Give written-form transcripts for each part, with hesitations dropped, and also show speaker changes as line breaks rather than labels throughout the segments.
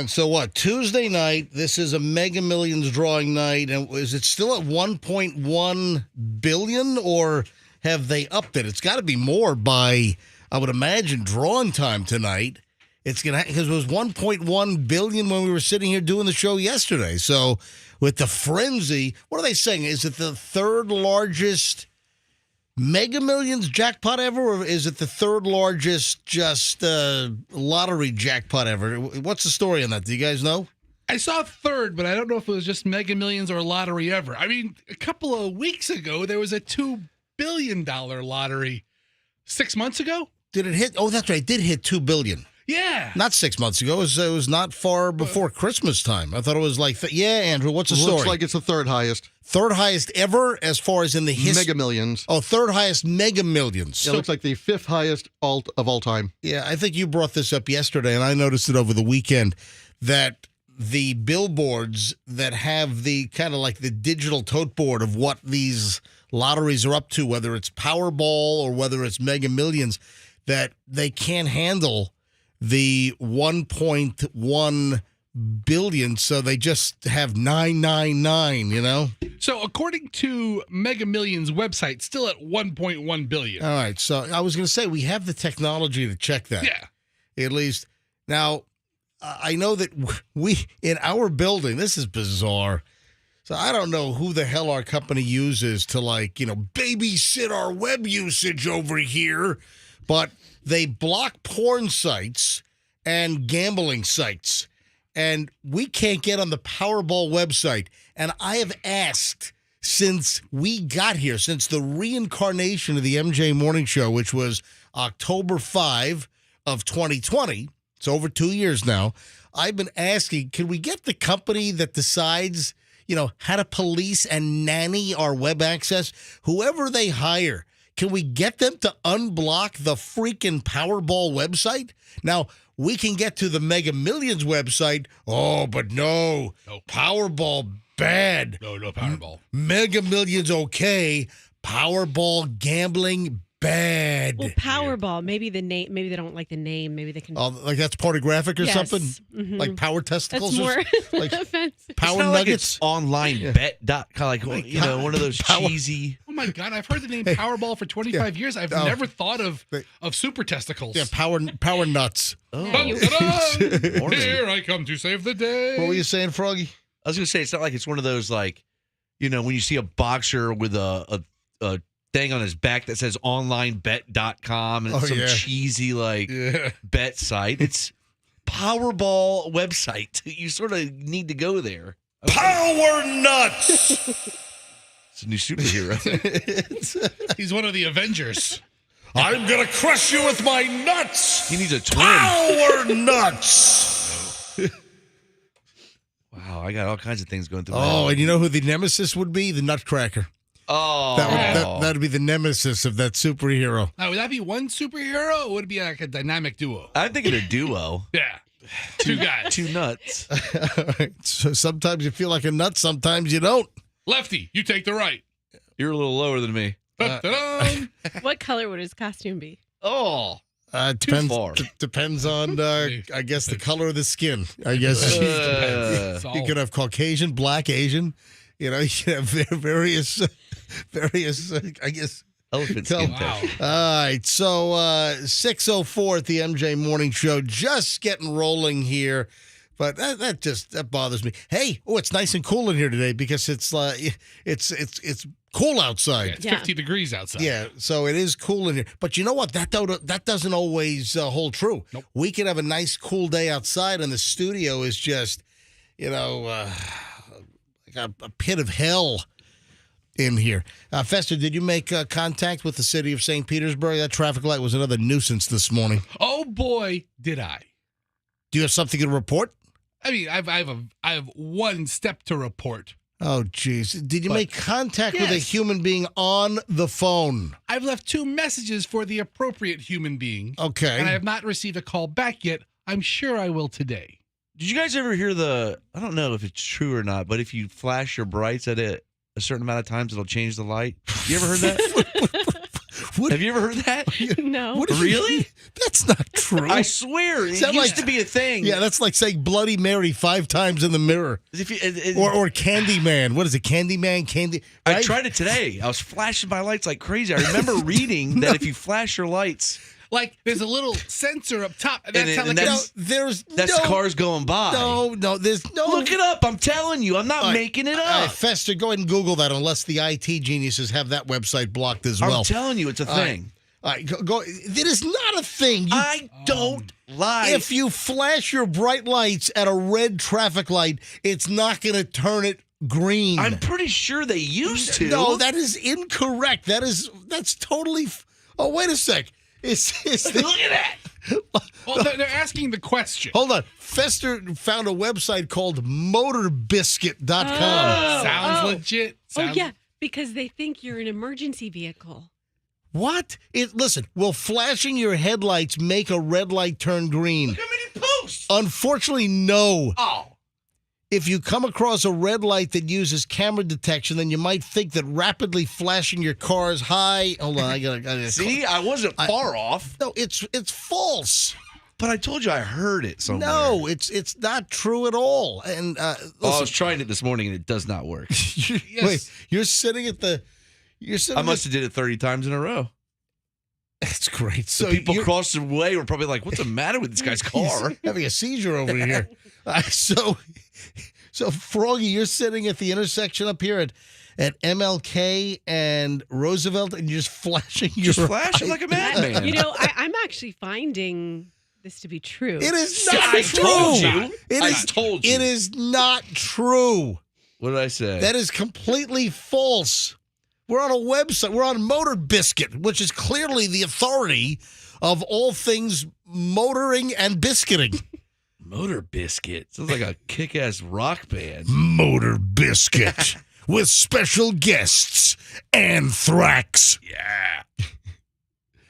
man. So what? Tuesday night, this is a Mega Millions drawing night. And is it still at 1.1 billion or have they upped it? It's got to be more by, I would imagine, drawing time tonight. It's going to, because it was 1.1 billion when we were sitting here doing the show yesterday. So with the frenzy, what are they saying? Is it the third largest Mega Millions jackpot ever, or is it the third largest just lottery jackpot ever? What's the story on that? Do you guys know?
I saw third, but I don't know if it was just Mega Millions or lottery ever. I mean, a couple of weeks ago, there was a $2 billion lottery. 6 months ago?
Did it hit? Oh, that's right. It did hit $2 billion.
Yeah.
Not 6 months ago. It was not far before Christmas time. I thought it was like, yeah, Andrew, what's the story?
Looks like it's the third highest.
Third highest ever as far as in the history?
Mega Millions.
Oh, third highest Mega Millions.
Yeah, it looks like the fifth highest alt of all time.
Yeah, I think you brought this up yesterday, and I noticed it over the weekend, that the billboards that have the kind of like the digital tote board of what these lotteries are up to, whether it's Powerball or whether it's Mega Millions, that they can't handle the 1.1 billion, so they just have 999, you know?
So according to Mega Millions website, still at 1.1 billion.
All right, so I was going to say, we have the technology to check that.
Yeah.
At least. Now, I know that we, in our building, this is bizarre. So I don't know who the hell our company uses to, like, you know, babysit our web usage over here, but they block porn sites and gambling sites, and we can't get on the Powerball website. And I have asked since we got here, since the reincarnation of the MJ Morning Show, which was October 5 of 2020, it's over 2 years now, I've been asking, can we get the company that decides, you know, how to police and nanny our web access, whoever they hire, can we get them to unblock the freaking Powerball website? Now, we can get to the Mega Millions website. Oh, but no. Powerball, bad.
No Powerball.
Mega Millions, okay. Powerball, gambling, bad.
Well, Powerball, maybe the name. Maybe they don't like the name. Maybe they can.
Oh, like that's pornographic or
Yes.
something?
Mhm.
Like power testicles?
That's more
like
offensive.
power
It's not like
nuggets?
it's onlinebet.com, like, you know, one of those cheesy.
Oh my God, I've heard the name Powerball for 25 years. I've never thought of super testicles.
Yeah, power nuts.
Dun, dun, dun.
Morning.
Here I come to save the day.
What were you saying, Froggy?
I was going to say, it's not like it's one of those, like, you know, when you see a boxer with a thing on his back that says onlinebet.com and it's some cheesy, like, bet site. It's Powerball website. You sort of need to go there.
Power nuts!
It's a new superhero.
He's one of the Avengers.
I'm going to crush you with my nuts!
He needs a twin.
Power nuts!
Wow, I got all kinds of things going through my
Oh,
head.
and you know who the nemesis would be? The Nutcracker.
Oh.
That'd be the nemesis of that superhero.
Now, would that be one superhero, or would it be like a dynamic duo?
I'm thinking a duo.
Yeah. Two guys.
Two nuts.
All right. So sometimes you feel like a nut, sometimes you don't.
Lefty, you take the right.
You're a little lower than me.
Dun-dun-dun.
What color would his costume be?
Oh.
Depends,
far.
Depends on, I guess, the color of the skin. I guess
Depends.
you could have Caucasian, black, Asian. You know, you could have various, I guess.
Elephant
Tell-
skin
Wow.
texture.
All right, so 6:04 at the MJ Morning Show, just getting rolling here, but that bothers me. Hey, it's nice and cool in here today because it's cool outside.
Yeah, it's
Yeah.
50 degrees outside.
Yeah, so it is cool in here. But you know what? That doesn't always hold true.
Nope.
We could have a nice cool day outside, and the studio is just, you know, like a pit of hell in here. Fester, did you make contact with the city of St. Petersburg? That traffic light was another nuisance this morning.
Oh boy, did I.
Do you have something to report?
I mean, I have one step to report.
Oh, jeez. Did you
But-
make contact with a
Yes.
human being on the phone?
I've left 2 messages for the appropriate human being,
Okay.
and I have not received a call back yet. I'm sure I will today.
Did you guys ever hear I don't know if it's true or not, but if you flash your brights at a certain amount of times, it'll change the light. You ever heard that? Have you ever heard that?
No.
What is
Really?
That's not true.
I swear, it
Sound
used
like-
to be a thing.
Yeah, that's like saying Bloody Mary 5 times in the mirror.
If you,
Or Candyman. What is it? Candyman?
I
right?
tried it today. I was flashing my lights like crazy. I remember reading that if you flash your lights,
Like there's a little sensor up top. And
And
that's how
and
like
No, there's
that's
no,
cars going by.
No, there's no.
Look it up. I'm telling you. I'm not
All right.
making it
All
up.
right, Fester, go ahead and Google that unless the IT geniuses have that website blocked as well.
I'm telling you, it's a
All right.
thing.
All right, go. It is not a thing.
I don't lie.
If you flash your bright lights at a red traffic light, it's not going to turn it green.
I'm pretty sure they used to.
No, that is incorrect. That's totally. Oh, wait a sec. It's
Look at that.
well, they're asking the question.
Hold on. Fester found a website called motorbiscuit.com.
Sounds legit.
Oh,
Sounds
yeah, because they think you're an emergency vehicle.
What? Listen, will flashing your headlights make a red light turn green?
Look how many posts.
Unfortunately, no.
Oh.
If you come across a red light that uses camera detection, then you might think that rapidly flashing your car's high. Hold on, I gotta
See, I wasn't far off.
No, it's false.
But I told you I heard it somewhere.
No, it's not true at all. And
Oh, I
listen,
was trying it this morning and it does not work.
wait, you're sitting at the. You're sitting.
I must have did it 30 times in a row.
That's great.
So
So
people
you're-
across the way were probably like, "What's the matter with this guy's car?"
He's having a seizure over here. So Froggy, you're sitting at the intersection up here at MLK and Roosevelt, and you're just flashing your
Just flashing like a madman.
You know, I'm actually finding this to be true.
It is
See,
not
I
true.
told you.
It
I
is-
told you.
It is not true.
What did I say?
That is completely false. We're on a website. We're on Motor Biscuit, which is clearly the authority of all things motoring and biscuiting.
Motor Biscuit. Sounds like a kick-ass rock band.
Motor Biscuit with special guests, Anthrax.
Yeah.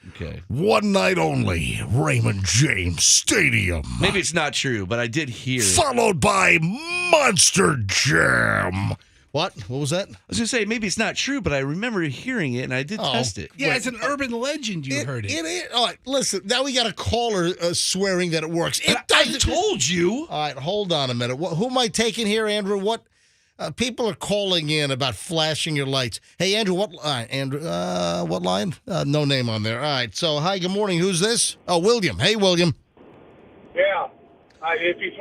Okay.
One night only, Raymond James Stadium.
Maybe it's not true, but I did hear.
Followed by Monster Jam. What? What was that?
I was going to say, maybe it's not true, but I remember hearing it, and I did
Oh.
test it.
yeah,
Wait.
it's an urban legend. You heard it.
It is. All right, listen. Now we got a caller swearing that it works. It
I
doesn't.
told you.
All right, hold on a minute. Who am I taking here, Andrew? What? People are calling in about flashing your lights. Hey, Andrew, what? All right, Andrew, what line? No name on there. All right. So, hi, good morning. Who's this? Oh, William. Hey, William.
Yeah. If you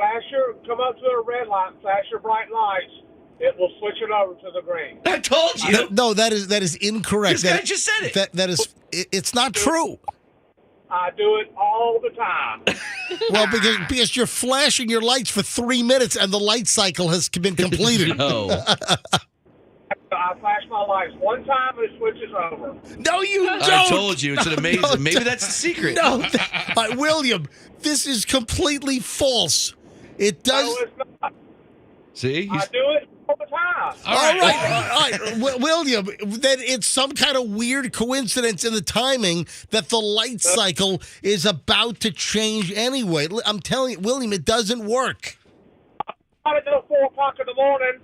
come up to a red light, flash your bright lights, it will switch it over to the green.
I told you.
No, that is incorrect.
This guy just said it.
That is. It's not true.
I do it all the time.
Well, because you're flashing your lights for 3 minutes and the light cycle has been completed.
No.
I flash my lights one time and it switches over.
No, you don't.
I told you. It's an amazing.
No,
Maybe that's the secret.
No, William, this is completely false. It does.
No, it's not.
See?
I do it all the time.
All right. William, then it's some kind of weird coincidence in the timing that the light cycle is about to change anyway. I'm telling you, William, it doesn't work.
I do it 4 o'clock in the morning.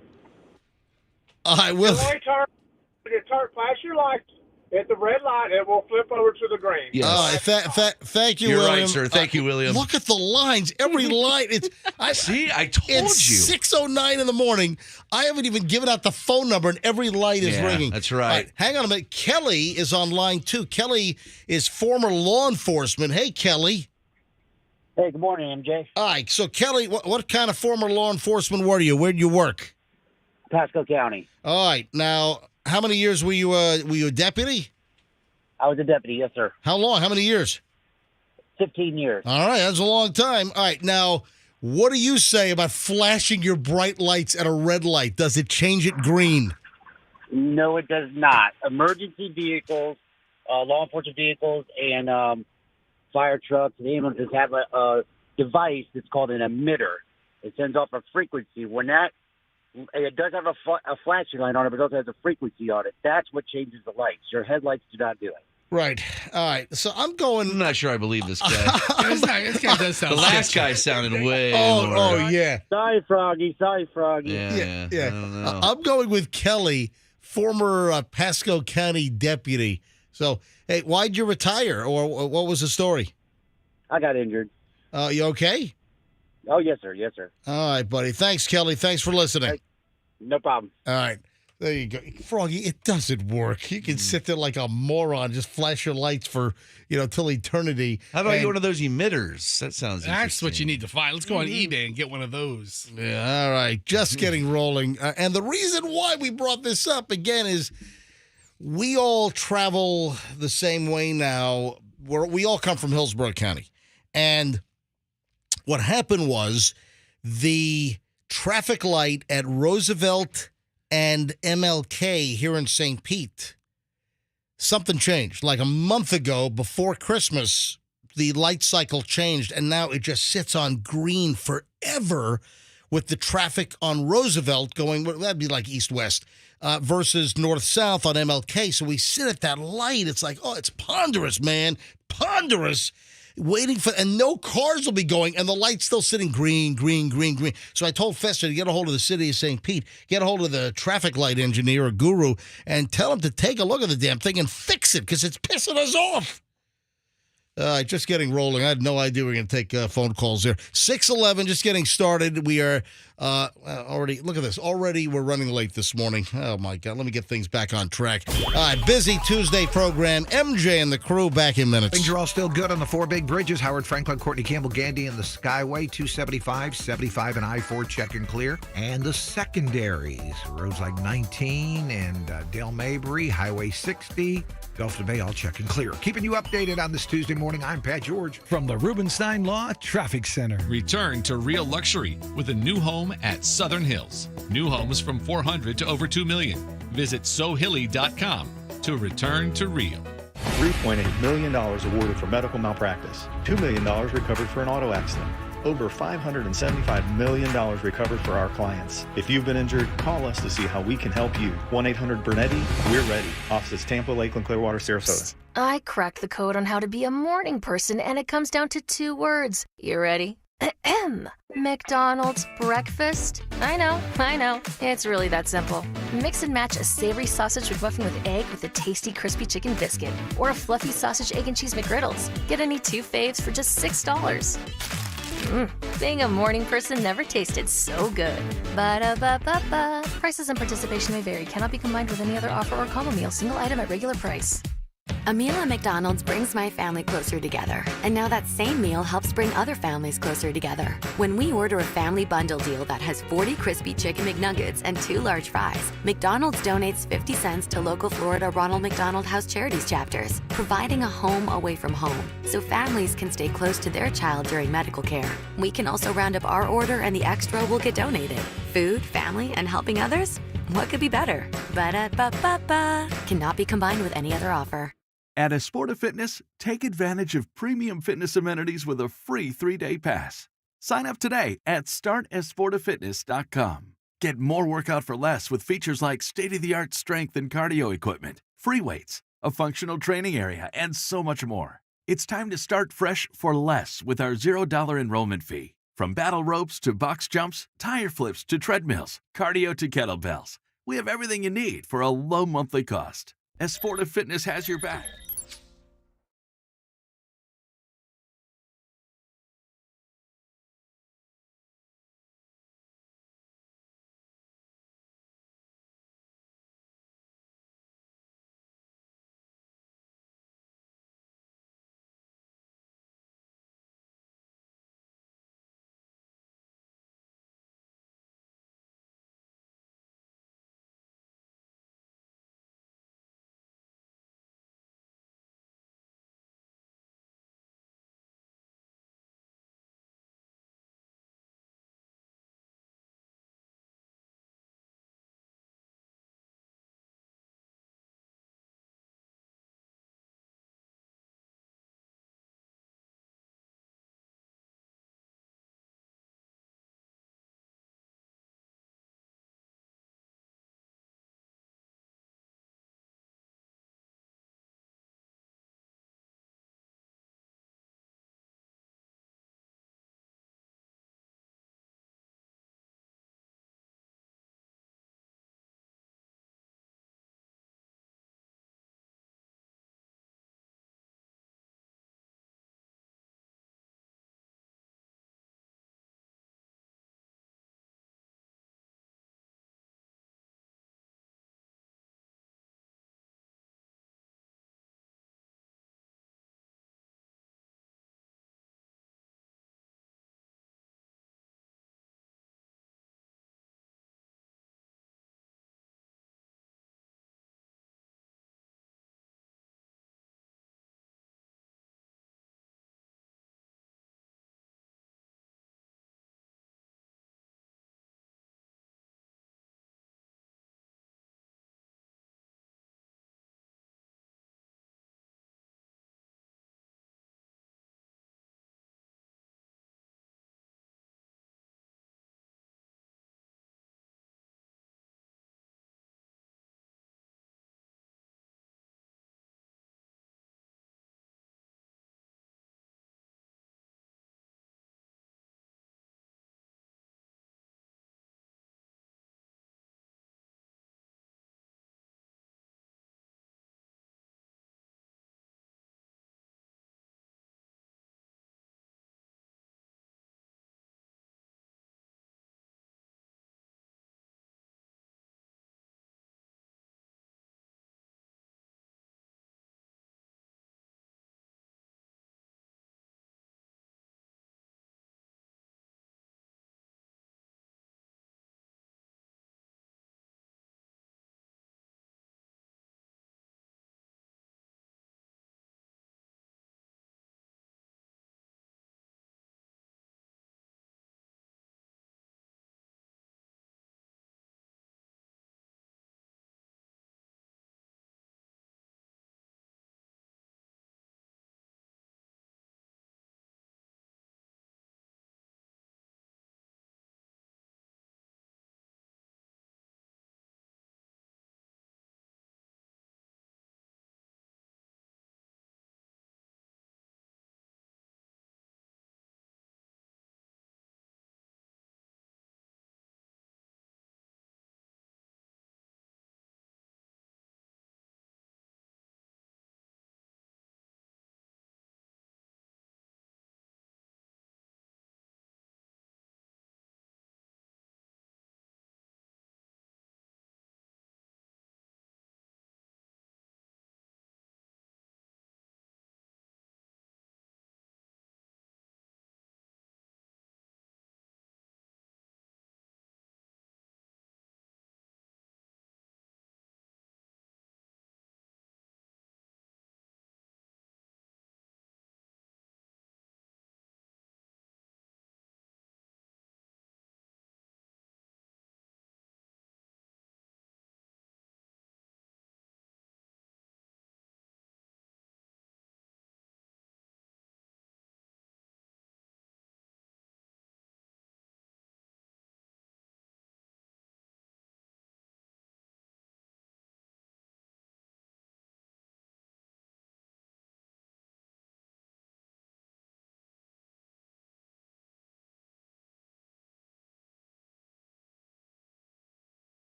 All right, Will.
Flash your lights. Hit the red light, it will flip over to the green.
Yes.
All right, thank you,
You're
William.
right, sir. Thank you, William.
Look at the lines. Every line.
See, I told
It's
you.
6:09 in the morning. I haven't even given out the phone number, and every light is
Yeah,
ringing.
that's right.
All right. Hang on a minute. Kelly is on line 2. Kelly is former law enforcement. Hey, Kelly.
Hey, good morning, MJ.
All right. So, Kelly, what kind of former law enforcement were you? Where'd you work?
Pasco County.
All right. Now, how many years were you a deputy?
I was a deputy, yes, sir.
How long? How many years?
15 years.
All right. That's a long time. All right. Now, what do you say about flashing your bright lights at a red light? Does it change it green?
No, it does not. Emergency vehicles, law enforcement vehicles, and fire trucks and ambulances have a device that's called an emitter. It sends off a frequency. When that, it does have a flashing light on it, but it also has a frequency on it. That's what changes the lights. Your headlights do not do it.
Right. All right. So I'm
I'm
going.
not sure I believe this guy.
This guy does sound
The last
sketchy.
guy sounded way
Oh,
more.
yeah.
Sorry, Froggy. Sorry, Froggy.
Yeah. I don't know.
I'm going with Kelly, former Pasco County deputy. So, hey, why'd you retire, or what was the story?
I got injured.
You okay?
Oh, yes, sir. Yes, sir.
All right, buddy. Thanks, Kelly. Thanks for listening.
No problem.
All right. There you go. Froggy, it doesn't work. You can sit there like a moron, just flash your lights for, till eternity.
How about you one of those emitters? That sounds
That's what
interesting.
you need to find. Let's go on eBay and get one of those.
Yeah, all right. Just getting rolling. And the reason why we brought this up, again, is we all travel the same way now. We all come from Hillsborough County. And what happened was the traffic light at Roosevelt and MLK here in St. Pete, something changed. Like a month ago, before Christmas, the light cycle changed, and now it just sits on green forever with the traffic on Roosevelt going, that'd be like east-west, versus north-south on MLK. So we sit at that light. It's like, oh, it's ponderous, man. Ponderous. Waiting for, and no cars will be going, and the light's still sitting green, green, green, green. So I told Fester to get a hold of the city of St. Pete, get a hold of the traffic light engineer or guru, and tell him to take a look at the damn thing and fix it, because it's pissing us off. Just getting rolling. I had no idea we were going to take phone calls there. 6:11, just getting started. We are already, look at this. Already we're running late this morning. Oh, my God. Let me get things back on track. All right, busy Tuesday program. MJ and the crew back in minutes.
Things are all still good on the four big bridges. Howard Franklin, Courtney Campbell, Gandy, and the Skyway. 275, 75, and I-4 check and clear. And the secondaries. Roads like 19 and Dale Mabry, Highway 60. Gulf to Bay, all check and clear. Keeping you updated on this Tuesday morning, I'm Pat George.
From the Rubenstein Law Traffic Center.
Return to real luxury with a new home at Southern Hills. New homes from $400,000 to over $2 million. Visit SoHilly.com to return to real.
$3.8 million awarded for medical malpractice. $2 million recovered for an auto accident. Over $575 million recovered for our clients. If you've been injured, call us to see how we can help you. 1-800-BURNETTI, we're ready. Offices Tampa, Lakeland, Clearwater, Sarasota.
I cracked the code on how to be a morning person, and it comes down to 2 words. You ready? McDonald's breakfast? I know. It's really that simple. Mix and match a savory sausage McMuffin with egg with a tasty crispy chicken biscuit, or a fluffy sausage, egg, and cheese McGriddles. Get any 2 faves for just $6. Being a morning person never tasted so good. Ba-da-ba-ba-ba. Prices and participation may vary. Cannot be combined with any other offer or combo meal. Single item at regular price.
A meal at McDonald's brings my family closer together. And now that same meal helps bring other families closer together. When we order a family bundle deal that has 40 crispy chicken McNuggets and 2 large fries, McDonald's donates 50 cents to local Florida Ronald McDonald House Charities chapters, providing a home away from home so families can stay close to their child during medical care. We can also round up our order and the extra will get donated. Food, family, and helping others? What could be better? Ba-da-ba-ba-ba. Cannot be combined with any other offer.
At Esporta Fitness, take advantage of premium fitness amenities with a free 3-day pass. Sign up today at startesportafitness.com. Get more workout for less with features like state-of-the-art strength and cardio equipment, free weights, a functional training area, and so much more. It's time to start fresh for less with our $0 enrollment fee. From battle ropes to box jumps, tire flips to treadmills, cardio to kettlebells, we have everything you need for a low monthly cost. Esporta Fitness has your back.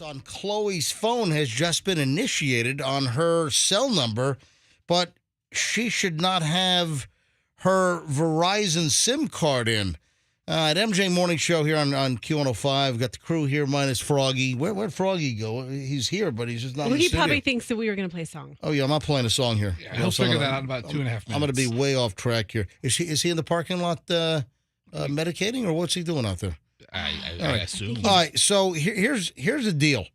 on Chloe's phone has just been initiated on her cell number, but she should not have her Verizon SIM card in. At MJ Morning Show here on Q105, got the crew here minus Froggy. Where'd Froggy go? He's here, but he's just not in the
He
studio.
probably thinks that we were going to play a song.
Oh, yeah, I'm not playing a song here.
Yeah, he'll figure that out in about 2.5 minutes.
I'm going to be way off track here. Is he in the parking lot medicating, or what's he doing out there?
I assume.
All right, so here's the deal.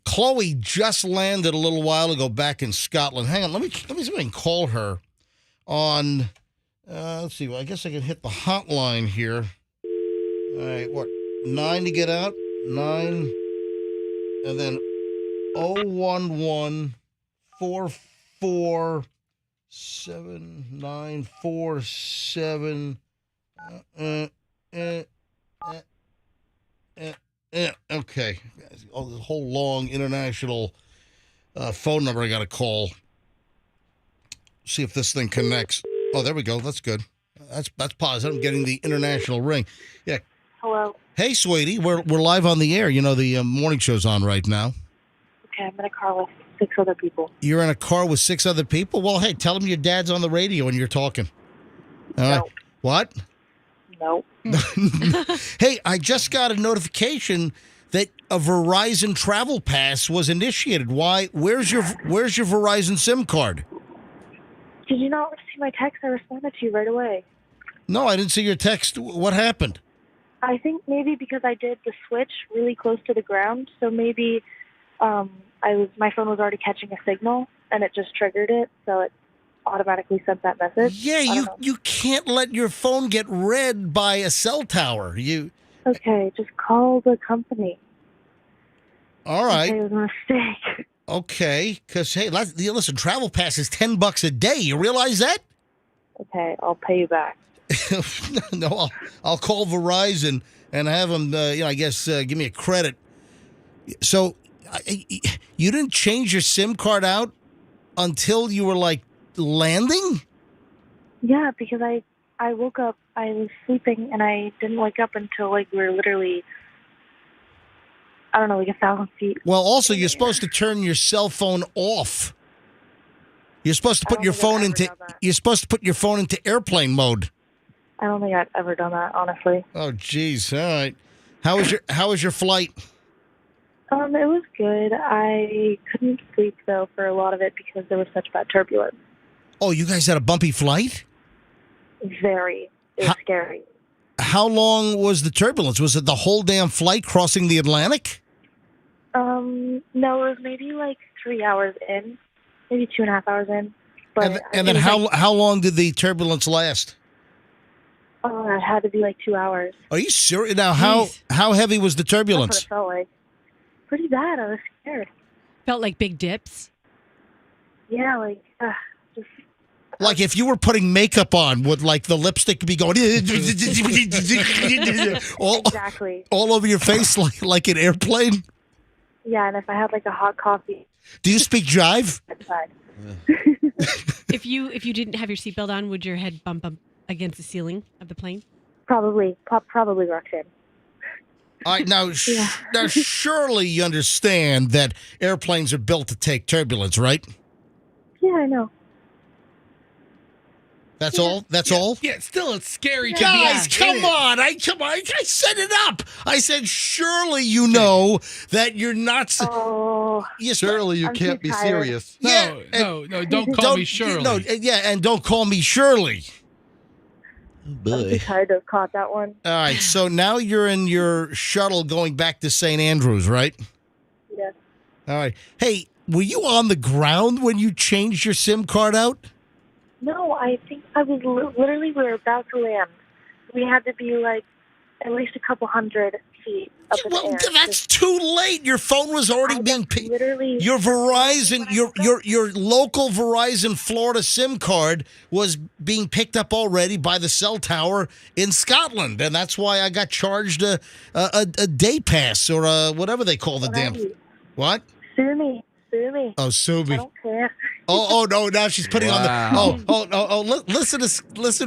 Chloe just landed a little while ago back in Scotland. Hang on, let me see if I can call her on. Let's see. I guess I can hit the hotline here. All right, what? 9 to get out. 9, and then 011-44-7947. Okay. Oh, this whole long international phone number I got to call. See if this thing connects. Oh, there we go. That's good. That's positive. I'm getting the international ring. Yeah.
Hello.
Hey, sweetie. We're live on the air. You know, the morning show's on right now.
Okay, I'm in a car with 6 other people.
You're in a car with 6 other people? Well, hey, tell them your dad's on the radio and you're talking. All right. What?
No.
Hey, I just got a notification that a Verizon travel pass was initiated. Why? Where's your Verizon SIM card?
Did you not see my text? I responded to you right away.
No, I didn't see your text. What happened?
I think maybe because I did the switch really close to the ground, so maybe my phone was already catching a signal and it just triggered it, so it automatically sent that message.
Yeah, you can't let your phone get read by a cell tower.
Okay, just call the company.
All right.
Okay, it was a mistake.
Okay, because, hey, listen, travel pass is $10 a day. You realize that?
Okay, I'll pay you back.
No, I'll call Verizon and have them, give me a credit. So, you didn't change your SIM card out until you were, landing?
Yeah, because I woke up, I was sleeping, and I didn't wake up until, we were literally, 1,000 feet.
Well, also, you're supposed to turn your cell phone off. You're supposed to put your phone into airplane mode.
I don't think I've ever done that, honestly.
Oh, geez. All right. How was your flight?
It was good. I couldn't sleep, though, for a lot of it because there was such bad turbulence.
Oh, you guys had a bumpy flight?
Very. It was scary.
How long was the turbulence? Was it the whole damn flight crossing the Atlantic?
No, it was maybe 3 hours in, maybe 2.5 hours in. But
and then how long did the turbulence last?
Oh, it had to be 2 hours.
Are you serious? Now, how heavy was the turbulence?
That's what it felt like. Pretty bad. I was scared.
Felt like big dips?
Yeah, just...
Like if you were putting makeup on, would the lipstick be going
exactly
all over your face like an airplane?
Yeah, and if I had a hot coffee.
Do you speak jive?
If you didn't have your seatbelt on, would your head bump up against the ceiling of the plane?
Probably Roxanne.
All right, now surely you understand that airplanes are built to take turbulence, right?
Yeah, I know.
That's all? That's all?
Yeah, still it's scary.
Guys, come on. I set it up. I said, surely you know that you're not...
Oh.
Surely you can't be serious.
No, don't call me Shirley.
No, and don't call me Shirley.
I'm tired of caught that one.
All right, so now you're in your shuttle going back to St. Andrews, right?
Yes.
All right. Hey, were you on the ground when you changed your SIM card out?
No, I think I was literally, we were about to land. We had to be at least a couple hundred feet up in the air.
That's too late. Your phone was already being picked. Your Verizon, your local Verizon Florida SIM card was being picked up already by the cell tower in Scotland, and that's why I got charged a day pass or whatever they call the damn. What?
Sue me.
Oh, sue me.
I don't care.
Oh no! Now she's putting on the. Oh! Listen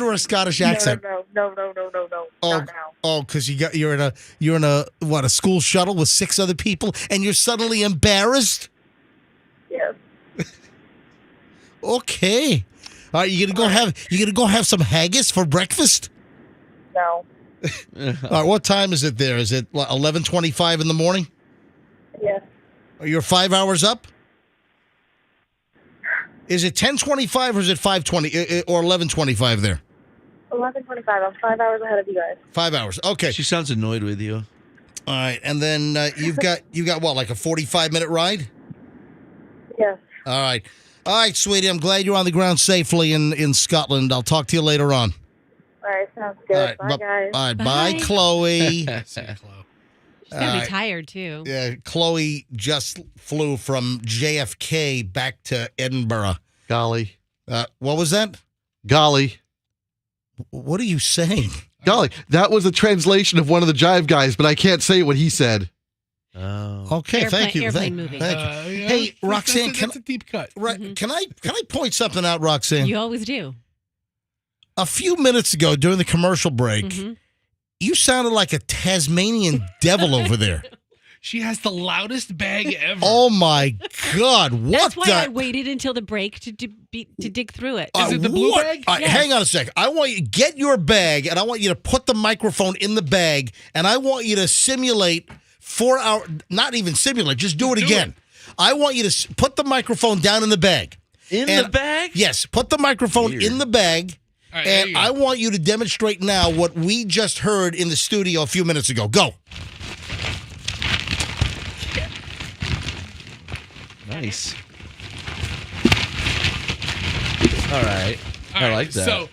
to her Scottish accent.
No.
Oh,
Not now.
Oh, because you're in a school shuttle with 6 other people, and you're suddenly embarrassed.
Yes.
Okay. All right, you gonna go have some haggis for breakfast?
No.
All right, what time is it there? Is it 11:25 in the morning?
Yes.
You're 5 hours up? Is it 10:25 or is it 5:20 or 11:25 there?
11:25. I'm 5 hours ahead of you guys.
5 hours. Okay.
She sounds annoyed with you.
All right, and then you got what, like a 45-minute ride?
Yes.
All right, sweetie. I'm glad you're on the ground safely in Scotland. I'll talk to you later on.
All right, sounds good.
All right,
Bye, guys.
All right, bye, Chloe.
See you, Chloe.
She's going to be tired, too.
Yeah, Chloe just flew from JFK back to Edinburgh.
Golly.
What was that?
Golly.
What are you saying?
Golly. That was a translation of one of the Jive guys, but I can't say what he said.
Oh.
Okay, thank you.
Airplane movie.
Thank you.
Yeah,
Hey, Roxanne,
that's a deep cut.
Can I point something out, Roxanne?
You always do.
A few minutes ago during the commercial break, you sounded like a Tasmanian devil over there.
She has the loudest bag ever.
Oh my God! What?
That's why I waited until the break to dig through it.
Is it the blue bag?
Yes. Hang on a second. I want you to get your bag, and I want you to put the microphone in the bag, and I want you to simulate 4 hour. Not even simulate. Just do it again. I want you to put the microphone down in the bag.
The bag?
Yes. Put the microphone in the bag.
Right,
and I want you to demonstrate now what we just heard in the studio a few minutes ago. Go.
Nice. All right. I like that.
So,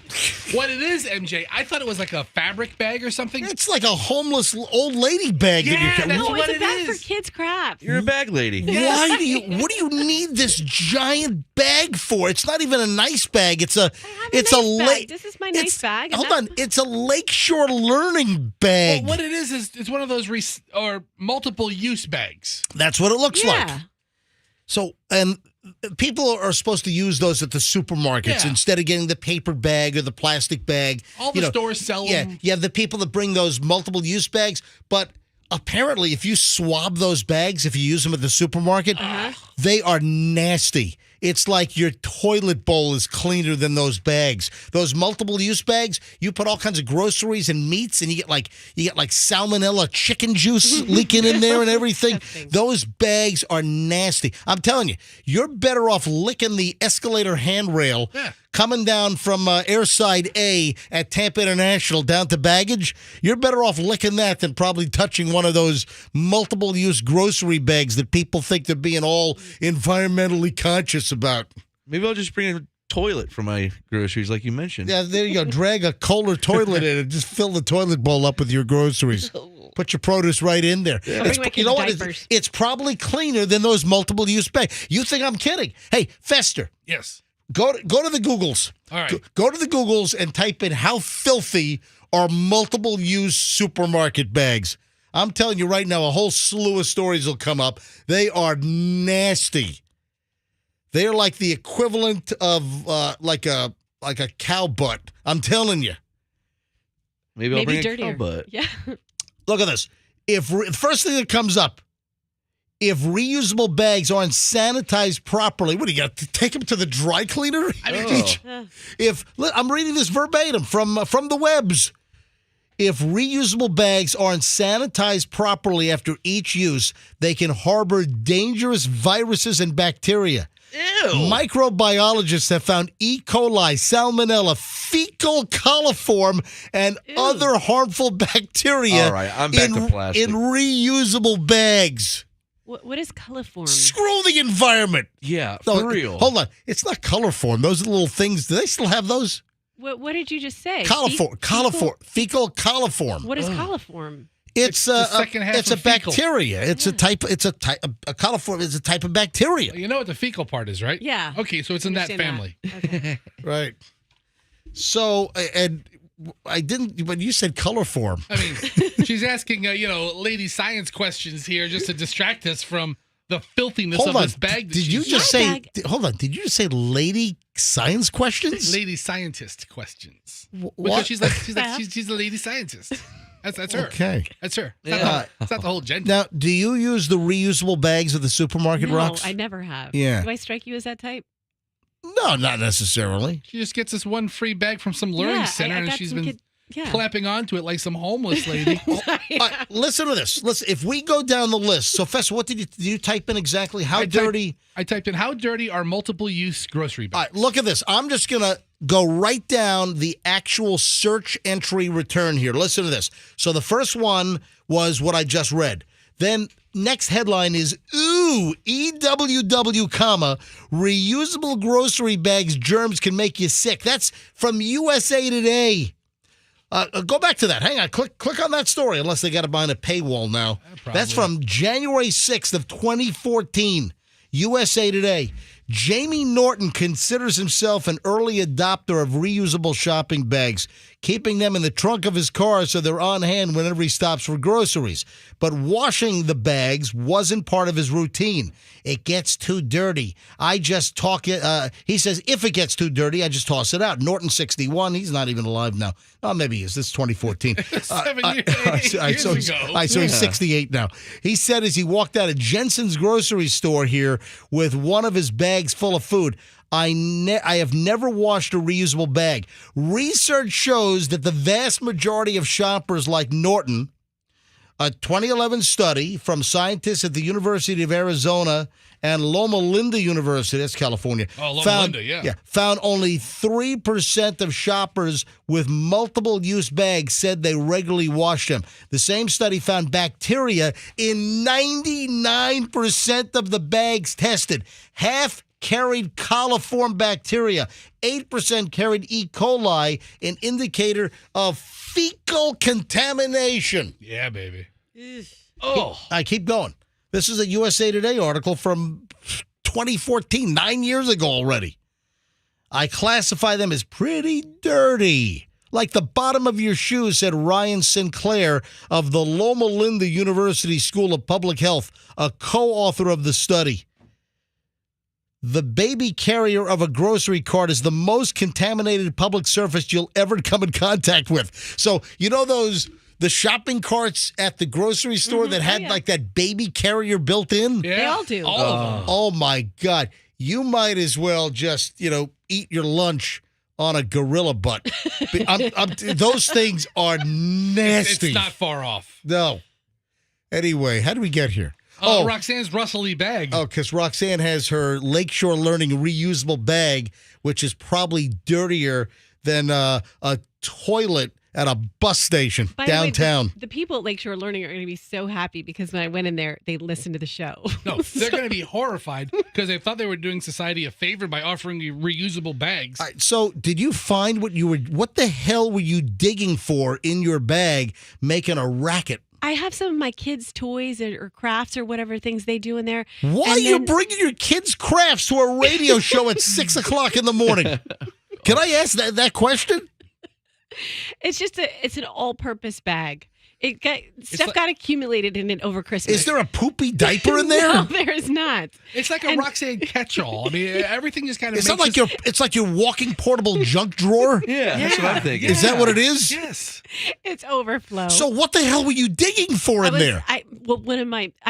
what it is, MJ, I thought it was like a fabric bag or something.
It's like a homeless old lady bag.
Yeah,
No, it's a bag for kids' crap.
You're a bag lady.
Why do you? What do you need this giant bag for? It's not even a nice bag. It's a
bag. This is my nice bag.
Hold on. It's a Lakeshore Learning bag.
Well, what it is it's one of those multiple use bags.
That's what it looks like. So, and people are supposed to use those at the supermarkets instead of getting the paper bag or the plastic bag.
All the stores sell them.
Yeah, you have the people that bring those multiple use bags, but apparently if you swab those bags, if you use them at the supermarket, they are nasty. It's like your toilet bowl is cleaner than those bags. Those multiple use bags, you put all kinds of groceries and meats, and you get like salmonella chicken juice leaking in there and everything. Those bags are nasty. I'm telling you, you're better off licking the escalator handrail coming down from Airside A at Tampa International down to baggage. You're better off licking that than probably touching one of those multiple use grocery bags that people think they're being all environmentally conscious about.
Maybe I'll just bring a toilet for my groceries like you mentioned.
Yeah, there you go. Drag a Kohler toilet in and just fill the toilet bowl up with your groceries. Put your produce right in there.
Yeah.
You know what? It's probably cleaner than those multiple use bags. You think I'm kidding? Hey, Fester.
Yes.
Go to the Googles.
All right.
Go to the Googles and type in how filthy are multiple use supermarket bags. I'm telling you right now, a whole slew of stories will come up. They are nasty. They're like the equivalent of like a cow butt. I'm telling you.
Maybe I'll bring
dirtier.
a cow butt.
Yeah.
Look at this. First thing that comes up, if reusable bags aren't sanitized properly, what do you got to take them to the dry cleaner? I'm reading this verbatim from the webs. If reusable bags aren't sanitized properly after each use, they can harbor dangerous viruses and bacteria.
Ew.
Microbiologists have found E. coli, salmonella, fecal coliform, and other harmful bacteria
All right, I'm back to plastic.
in reusable bags.
What is coliform?
Screw the environment.
Yeah, for real.
Hold on. It's not coliform. Those little things, do they still have those?
What did you just say?
Coliform. Fecal coliform.
What is coliform?
It's
the second half
it's a
of fecal.
bacteria. It's a coliform is a type of bacteria.
You know what the fecal part is, right?
Yeah.
Okay, so it's in that family.
Okay.
Right. So, and I didn't, but you said coliform.
I mean, she's asking, lady science questions here just to distract us from the filthiness of this bag.
Did you just say? Hold on. Did you just say lady science questions?
Lady scientist questions.
What?
Because she's a lady scientist. That's her.
Okay.
That's her.
Yeah.
It's not the whole gender.
Now, do you use the reusable bags at the supermarket,
No,
Rox?
I never have.
Yeah.
Do I strike you as that type?
No, not necessarily.
She just gets this one free bag from some learning
Yeah,
center,
I
and
got
she's
some
been
yeah.
clapping onto it like some homeless lady.
Listen to this. Listen, if we go down the list, so Fess, what did you type in exactly? How dirty?
I typed in how dirty are multiple use grocery bags.
All right, look at this. I'm just going to go right down the actual search entry return here. Listen to this. So the first one was what I just read. Then next headline is, ooh, EWW, comma, reusable grocery bags, germs can make you sick. That's from USA Today. Go back to that. Hang on. Click on that story, unless they got it behind a paywall now. That's from January 6th of 2014. USA Today. Jamie Norton considers himself an early adopter of reusable shopping bags, keeping them in the trunk of his car so they're on hand whenever he stops for groceries. But washing the bags wasn't part of his routine. It gets too dirty. I just talk it. He says, if it gets too dirty, I just toss it out. Norton, 61. He's not even alive now. Oh, maybe he is. This is 2014.
8 years ago.
So he's 68 now. He said as he walked out of Jensen's grocery store here with one of his bags full of food, I have never washed a reusable bag. Research shows that the vast majority of shoppers like Norton, a 2011 study from scientists at the University of Arizona and Loma Linda University, that's California, found only 3% of shoppers with multiple-use bags said they regularly wash them. The same study found bacteria in 99% of the bags tested. Half carried coliform bacteria. 8% carried E. coli, an indicator of fecal contamination.
Yeah, baby.
Oh, I keep going. This is a USA Today article from 2014, 9 years ago already. I classify them as pretty dirty. Like the bottom of your shoe, said Ryan Sinclair of the Loma Linda University School of Public Health, a co-author of the study. The baby carrier of a grocery cart is the most contaminated public surface you'll ever come in contact with. So, you know the shopping carts at the grocery store that had like that baby carrier built in?
Yeah.
They all do.
All of them.
Oh my God. You might as well just, eat your lunch on a gorilla butt. Those things are nasty.
It's not far off.
No. Anyway, how did we get here?
Roxanne's Russell-y bag.
Oh, because Roxanne has her Lakeshore Learning reusable bag, which is probably dirtier than a toilet at a bus station downtown.
The way, the people at Lakeshore Learning are going to be so happy because when I went in there, they listened to the show.
No, they're going to be horrified because they thought they were doing society a favor by offering you reusable bags.
All right, so did you find what the hell were you digging for in your bag making a racket?
I have some of my kids' toys or crafts or whatever things they do in there.
Why are you bringing your kids' crafts to a radio show at 6 o'clock in the morning? Can I ask that question?
It's just it's an all-purpose bag. Stuff got accumulated in it over Christmas.
Is there a poopy diaper in there?
No, there is not.
It's like a Roxanne catch-all. I mean, everything just kind of.
It's like your walking portable junk drawer.
Yeah, that's what I'm thinking.
Is that what it is?
Yes.
It's overflow.
So what the hell were you digging for in there?
I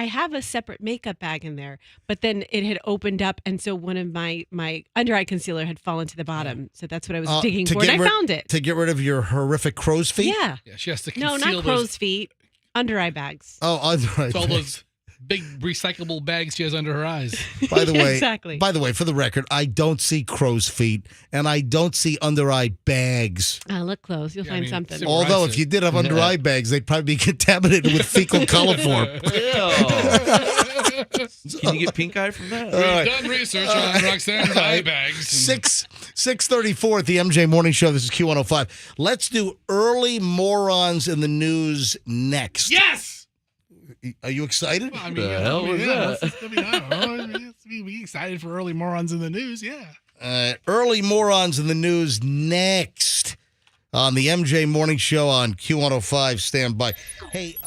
have a separate makeup bag in there, but then it had opened up, and so one of my under-eye concealer had fallen to the bottom. So that's what I was digging for, and I found it.
To get rid of your horrific crow's feet?
Yeah.
Yeah, she has to conceal
not crow's feet, under-eye bags.
Oh, under-eye
It's all
bags.
those big recyclable bags she has under her eyes.
By the way,
exactly.
By the way, for the record, I don't see crow's feet, and I don't see under-eye bags.
Look close. You'll find something.
Although, if you did have under-eye bags, they'd probably be contaminated with fecal coliform.
Can you get pink eye from that?
We've done research on Roxanne's eye bags.
6:34 at the MJ Morning Show. This is Q105. Let's do early morons in the news next.
Yes!
Are you excited?
Well, I mean,
the hell was that?
I don't know. Be excited for early morons in the news, yeah.
Early morons in the news next on the MJ Morning Show on Q105. Stand by. Hey.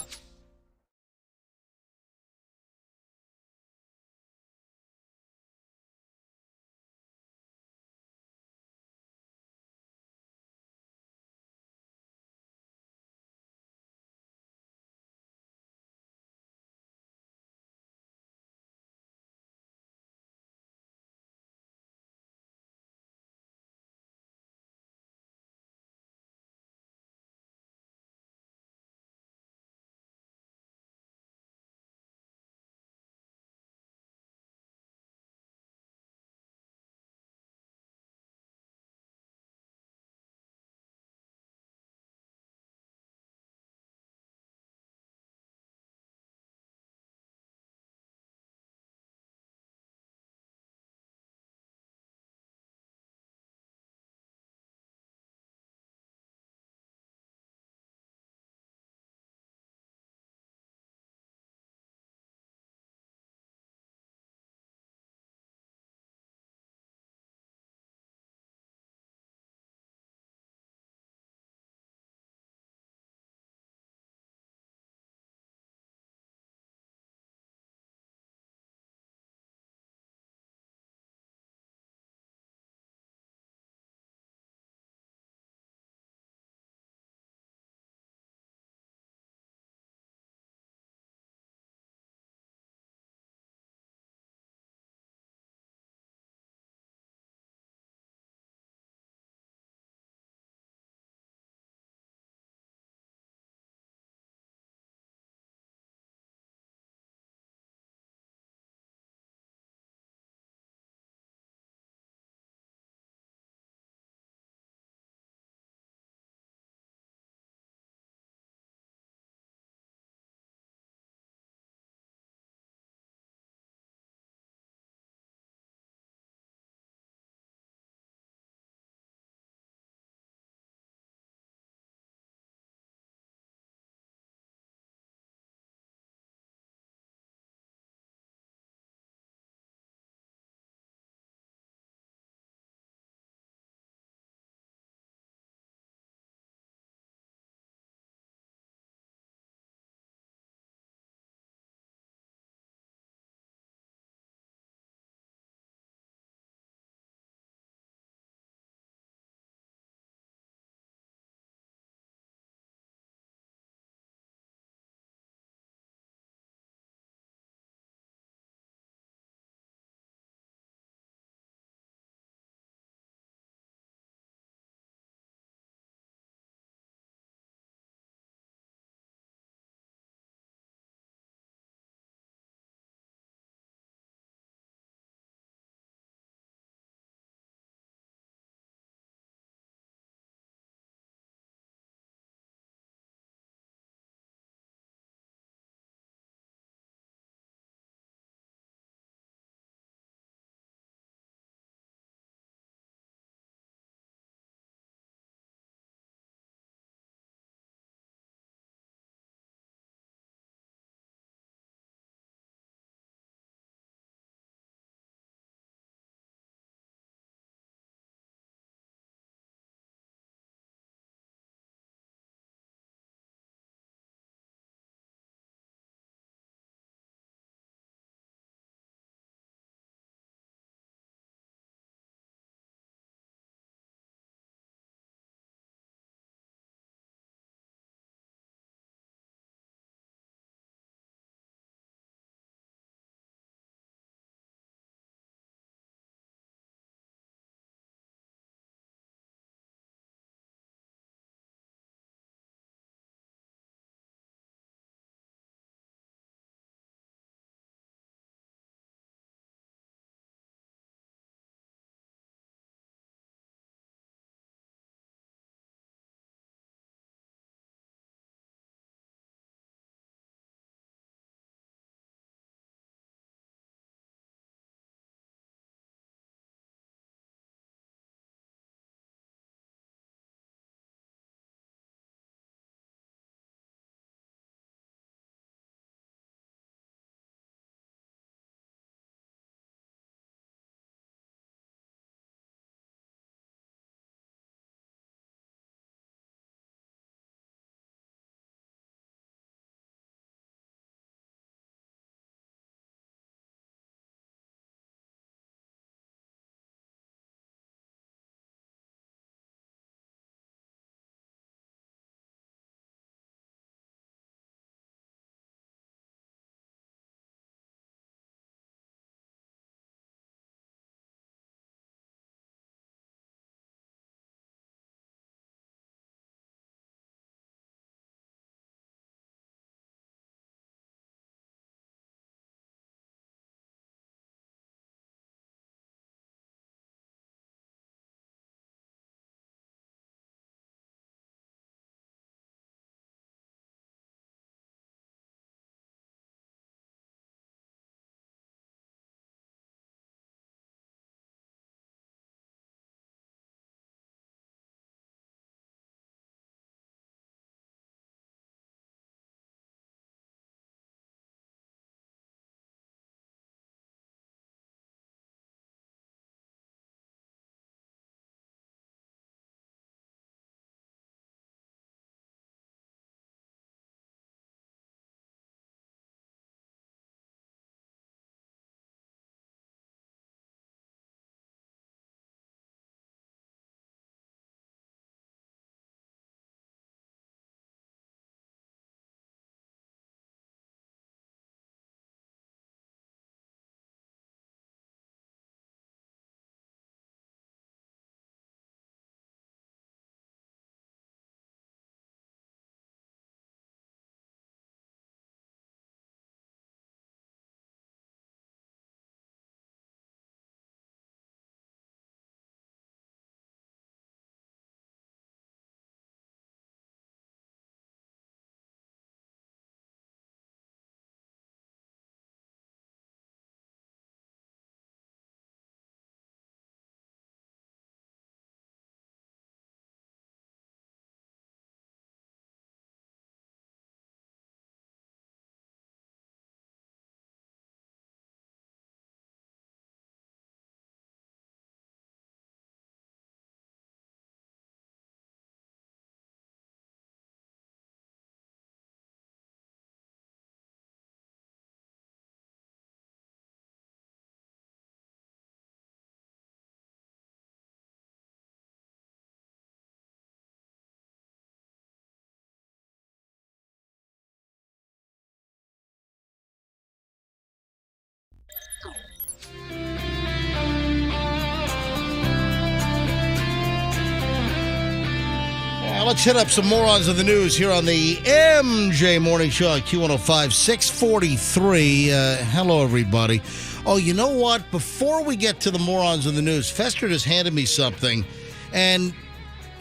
Now let's hit up some morons of the news here on the MJ Morning Show on Q105 643. Hello, everybody. Oh, you know what? Before we get to the morons of the news, Fester just handed me something. And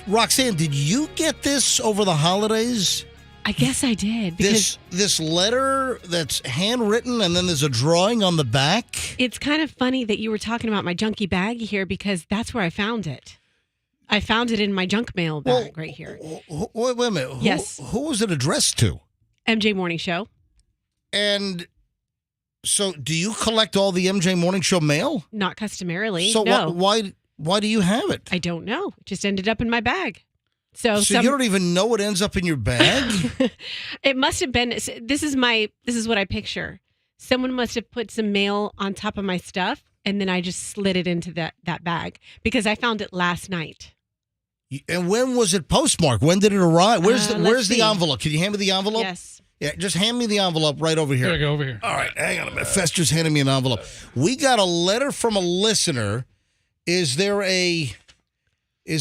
Roxanne, did you get this over the holidays?
I guess I did. Because
this letter that's handwritten and then there's a drawing on the back?
It's kind of funny that you were talking about my junky bag here because that's where I found it. I found it in my junk mail bag right here.
Wait a minute.
Yes.
Who was it addressed to?
MJ Morning Show.
And so do you collect all the MJ Morning Show mail?
Not customarily,
So
no.
why do you have it?
I don't know. It just ended up in my bag. So
you don't even know it ends up in your bag?
It must have been. This is what I picture. Someone must have put some mail on top of my stuff, and then I just slid it into that bag because I found it last night.
And when was it postmarked? When did it arrive? Where's the envelope? Can you hand me the envelope?
Yes.
Yeah, just hand me the envelope right over here.
Here, go over here.
All right, hang on a minute. Fester's handing me an envelope. We got a letter from a listener. Is there a they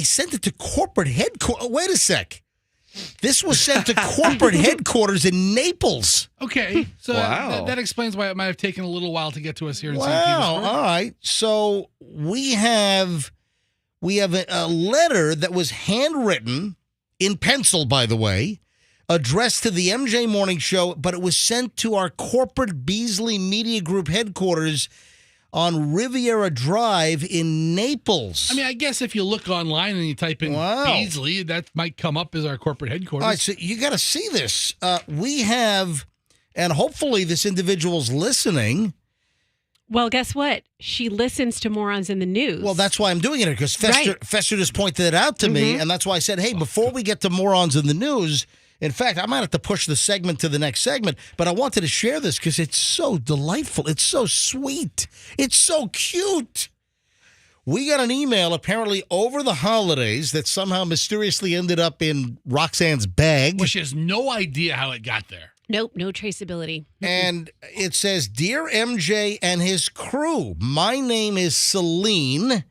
sent it to corporate headquarters. Oh, wait a sec. This was sent to corporate headquarters in Naples.
Okay, so
Wow.
that explains why it might have taken a little while to get to us here in St.
Wow.
Petersburg.
All right. So we have a letter that was handwritten in pencil, by the way, addressed to the MJ Morning Show, but it was sent to our corporate Beasley Media Group headquarters on Riviera Drive in Naples.
I mean, I guess if you look online and you type in Beasley, that might come up as our corporate headquarters.
All right, so you got to see this. We have, and hopefully this individual's listening.
Well, guess what? She listens to Morons in the News.
Well, that's why I'm doing it, because Fester just pointed it out to me, and that's why I said, hey, before we get to Morons in the News, in fact, I might have to push the segment to the next segment, but I wanted to share this because it's so delightful. It's so sweet. It's so cute. We got an email apparently over the holidays that somehow mysteriously ended up in Roxanne's bag.
Well, she has no idea how it got there.
Nope, no traceability.
And it says, Dear MJ and his crew, my name is Celine,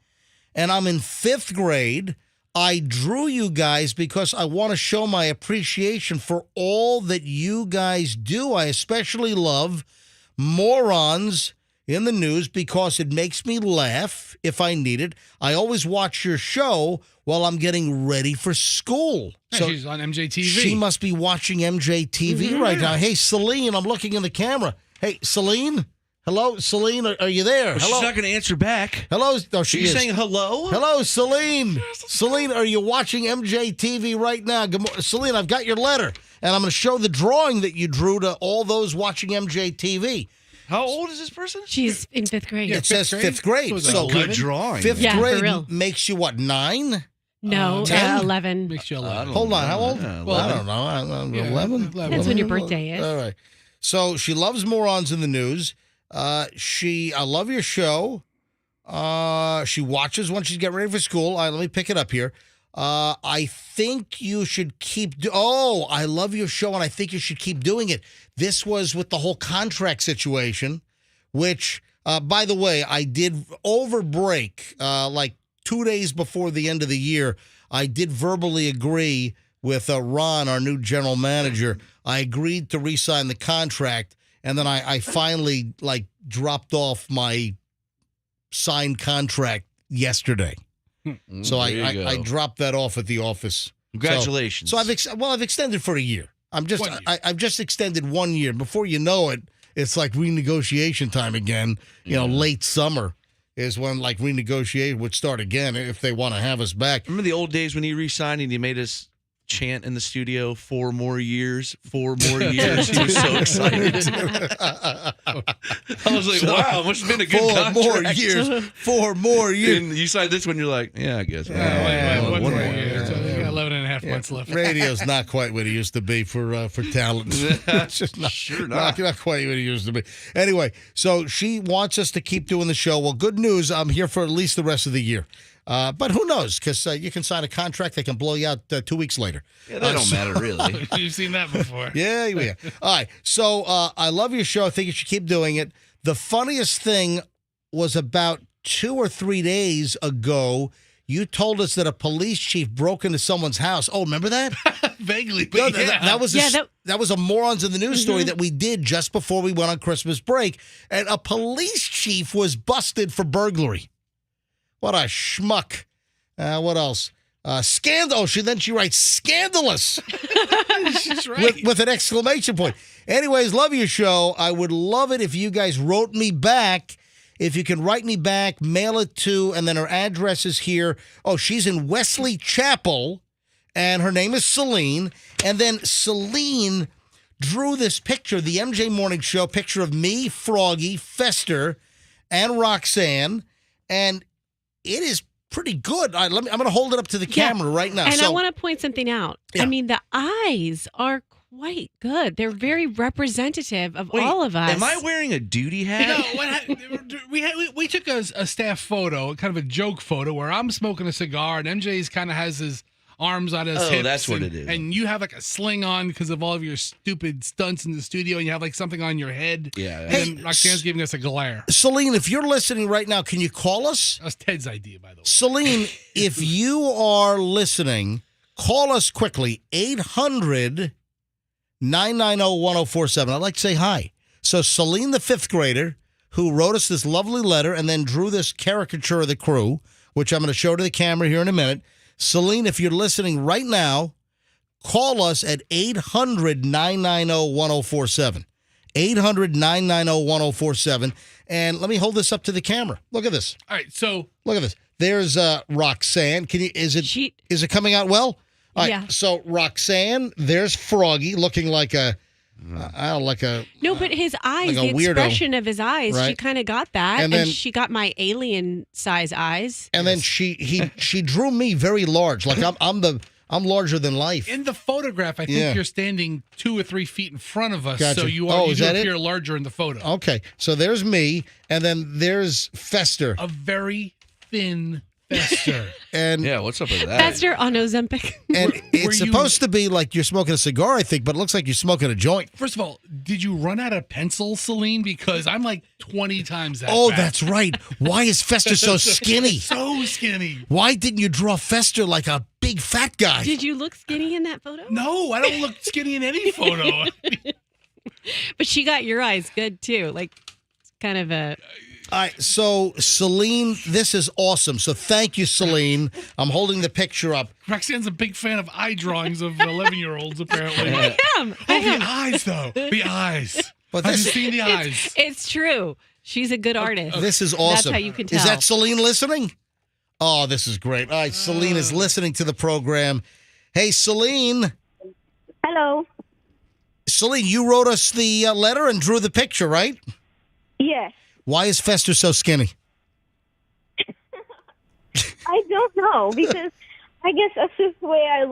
and I'm in 5th grade. I drew you guys because I want to show my appreciation for all that you guys do. I especially love Morons in the News because it makes me laugh if I need it. I always watch your show while I'm getting ready for school.
Yeah, she's on MJTV.
She must be watching MJTV right now. Hey, Celine, I'm looking in the camera. Hey, Celine? Hello, Celine, are you there?
Well,
Hello?
she's not going to answer back.
Hello? Oh, she
Are you
is.
saying hello?
Hello, Celine. Celine, are you watching MJTV right now? Celine, I've got your letter, and I'm going to show the drawing that you drew to all those watching MJTV.
How old is this person?
She's in 5th grade.
It says 5th grade.
So good drawing.
5th
Yeah, for
grade
real.
makes you what, 9?
No,
10?
11.
Makes you 11.
Hold on, how old?
Yeah,
Well, I don't know.
Yeah,
11?
That's when your birthday is.
All right. So she loves Morons in the News. I love your show. She watches when she's getting ready for school. Let me pick it up here. I think you should keep. I love your show, and I think you should keep doing it. This was with the whole contract situation, which, by the way, I did over break, like 2 days before the end of the year. I did verbally agree with Ron, our new general manager. I agreed to re-sign the contract. And then I finally dropped off my signed contract yesterday. So I dropped that off at the office.
Congratulations.
So I've extended for a year. I've just extended 1 year. Before you know it, it's like renegotiation time again. You know, late summer is when renegotiation would start again if they want to have us back.
Remember the old days when you re-signed and you made us chant in the studio 4 more years, 4 more years. He was so excited. I was like, wow, must have been a good
4
contract.
more years. 4 more years.
And you signed this one, you're like, yeah, I guess.
One more year. So they got 11 and a half months left.
Radio's not quite what it used to be for talent. It's just not quite what it used to be. Anyway, so she wants us to keep doing the show. Well, good news. I'm here for at least the rest of the year. But who knows? Because you can sign a contract, they can blow you out 2 weeks later.
Yeah, that don't matter, really.
You've seen that before.
Yeah. All right. So I love your show. I think you should keep doing it. The funniest thing was about 2 or 3 days ago, You told us that a police chief broke into someone's house. Oh, remember that?
Vaguely, but
No,
yeah.
that was a Morons in the News story that we did just before we went on Christmas break. And a police chief was busted for burglary. What a schmuck. What else? Scandal. Then she writes scandalous.
She's right.
with an exclamation point. Anyways, love your show. I would love it if you guys wrote me back. If you can write me back, mail it to, and then her address is here. Oh, she's in Wesley Chapel, and her name is Celine. And then Celine drew this picture, the MJ Morning Show, picture of me, Froggy, Fester, and Roxanne. And it is pretty good. I'm going to hold it up to the camera right now.
And I want to point something out.
Yeah.
I mean, the eyes are quite good. They're very representative of all of us.
Am I wearing a duty hat?
We took a staff photo, kind of a joke photo, where I'm smoking a cigar and MJ's kind of has his arms on his hips.
That's what it is.
And you have like a sling on because of all of your stupid stunts in the studio, and you have like something on your head.
Yeah.
And then Roxanne's giving us a glare.
Celine, if you're listening right now, can you call us?
That was Ted's idea, by the way.
Celine, if you are listening, call us quickly, 800-990-1047. I'd like to say hi. So Celine, the fifth grader, who wrote us this lovely letter and then drew this caricature of the crew, which I'm going to show to the camera here in a minute. Celine, if you're listening right now, call us at 800-990-1047. 800-990-1047. And let me hold this up to the camera. Look at this.
All right, so
Look at this. There's Roxanne. Is it coming out well? All right,
Yeah.
So Roxanne, there's Froggy looking like a
No, but his eyes,
like a
the
weirdo,
expression of his eyes, she
right?
kind of got that.
And
And,
then-
she got my alien size eyes.
and then she drew me very large. Like I'm larger than life.
in the photograph, I think
Yeah.
you're standing 2 or 3 feet in front of us,
Gotcha.
so you
Oh,
are
is
you
that it?
appear larger in the photo.
Okay. So there's me, and then there's Fester.
A very thin Fester.
And
yeah, what's up with that?
Faster on Ozempic.
And
Were
it's
you-
supposed to be like you're smoking a cigar, I think, but it looks like you're smoking a joint.
First of all, did you run out of pencil, Celine? Because I'm like 20 times that
Oh,
fat.
that's right. Why is Fester so skinny?
So skinny.
Why didn't you draw Fester like a big fat guy?
Did you look skinny in that photo?
No, I don't look skinny in any photo.
But she got your eyes good too. Like, it's kind of a.
All right, so Celine, this is awesome. So thank you, Celine. I'm holding the picture up.
Roxanne's a big fan of eye drawings of 11-year-olds, apparently.
I am.
Oh, the eyes, though. The eyes.
But
Have you
this,
seen the eyes?
It's true. She's a good artist.
this is awesome.
That's how you can tell.
Is that Celine listening? Oh, this is great. All right, Celine is listening to the program. Hey, Celine.
Hello.
Celine, you wrote us the letter and drew the picture, right?
Yes.
Why is Fester so skinny?
I don't know because I guess that's just the way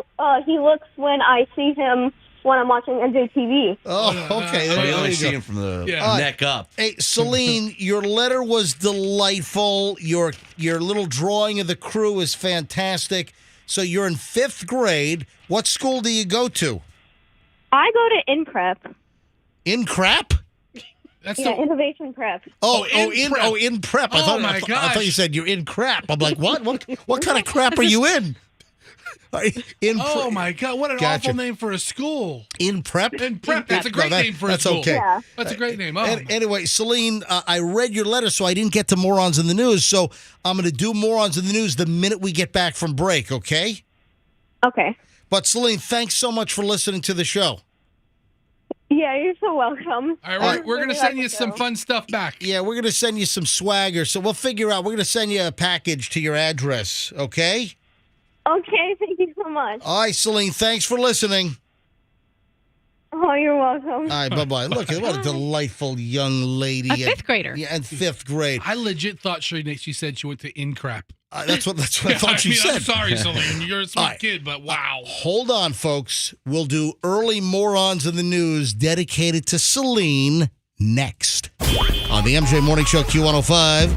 he looks when I see him when I'm watching NJTV.
Oh, okay.
So
There
you only
you
see
go.
him from the
Yeah.
neck up.
Hey, Celine, your letter was delightful. Your little drawing of the crew is fantastic. So you're in fifth grade. What school do you go to?
I go to InPrep.
In crap?
That's
Yeah, Innovation Prep.
In prep. I
Oh,
thought,
my
I thought you
gosh.
said you're in crap. I'm like, what? What kind of crap are you in?
Oh, my God. What an
Gotcha.
awful name for a school.
In prep?
In prep. That's a
No,
great name for a
that's
school.
okay.
Yeah.
That's a great name. Oh,
Anyway, Celine, I read your letter, so I didn't get to Morons in the News. So I'm going to do Morons in the News the minute we get back from break, okay?
Okay.
But Celine, thanks so much for listening to the show.
Yeah, you're so welcome.
all right, we're going to send you some fun stuff back.
Yeah, we're going to send you some swagger. So we'll figure out. We're going to send you a package to your address, okay?
Okay, thank you so much.
All right, Celine, thanks for listening.
Oh, you're welcome.
All right, bye-bye. Look, what a delightful young lady.
A fifth grader.
Yeah, in fifth grade.
I legit thought she said she went to InCrap.
That's what I thought she said.
I'm sorry, Celine. You're a smart
All right.
kid, but wow.
Hold on, folks. We'll do early Morons in the News dedicated to Celine next on the MJ Morning Show Q105.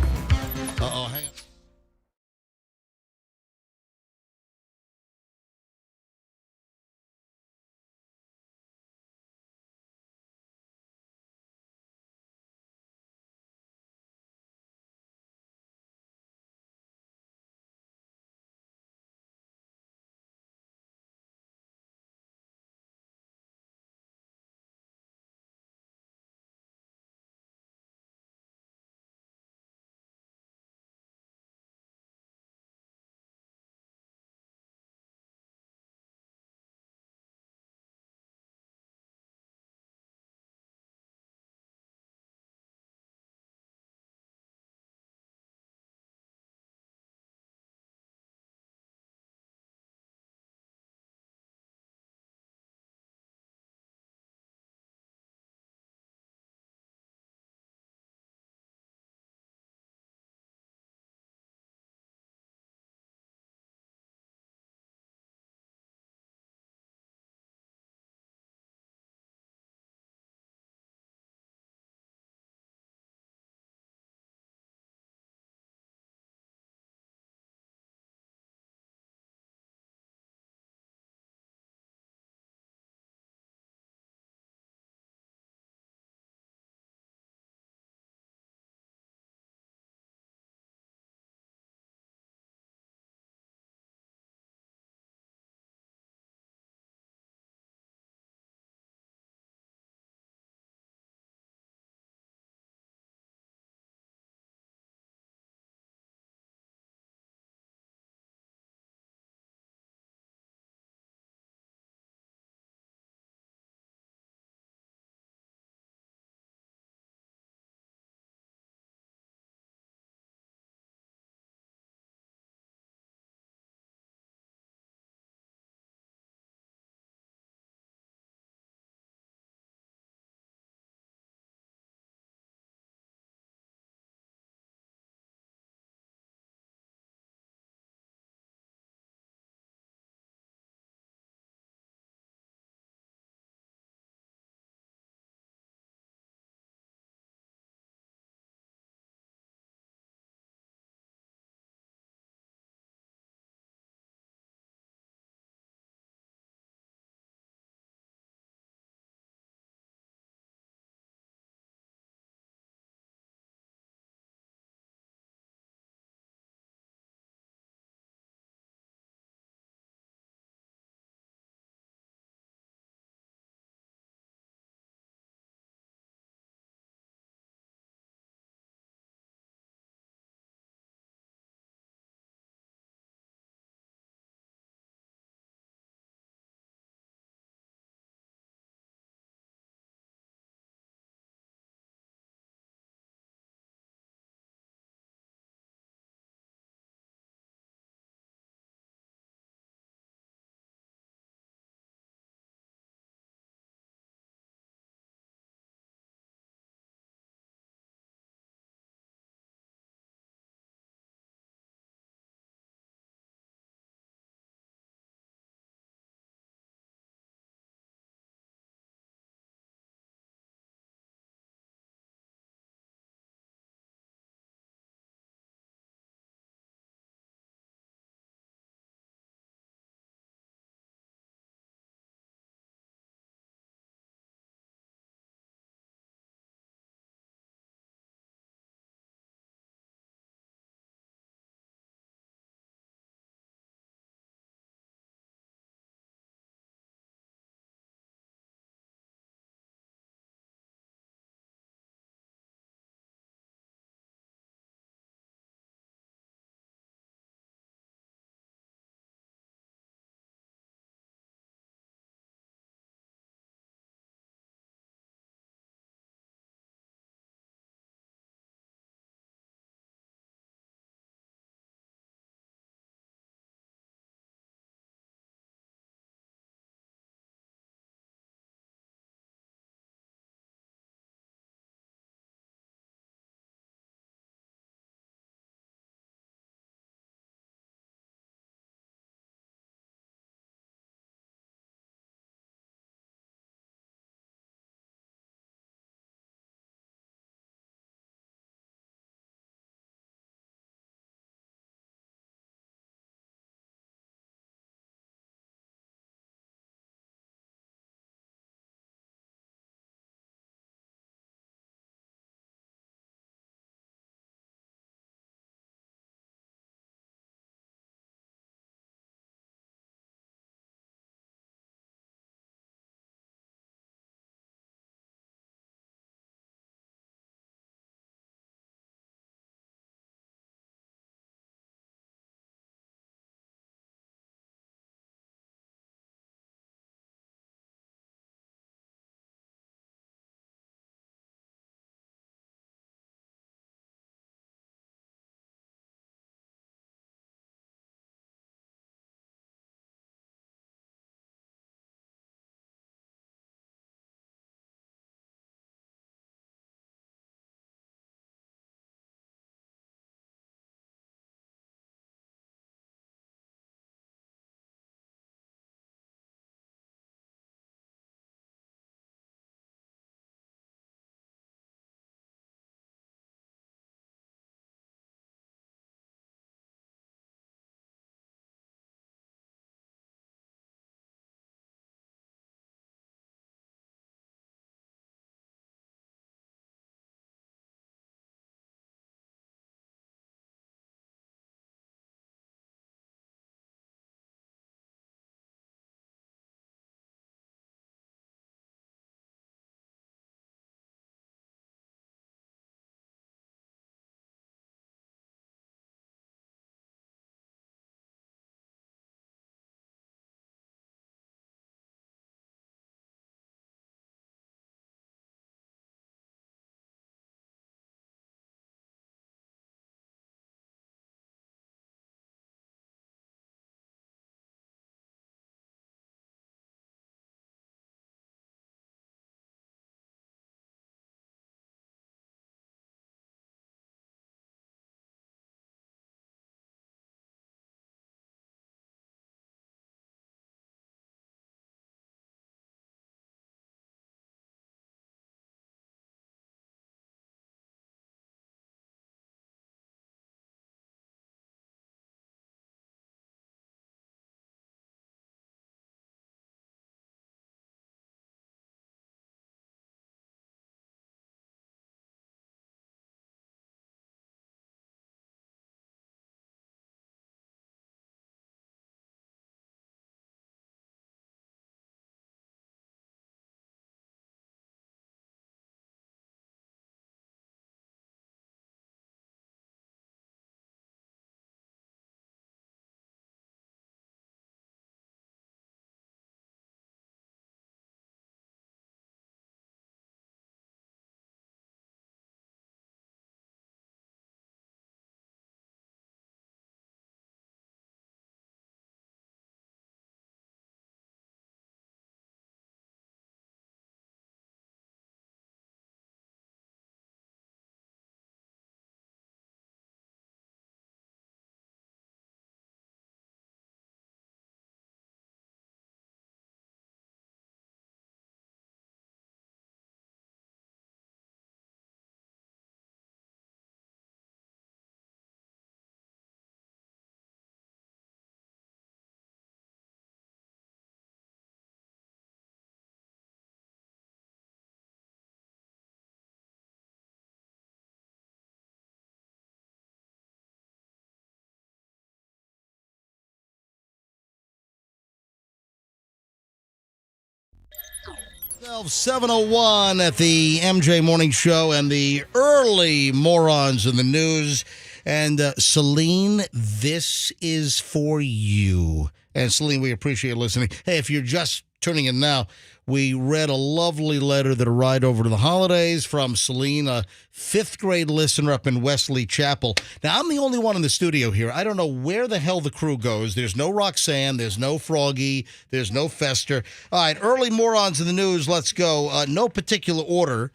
7:01 at the MJ Morning Show and the early Morons in the news. And Celine, this is for you. And Celine, we appreciate listening. Hey, if you're just tuning in now, we read a lovely letter that arrived over to the holidays from Celine, a fifth grade listener up in Wesley Chapel. Now, I'm the only one in the studio here. I don't know where the hell the crew goes. There's no Roxanne. There's no Froggy. There's no Fester. All right, early Morons in the news. Let's go. No particular order.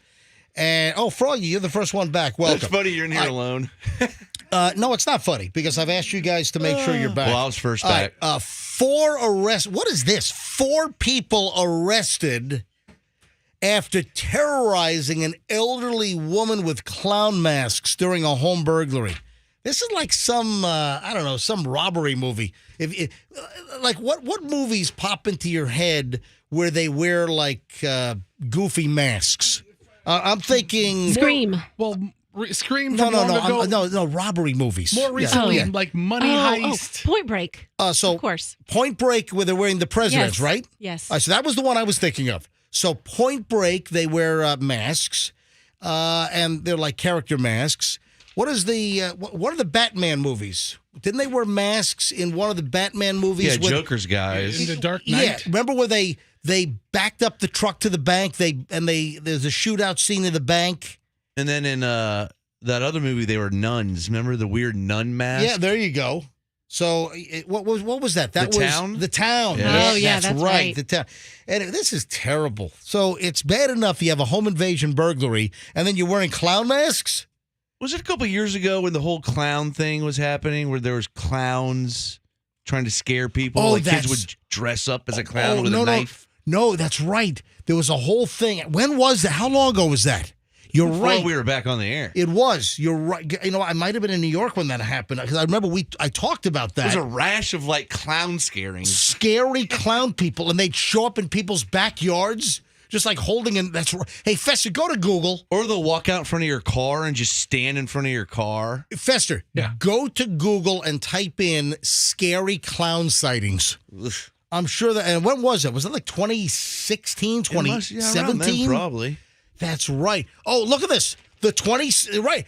And Froggy, you're the first one back. Welcome.
It's funny you're in here alone.
No, it's not funny because I've asked you guys to make sure you're back.
Well, I was first back.
4 arrests. What is this? 4 people arrested after terrorizing an elderly woman with clown masks during a home burglary. This is like some, some robbery movie. What movies pop into your head where they wear goofy masks? I'm thinking
Scream. Scream from long ago.
No, robbery movies.
More recently, like Money Heist.
Point Break. Of course.
Point Break, where they're wearing the presidents, right?
Yes.
So that was the one I was thinking of. So Point Break, they wear masks, and they're like character masks. What are the Batman movies? Didn't they wear masks in one of the Batman movies?
Yeah, Joker's guys.
In The Dark Knight.
Yeah, remember where they backed up the truck to the bank? There's a shootout scene in the bank.
And then in that other movie, they were nuns. Remember the weird nun mask?
Yeah, there you go. So what was that? That was
Town?
The Town.
Yeah.
Oh, yeah, that's right.
The Town. And this is terrible. So it's bad enough you have a home invasion burglary, and then you're wearing clown masks?
Was it a couple years ago when the whole clown thing was happening, where there was clowns trying to scare people? Kids would dress up as a clown with a knife?
No, that's right. There was a whole thing. When was that? How long ago was that? You're right.
Before we were back on the air.
It was. You're right. I might have been in New York when that happened because I remember I talked about that.
There was a rash of clown scaring.
Scary clown people, and they'd show up in people's backyards, just like holding in. That's right. Hey, Fester, go to Google.
Or they'll walk out in front of your car and just stand in front of your car.
Fester, go to Google and type in scary clown sightings.
Ugh.
I'm sure that. And when was it? Was it like 2016, 2017?
Probably.
That's right. Oh, look at this. Right.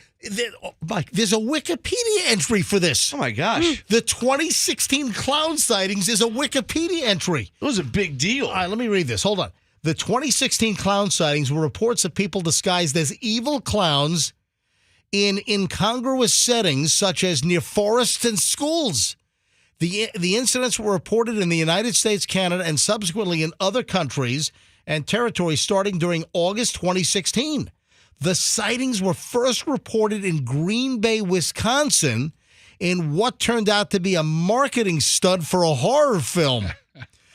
Mike, there's a Wikipedia entry for this.
Oh, my gosh.
The 2016 clown sightings is a Wikipedia entry.
It was a big deal.
All right, let me read this. Hold on. The 2016 clown sightings were reports of people disguised as evil clowns in incongruous settings, such as near forests and schools. The incidents were reported in the United States, Canada, and subsequently in other countries and territories starting during August 2016. The sightings were first reported in Green Bay, Wisconsin, in what turned out to be a marketing stunt for a horror film.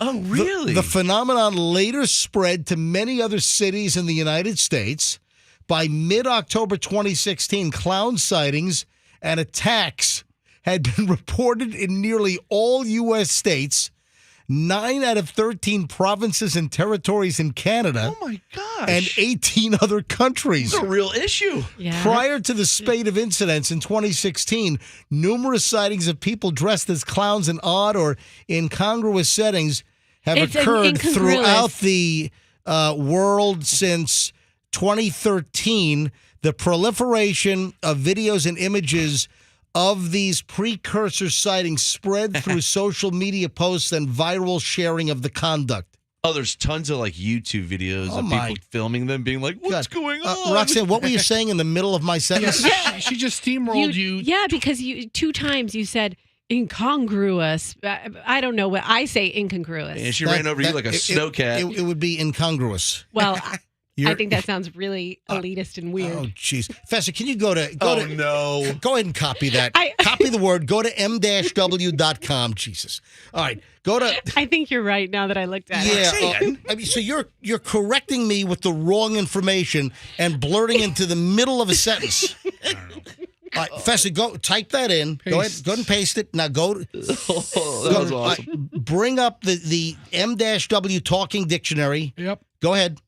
Oh, really?
The phenomenon later spread to many other cities in the United States. By mid-October 2016, clown sightings and attacks had been reported in nearly all U.S. states, 9 out of 13 provinces and territories in Canada.
Oh, my gosh.
And 18 other countries.
It's a real issue.
Yeah.
Prior to the spate of incidents in 2016, numerous sightings of people dressed as clowns in odd or incongruous settings have occurred throughout the world since 2013. The proliferation of videos and images of these precursor sightings spread through social media posts and viral sharing of the conduct.
Oh, there's tons of YouTube videos of people filming them being like, what's going on?
Roxanne, what were you saying in the middle of my sentence?
Yeah, she just steamrolled you.
Yeah, because 2 times you said incongruous. I don't know what I say incongruous.
And she ran over you like a snowcat.
It would be incongruous.
Well, I think that sounds really elitist and weird.
Oh, jeez. Fester, can you go ahead and copy that. Copy the word. Go to m-w.com. Jesus. All right. Go to.
I think you're right now that I looked at it.
Yeah. So you're correcting me with the wrong information and blurting into the middle of a sentence. All right, Fester, go type that in. Go ahead and paste it. Now go.
That was awesome.
Bring up the M-W talking dictionary.
Yep.
Go ahead.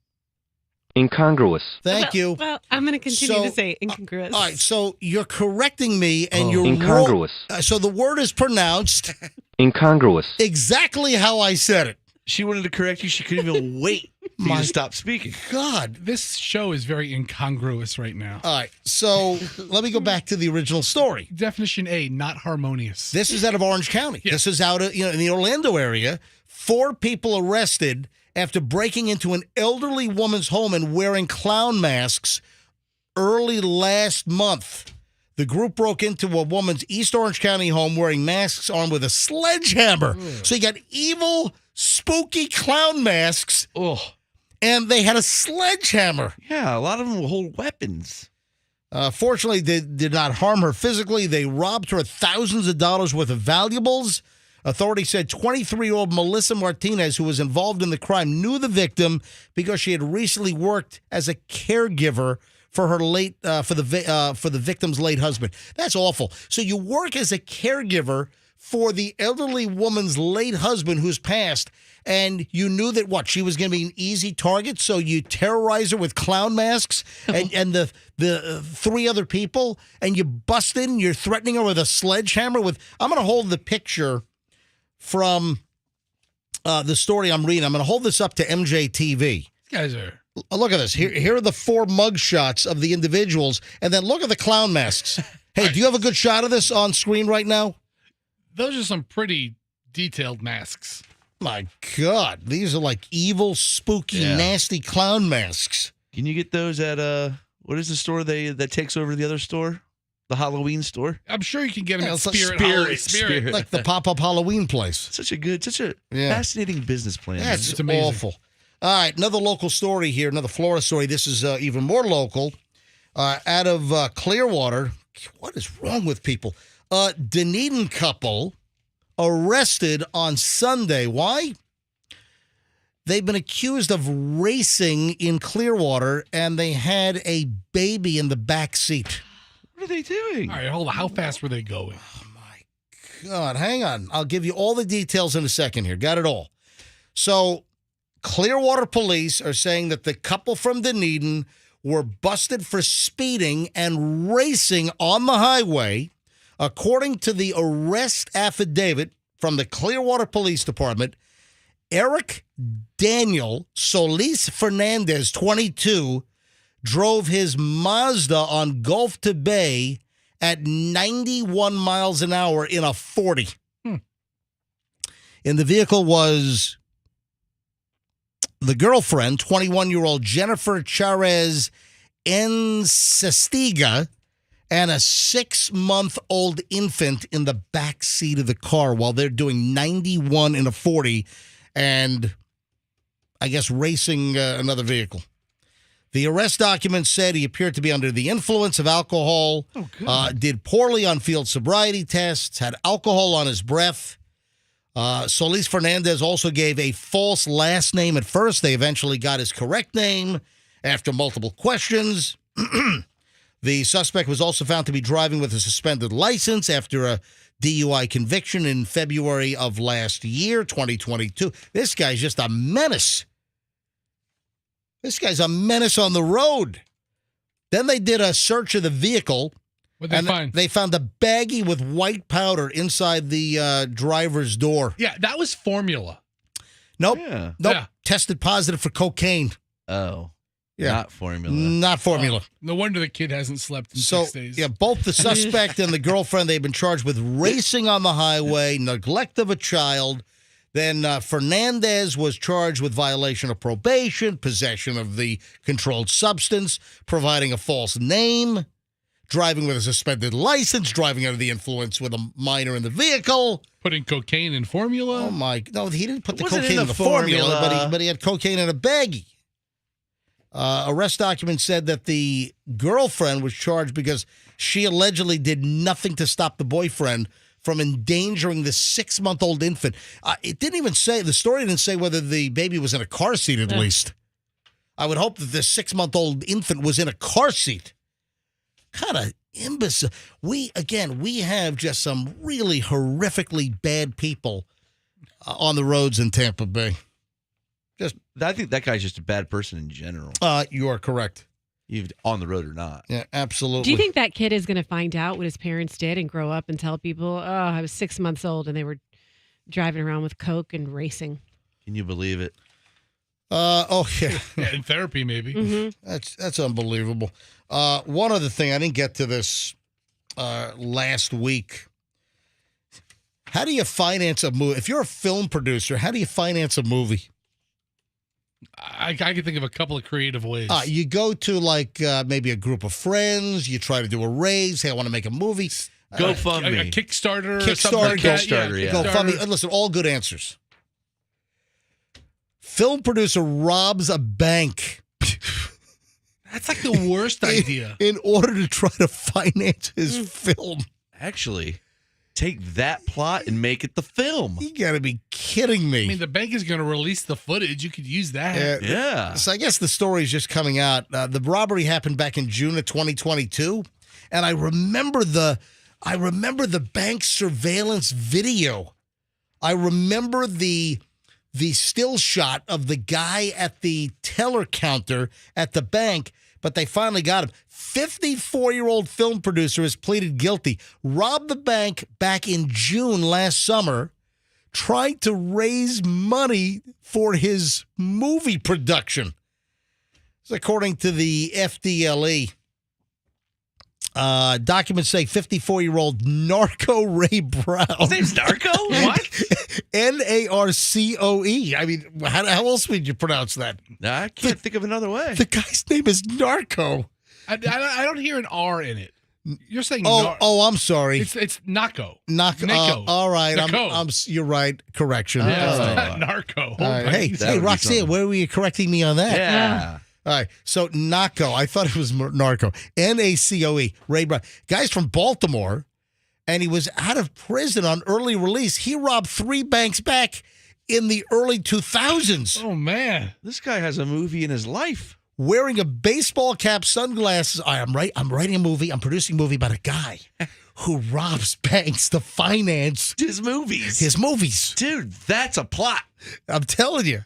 Incongruous.
Thank you.
Well, I'm going to continue to say incongruous.
All right, so you're correcting me, and you're
incongruous.
So the word is pronounced
incongruous.
Exactly how I said it.
She wanted to correct you. She couldn't even wait. So you just stop speaking.
God.
This show is very incongruous right now.
All right, so let me go back to the original story.
Definition A, not harmonious.
This is out of Orange County. Yeah. This is out of, in the Orlando area. 4 people arrested after breaking into an elderly woman's home and wearing clown masks early last month. The group broke into a woman's East Orange County home wearing masks armed with a sledgehammer. So you got evil, spooky clown masks. And they had a sledgehammer.
Yeah, a lot of them will hold weapons.
Fortunately, they did not harm her physically. They robbed her thousands of dollars worth of valuables. Authorities said 23-year-old Melissa Martinez, who was involved in the crime, knew the victim because she had recently worked as a caregiver for her for the victim's late husband. That's awful. So you work as a caregiver for the elderly woman's late husband who's passed, and you knew that she was going to be an easy target, so you terrorize her with clown masks and the 3 other people, and you bust in, you're threatening her with a sledgehammer. I'm going to hold the picture from the story I'm reading. I'm going to hold this up to MJTV.
These guys are...
Look at this. Here are the 4 mug shots of the individuals, and then look at the clown masks. Hey, do you have a good shot of this on screen right now?
Those are some pretty detailed masks.
My God, these are like evil, spooky, nasty clown masks.
Can you get those at what is the store that takes over the other store? The Halloween store?
I'm sure you can get them at
Spirit.
Like the pop-up Halloween place.
Such a fascinating business plan.
Yeah, it's amazing. Awful. All right, another local story here, another Florida story. This is even more local. Out of Clearwater. What is wrong with people? Dunedin couple arrested on Sunday. Why? They've been accused of racing in Clearwater, and they had a baby in the back seat.
What are they doing?
All right, hold on. How fast were they going?
Oh, my God. Hang on. I'll give you all the details in a second here. Got it all. So Clearwater police are saying that the couple from Dunedin were busted for speeding and racing on the highway. According to the arrest affidavit from the Clearwater Police Department, Eric Daniel Solis Fernandez, 22, drove his Mazda on Gulf to Bay at 91 miles an hour in a 40. In the vehicle was the girlfriend, 21-year-old Jennifer Charez Encestiga, and a 6-month-old infant in the back seat of the car while they're doing 91 in a 40 and, I guess, racing another vehicle. The arrest document said he appeared to be under the influence of alcohol, did poorly on field sobriety tests, had alcohol on his breath. Solis Fernandez also gave a false last name at first. They eventually got his correct name after multiple questions. The suspect was also found to be driving with a suspended license after a DUI conviction in February of last year, 2022. This guy's just a menace. This guy's a menace on the road. Then they did a search of the vehicle.
What'd they find?
They found a baggie with white powder inside the driver's door.
Yeah, that was formula.
Nope.
Yeah.
Nope.
Yeah.
Tested positive for cocaine.
Oh.
Yeah.
Not formula.
Not formula.
No wonder the kid hasn't slept in 6 days.
Yeah, both the suspect and the girlfriend, they've been charged with racing on the highway, neglect of a child. Then Fernandez was charged with violation of probation, possession of the controlled substance, providing a false name, driving with a suspended license, driving under the influence with a minor in the vehicle.
Putting cocaine in formula?
Oh, my. No, he didn't put the
Wasn't
cocaine
in
in
the
the formula,
formula.
but he had cocaine in a baggie. Arrest documents said that the girlfriend was charged because she allegedly did nothing to stop the boyfriend from endangering the 6-month-old infant. It didn't even say, the story didn't say whether the baby was in a car seat at least. I would hope that the 6-month-old infant was in a car seat. Kind of imbecile. We have just some really horrifically bad people on the roads in Tampa Bay.
I think that guy's just a bad person in general.
You are correct.
Even on the road or not.
Yeah, absolutely.
Do you think that kid is going to find out what his parents did and grow up and tell people, oh, I was 6 months old and they were driving around with coke and racing?
Can you believe it?
Yeah, in therapy, maybe.
Mm-hmm.
That's unbelievable. One other thing, I didn't get to this last week. How do you finance a movie? If you're a film producer, how do you finance a movie?
I can think of a couple of creative ways.
You go to maybe a group of friends. You try to do a raise. Hey, I want to make a movie.
GoFundMe.
A Kickstarter.
Kickstarter.
Or something like that.
Kickstarter, yeah.
GoFundMe. Listen, all good answers. Film producer robs a bank.
That's like the worst idea.
In order to try to finance his film.
Actually, take that plot and make it the film.
You got to be kidding me.
I mean, the bank is going to release the footage. You could use that.
Yeah.
So I guess the story is just coming out. The robbery happened back in June of 2022, and I remember the bank surveillance video. I remember the still shot of the guy at the teller counter at the bank, but they finally got him. 54-year-old film producer has pleaded guilty. Robbed the bank back in June last summer, trying to raise money for his movie production. This, according to the FDLE. Documents say 54-year-old Narco Ray Brown.
His name's Narco? What?
Narcoe. I mean, how else would you pronounce that?
I can't think of another way.
The guy's name is Narco.
I don't hear an R in it. You're saying
I'm sorry.
It's Naco.
Naco. All right.
Naco.
You're right. Correction.
Yeah, it's not Narco.
All right. Hey, Roxanne, where were you correcting me on that?
Yeah.
All right. So Naco. I thought it was Narco. Nacoe. Ray Brown. Guy's from Baltimore, and he was out of prison on early release. He robbed 3 banks back in the early 2000s.
Oh, man.
This guy has a movie in his life.
Wearing a baseball cap, sunglasses. I'm writing a movie. I'm producing a movie about a guy who robs banks to finance
his movies.
Dude,
that's a plot.
I'm telling you.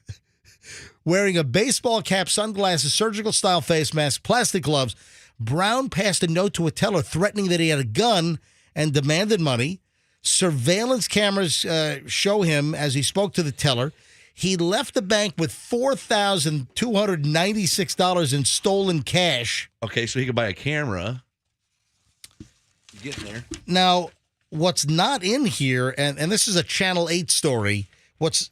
Wearing a baseball cap, sunglasses, surgical-style face mask, plastic gloves, Brown passed a note to a teller threatening that he had a gun and demanded money. Surveillance cameras show him as he spoke to the teller. He left the bank with $4,296 in stolen cash.
Okay, so he could buy a camera. Getting there.
Now, what's not in here, and this is a Channel 8 story, what's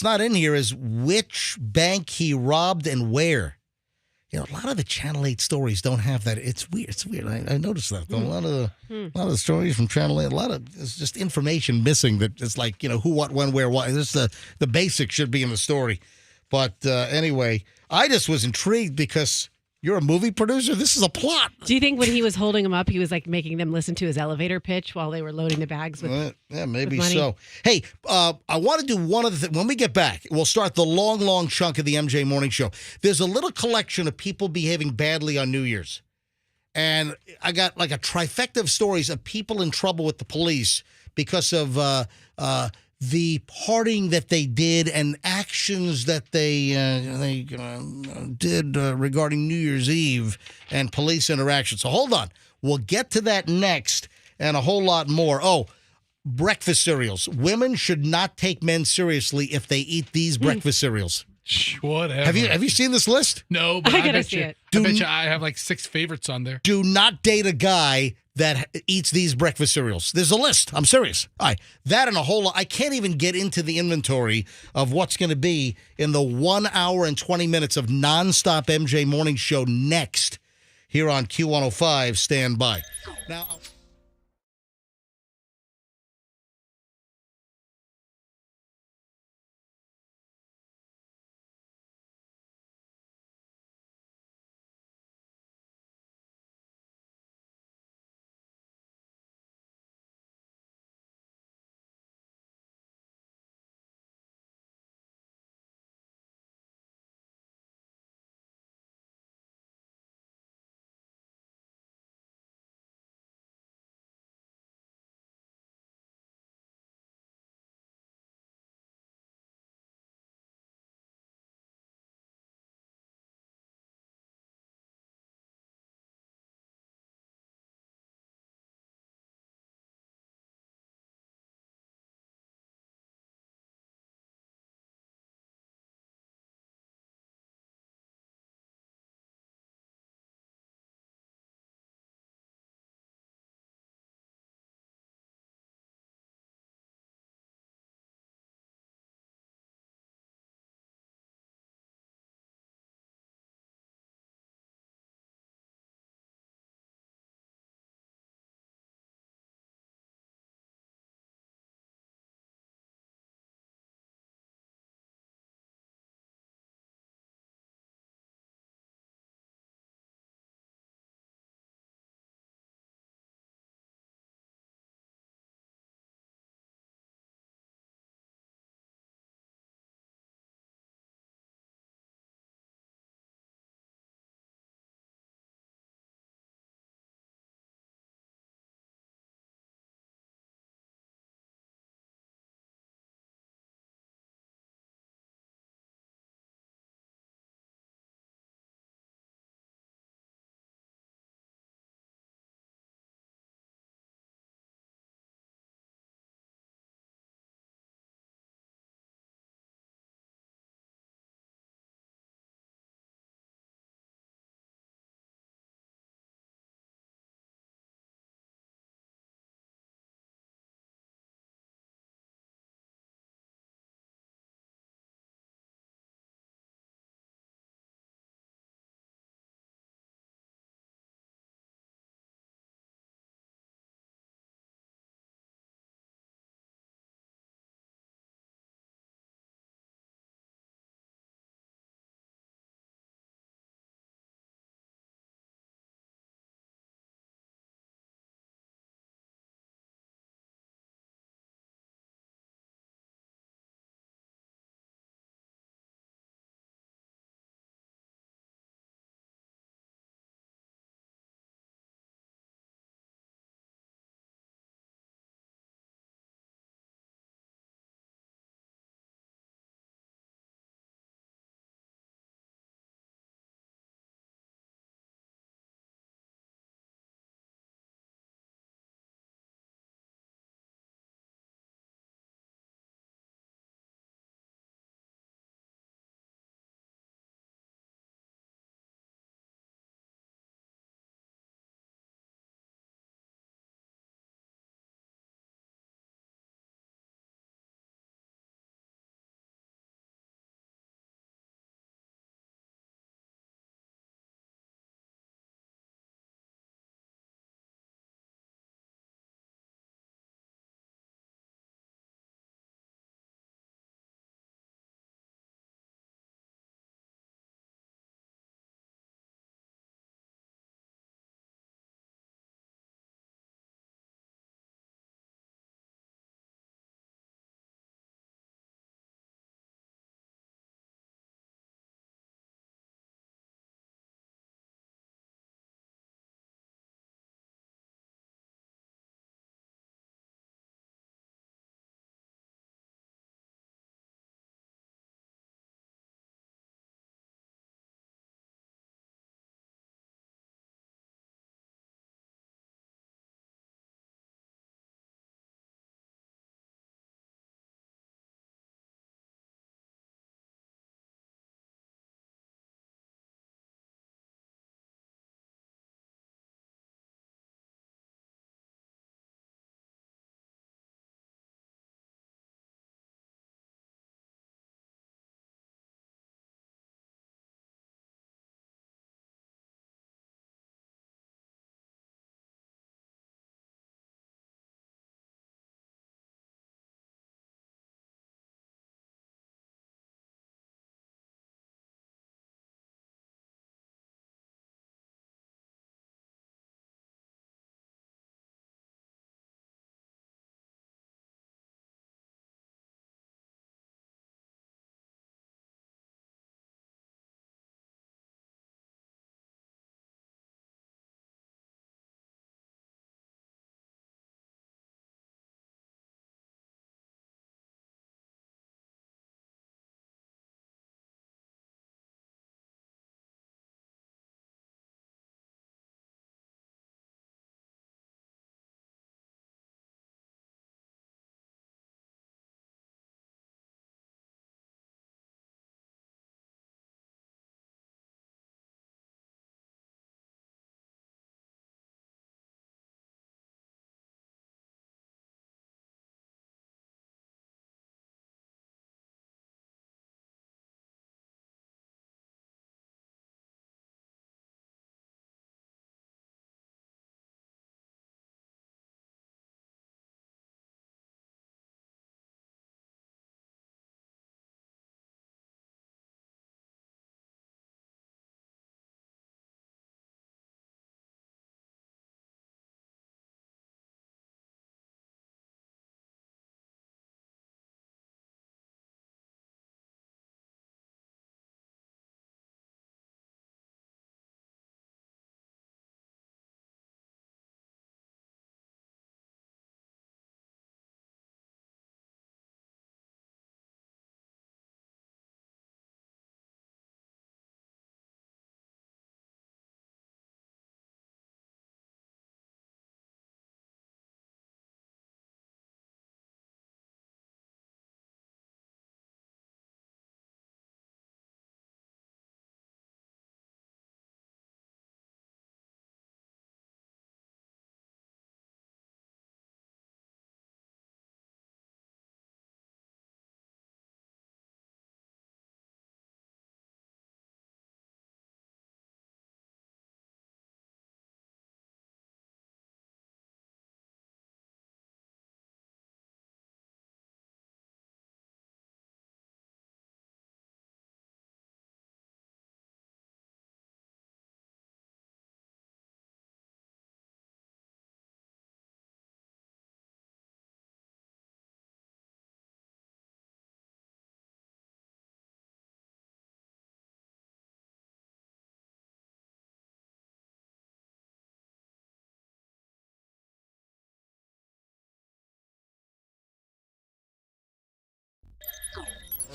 not in here is which bank he robbed and where. You know, a lot of the Channel 8 stories don't have that. It's weird. I noticed that. A lot of the stories from Channel 8, there's just information missing that it's like, you know, who, what, when, where, why. This the basics should be in the story. But anyway, I just was intrigued because you're a movie producer. This is a plot.
Do you think when he was holding them up, he was like making them listen to his elevator pitch while they were loading the bags with
yeah, maybe
with money?
so. Hey, I want to do one other thing. When we get back, we'll start the long chunk of the MJ Morning Show. There's a little collection of people behaving badly on New Year's. And I got like a trifecta of stories of people in trouble with the police because of the partying that they did and actions that they did regarding New Year's Eve and police interaction. So hold on. We'll get to that next and a whole lot more. Oh, breakfast cereals. Women should not take men seriously if they eat these breakfast cereals.
Whatever.
Have you seen this list?
No, but
I
I
gotta
bet
see
you.
it.
I bet you I have like 6 favorites on there.
Do not date a guy that eats these breakfast cereals. There's a list. I'm serious. All right. That and a whole lot. I can't even get into the inventory of what's going to be in the 1 hour and 20 minutes of nonstop MJ Morning Show next here on Q105. Stand by. Now.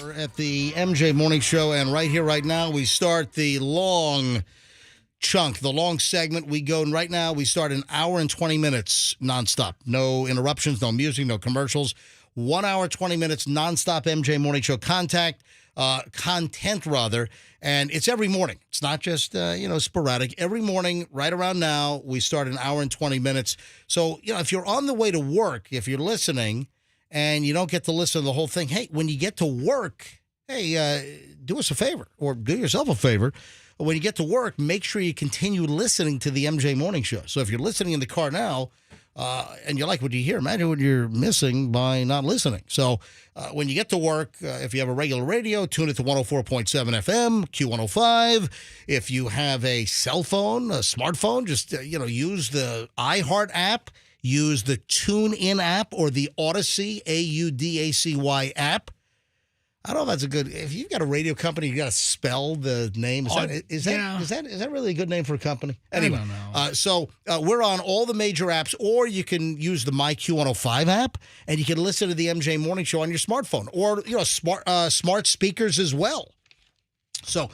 We're at the MJ Morning Show, and right here, right now, we start the long chunk, the long segment. We go, and right now, we start an hour and 20 minutes nonstop. No interruptions, no music, no commercials. 1 hour, 20 minutes nonstop MJ Morning Show content, and it's every morning. It's not just, sporadic. Every morning, right around now, we start an hour and 20 minutes. So, if you're on the way to work, if you're listening, and you don't get to listen to the whole thing, hey, when you get to work, do us a favor or do yourself a favor. When you get to work, make sure you continue listening to the MJ Morning Show. So if you're listening in the car now and you like what you hear, imagine what you're missing by not listening. So when you get to work, if you have a regular radio, tune it to 104.7 FM, Q105. If you have a cell phone, a smartphone, just, use the iHeart app. Use the TuneIn app or the Odyssey, AUDACY app. I don't know if that's a good. If you've got a radio company, you got to spell the name. Is that really a good name for a company? Anyway,
I don't know.
We're on all the major apps, or you can use the MyQ105 app, and you can listen to the MJ Morning Show on your smartphone, or smart speakers as well. So,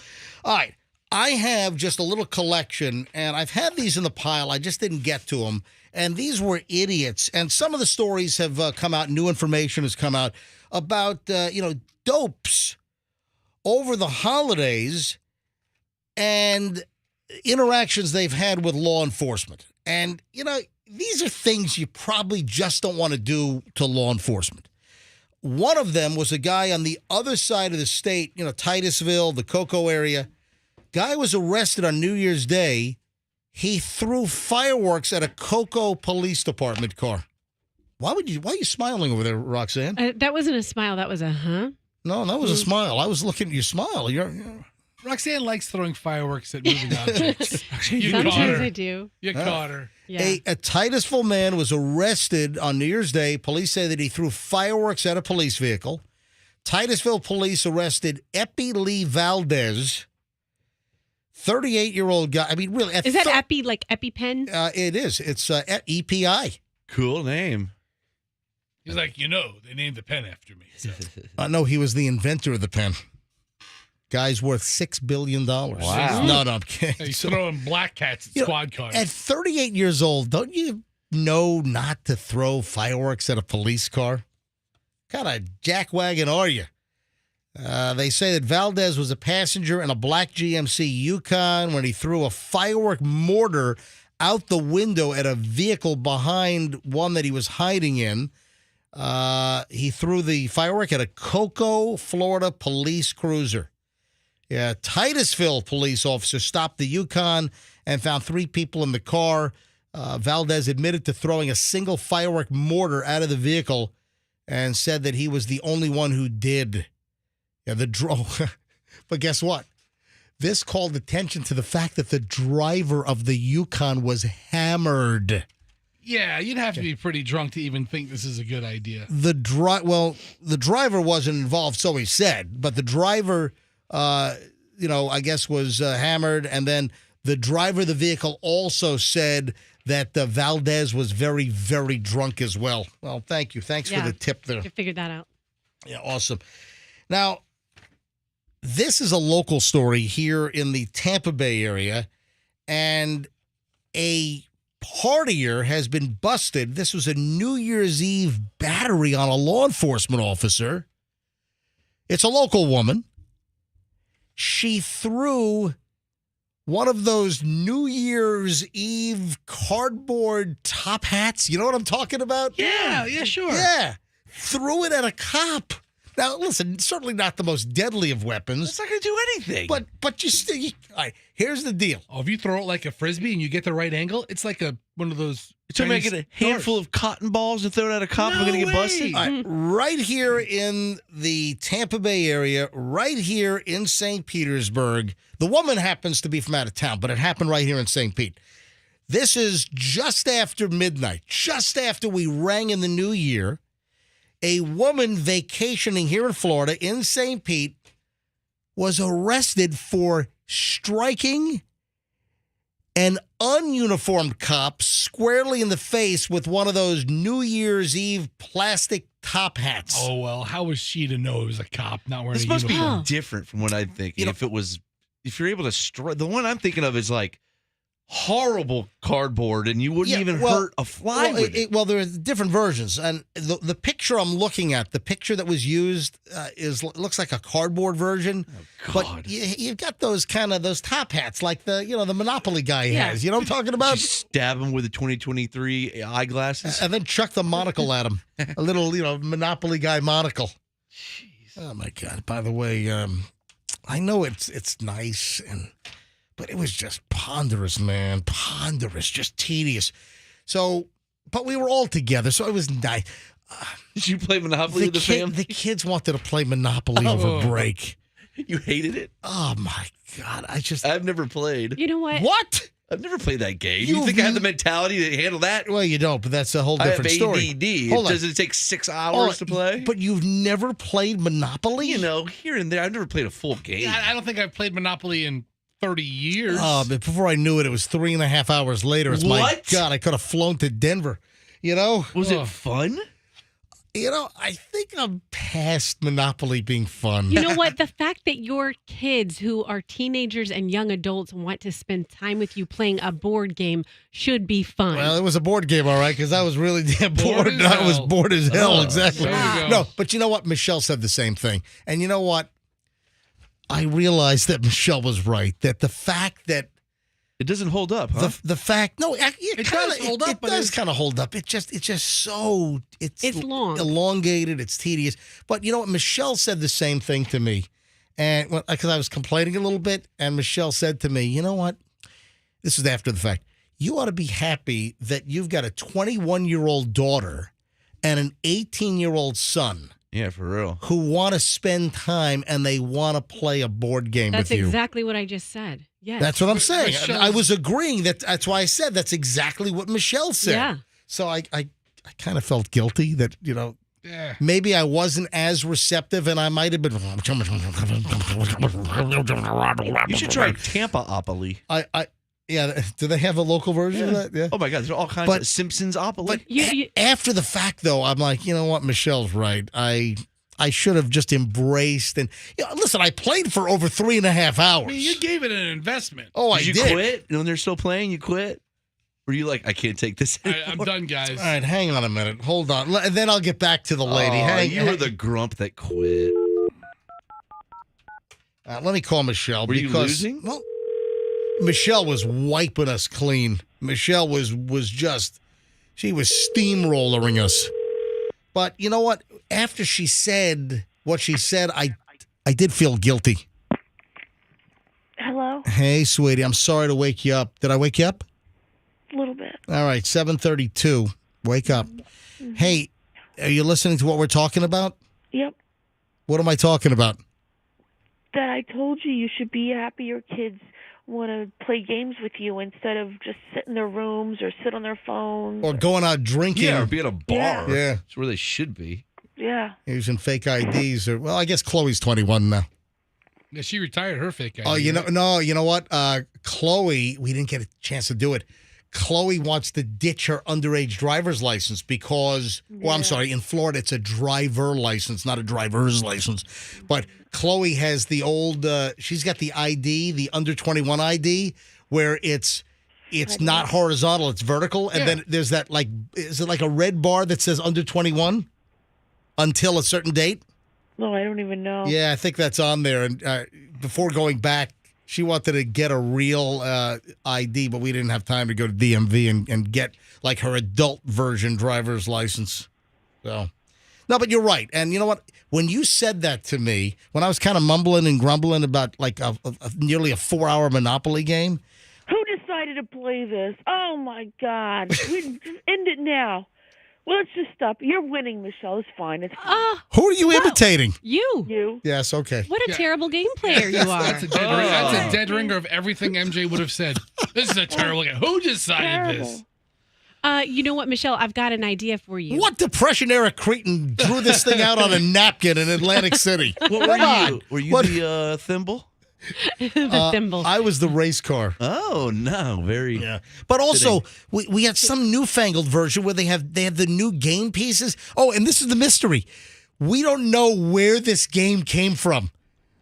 all right, I have just a little collection, and I've had these in the pile. I just didn't get to them. And these were idiots. And some of the stories have come out. New information has come out about, dopes over the holidays and interactions they've had with law enforcement. And, these are things you probably just don't want to do to law enforcement. One of them was a guy on the other side of the state, Titusville, the Cocoa area. Guy was arrested on New Year's Day. He threw fireworks at a Cocoa Police Department car. Why are you smiling over there, Roxanne?
That wasn't a smile. That was a huh?
No, that was a smile. I was looking at you smile.
Roxanne likes throwing fireworks at moving objects.
Sometimes I do.
You caught her.
Yeah.
A Titusville man was arrested on New Year's Day. Police say that he threw fireworks at a police vehicle. Titusville police arrested Epi Lee Valdez, 38-year-old guy. I mean, really.
Is that Epi, like EpiPen?
It is. It's EPI.
Cool name.
He's like, they named the pen after me. So.
No, he was the inventor of the pen. Guy's worth $6 billion.
Wow.
No, I'm kidding.
He's throwing black cats at squad cars.
At 38 years old, don't you know not to throw fireworks at a police car? What kind of jackwagon are you? They say that Valdez was a passenger in a black GMC Yukon when he threw a firework mortar out the window at a vehicle behind one that he was hiding in. He threw the firework at a Cocoa, Florida police cruiser. Yeah, Titusville police officer stopped the Yukon and found 3 people in the car. Valdez admitted to throwing a single firework mortar out of the vehicle and said that he was the only one who did. Yeah, but guess what? This called attention to the fact that the driver of the Yukon was hammered.
Yeah, you'd have to be pretty drunk to even think this is a good idea.
The driver wasn't involved, so he said, but the driver, I guess was hammered, and then the driver of the vehicle also said that Valdez was very, very drunk as well. Well, thank you. Thanks for the tip there.
You figured that out.
Yeah, awesome. Now, this is a local story here in the Tampa Bay area, and a partier has been busted. This was a New Year's Eve battery on a law enforcement officer. It's a local woman. She threw one of those New Year's Eve cardboard top hats. You know what I'm talking about?
Yeah, sure.
Yeah. Threw it at a cop. Now, listen, certainly not the most deadly of weapons.
It's not going to do anything.
But you still, all right, here's the deal.
Oh, if you throw it like a Frisbee and you get the right angle, it's like one of those.
So making a handful of cotton balls and throw it at a cop and we're going to get busted?
All right, right here in the Tampa Bay area, right here in St. Petersburg, the woman happens to be from out of town, but it happened right here in St. Pete. This is just after midnight, just after we rang in the new year. A woman vacationing here in Florida in St. Pete was arrested for striking an ununiformed cop squarely in the face with one of those New Year's Eve plastic top hats.
Oh, well, how was she to know it was a cop not wearing
This
a
must
uniform?
be different from what I'm thinking. If you're able to the one I'm thinking of is like horrible cardboard, and you wouldn't even hurt a fly with it.
Well, there are different versions, and the picture I'm looking at, the picture that was used, looks like a cardboard version.
Oh,
but you've got those top hats, like the Monopoly guy has. You know what I'm talking about?
Just stab him with the 2023 eyeglasses,
and then chuck the monocle at him. A little, Monopoly guy monocle. Jeez. Oh my God! By the way, I know it's nice but it was just ponderous, man. Ponderous, just tedious. So, but we were all together, so it was nice.
Did you play Monopoly with the family?
The kids wanted to play Monopoly over break.
You hated it?
Oh, my God.
I've never played.
You know what?
What?
I've never played that game. You think I have the mentality to handle that?
Well, you don't, but that's a whole different story.
I have ADD. Does it take 6 hours to play?
But you've never played Monopoly?
Here and there. I've never played a full game.
Yeah, I don't think I've played Monopoly in 30 years.
Oh, but before I knew it, it was 3.5 hours later. It's my God, I could have flown to Denver. Was
it fun?
I think I'm past Monopoly being fun.
You know what? The fact that your kids who are teenagers and young adults want to spend time with you playing a board game should be fun.
Well, it was a board game, all right, because I was really damn bored. I was bored as hell, exactly. No, but you know what? Michelle said the same thing. And you know what? I realized that Michelle was right, that the fact that
it doesn't hold up, huh?
The fact, no,
it does hold up.
It does kind of hold up. It's just so it's
long,
elongated. It's tedious. But you know what? Michelle said the same thing to me, and because I was complaining a little bit, and Michelle said to me, "You know what? This is after the fact. You ought to be happy that you've got a 21-year-old daughter and an 18-year-old son."
Yeah, for real.
Who want to spend time and they want to play a board game with you.
That's exactly what I just said. Yes.
That's what I'm saying. I was agreeing that's why I said that's exactly what Michelle said.
Yeah. So
I kind of felt guilty that, maybe I wasn't as receptive and I might have been.
You should try Tampa-opoly.
Yeah, do they have a local version of that? Yeah.
Oh my God, there's all kinds of Simpsons-opoly.
But after the fact, though, I'm like, you know what? Michelle's right. I should have just embraced and listen. I played for over 3.5 hours.
I mean, you gave it an investment.
Oh, I
did.
did.
You quit when they're still playing? You quit? Were you like, I can't take this anymore?
I'm done, guys.
All right, hang on a minute. Hold on. And then I'll get back to the lady.
You were the grump that quit.
Let me call Michelle.
Were you losing?
Well, Michelle was wiping us clean. Michelle was she was steamrollering us. But you know what? After she said what she said, I did feel guilty.
Hello?
Hey, sweetie, I'm sorry to wake you up. Did I wake you up?
A little bit.
All right, 7:32. Wake up.
Mm-hmm.
Hey, are you listening to what we're talking about?
Yep.
What am I talking about?
That I told you should be happy your kids want to play games with you instead of just sit in their rooms or sit on their phones.
Or going out drinking.
Yeah, or be at a bar.
Yeah.
That's where they should be.
Yeah.
Using fake IDs. Well, I guess Chloe's 21 now.
Yeah, she retired her fake ID.
Oh, you know what? Chloe, we didn't get a chance to do it. Chloe wants to ditch her underage driver's license because, I'm sorry, in Florida it's a driver license, not a driver's license. But Chloe has the old, she's got the ID, the under 21 ID, where it's not horizontal, it's vertical. And then there's that is it like a red bar that says under 21 until a certain date?
No, I don't even know.
Yeah, I think that's on there. And before going back, she wanted to get a real ID, but we didn't have time to go to DMV and get like her adult version driver's license. So, no, but you're right. And you know what? When you said that to me, when I was kind of mumbling and grumbling about like nearly a 4-hour Monopoly game.
Who decided to play this? Oh, my God. We end it now. Well, let's just stop. You're winning, Michelle. It's fine. It's fine.
Who are you imitating?
You.
Yes, okay.
What a terrible game player you are.
That's a dead ringer of everything MJ would have said. This is a terrible game. Who decided this?
You know what, Michelle? I've got an idea for you.
What Depression-era cretin drew this thing out on a napkin in Atlantic City?
What were you? Were you the thimble?
The thimble.
I was the race car.
Oh no, very.
Yeah, but also we had some newfangled version where they have the new game pieces. Oh, and this is the mystery. We don't know where this game came from.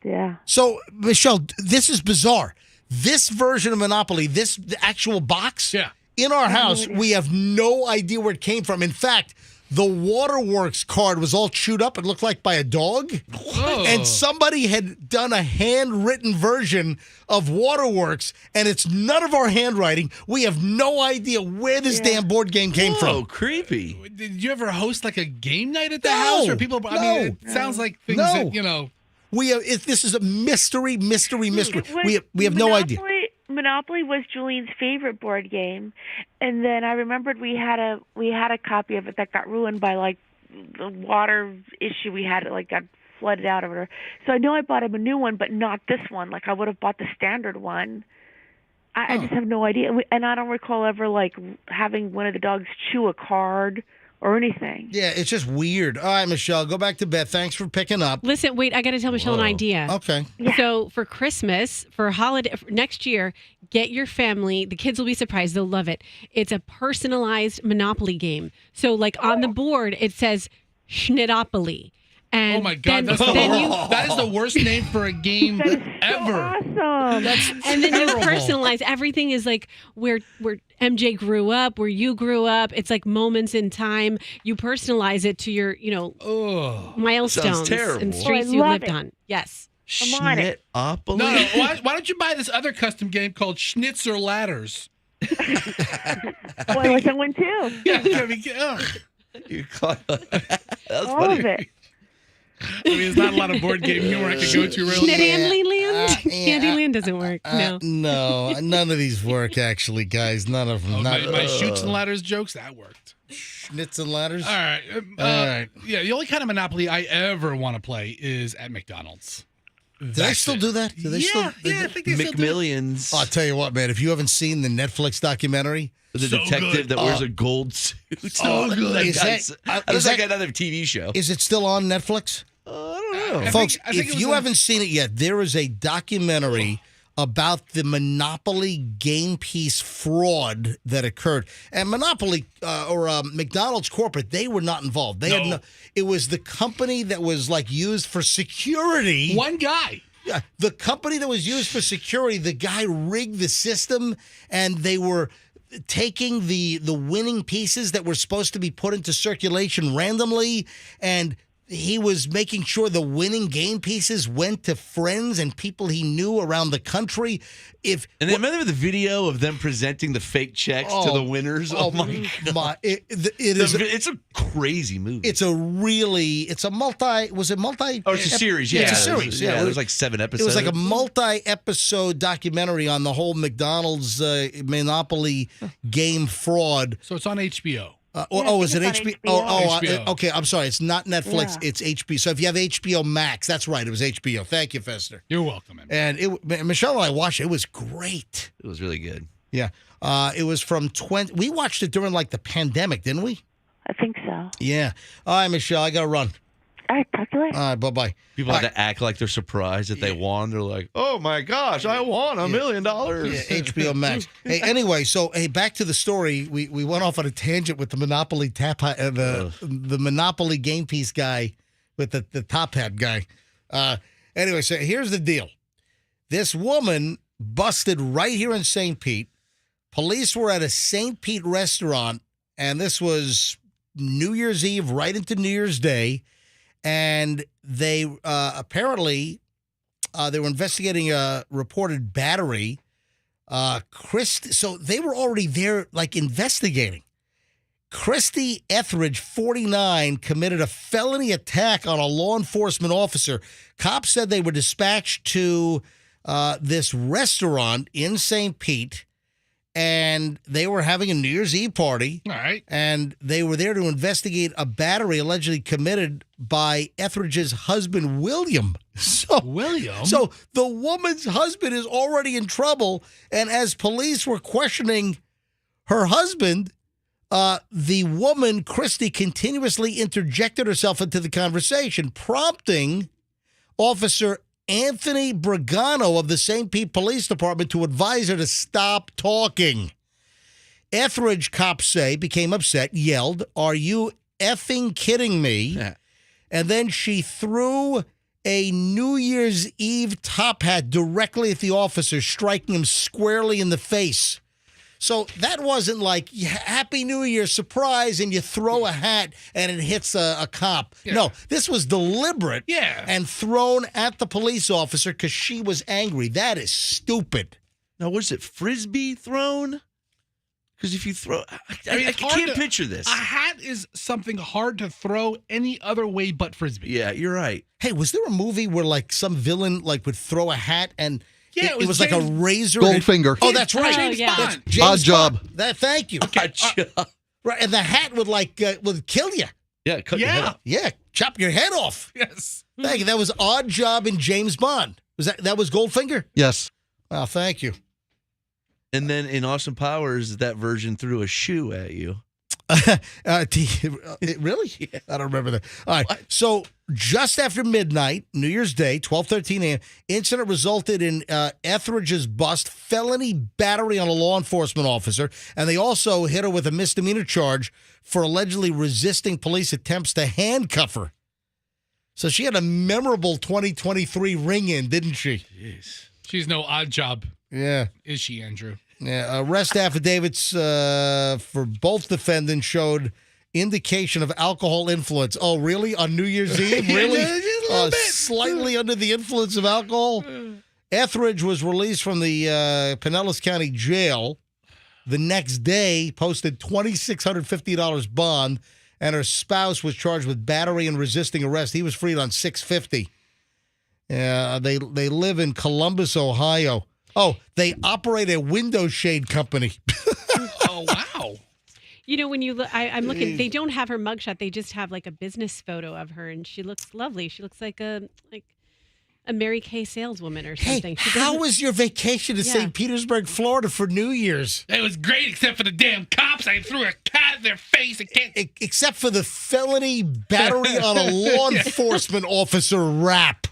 Yeah.
So, Michelle, this is bizarre. This version of Monopoly, the actual box, in our house, we have no idea where it came from. In fact, the Waterworks card was all chewed up. It looked like by a dog.
Whoa.
And somebody had done a handwritten version of Waterworks, and it's none of our handwriting. We have no idea where this damn board game came
Whoa,
from.
creepy.
Did you ever host like a game night at the house? Or people, I mean, it sounds like things that, you know.
This is a mystery. We have no idea.
Monopoly was Julian's favorite board game, and then I remembered we had a copy of it that got ruined by like the water issue we had. It like got flooded out or whatever. So I know I bought him a new one, but not this one. Like I would have bought the standard one. I just have no idea, and I don't recall ever like having one of the dogs chew a card or anything.
Yeah, it's just weird. All right, Michelle, go back to bed. Thanks for picking up.
Listen, wait, I got to tell Michelle an idea.
Okay.
So for Christmas, for holiday, next year, get your family, the kids will be surprised. They'll love it. It's a personalized Monopoly game. So like on the board, it says Schnittopoly. And
oh my God,
that
is the worst name for a game ever.
Awesome.
And then you
terrible.
personalize. Everything is like where MJ grew up, where you grew up. It's like moments in time. You personalize it to your, milestones
terrible.
and streets you lived on. Yes.
I'm on it.
No, why don't you buy this other custom game called Schnitzer Ladders?
Well, I like that one too.
You caught That's
All
funny.
of it.
I mean, there's not a lot of board game humor I could go to really.
Schnittandyland? Candyland doesn't work. No.
No, none of these work, actually, guys. None of them.
Oh, my Chutes and Ladders jokes, that worked.
Schnitz and Ladders?
All right.
All right.
Yeah, the only kind of Monopoly I ever want to play is at McDonald's.
Do they still do that? Do they still?
I think they still do.
McMillions.
I'll tell you what, man. If you haven't seen the Netflix documentary,
The
So
detective
good.
that wears a gold suit.
Oh, good.
Is that like another TV show?
Is it still on Netflix?
I don't know.
Folks,
I think it
if
was
you haven't seen it yet, there is a documentary about the Monopoly game piece fraud that occurred. And Monopoly McDonald's corporate, they were not involved. They had it was the company that was like used for security.
One guy.
Yeah, the company that was used for security, the guy rigged the system, and they were taking the winning pieces that were supposed to be put into circulation randomly, and he was making sure the winning game pieces went to friends and people he knew around the country.
And then remember the video of them presenting the fake checks to the winners? Oh my God. It's a crazy movie.
It's a multi. Was it multi?
Oh, it's a series. Yeah,
It's a series.
Yeah, there's like 7 episodes.
It was like a multi-episode documentary on the whole McDonald's Monopoly game fraud.
So it's on HBO.
Is it HBO?
HBO.
Okay. I'm sorry. It's not Netflix.
Yeah.
It's HBO. So if you have HBO Max, that's right. It was HBO. Thank you, Fester.
You're welcome.
And Michelle and I watched it. It was great.
It was really good.
Yeah. It was from we watched it during like the pandemic, didn't we?
I think so.
Yeah. All right, Michelle, I got to run.
All right, talk to you later.
All right, bye-bye.
People have to act like they're surprised that they won. They're like, oh my gosh, I won $1 million.
Yeah, HBO Max. Hey, anyway, back to the story. We went off on a tangent with the Monopoly the Monopoly game piece guy with the top hat guy. Anyway, so here's the deal. This woman busted right here in St. Pete. Police were at a St. Pete restaurant, and this was New Year's Eve right into New Year's Day. And they apparently they were investigating a reported battery. So they were already there, like investigating. Christy Etheridge, 49, committed a felony attack on a law enforcement officer. Cops said they were dispatched to this restaurant in St. Pete, and they were having a New Year's Eve party.
All right.
And they were there to investigate a battery allegedly committed by Etheridge's husband, William. So the woman's husband is already in trouble. And as police were questioning her husband, the woman, Christy, continuously interjected herself into the conversation, prompting Officer Anthony Bragano of the St. Pete Police Department to advise her to stop talking. Etheridge, cops say, became upset, yelled, "Are you effing kidding me?" And then she threw a New Year's Eve top hat directly at the officer, striking him squarely in the face. So that wasn't like Happy New Year, surprise, and you throw a hat and it hits a cop. Yeah. No, this was deliberate and thrown at the police officer because she was angry. That is stupid.
Now, was it Frisbee thrown? Because if you throw, I can't picture this.
A hat is something hard to throw any other way but Frisbee.
Yeah, you're right.
Hey, was there a movie where like some villain like would throw a hat and it was
James,
like a razor?
Goldfinger.
Oh, that's right.
James Bond.
James
Odd Job.
Thank you.
Odd Job.
Right, and the hat would would kill you.
Yeah, cut your head off.
Yeah, chop your head off.
Yes.
Thank you. That was Odd Job in James Bond. That was Goldfinger?
Yes.
Well, thank you.
And then in Austin Powers, that version threw a shoe at you.
Really? Yeah. I don't remember that. All right. What? So just after midnight, New Year's Day, 12:13 a.m., incident resulted in Etheridge's bust, felony battery on a law enforcement officer, and they also hit her with a misdemeanor charge for allegedly resisting police attempts to handcuff her. So she had a memorable 2023 ring-in, didn't she?
Jeez. She's no Odd Job.
Yeah.
Is she, Andrew?
Yeah, arrest affidavits for both defendants showed indication of alcohol influence. Oh, really? On New Year's Eve? Really? Slightly under the influence of alcohol? Etheridge was released from the Pinellas County Jail. The next day, posted $2,650 bond, and her spouse was charged with battery and resisting arrest. He was freed on $650. They live in Columbus, Ohio. Oh, they operate a window shade company.
Oh, wow.
You know, when you look, I'm looking, they don't have her mugshot. They just have like a business photo of her, and she looks lovely. She looks like a Mary Kay saleswoman or something.
Hey, how was your vacation to St. Petersburg, Florida for New Year's?
It was great, except for the damn cops. I threw a cat in their face.
Except for the felony battery on a law enforcement officer rap.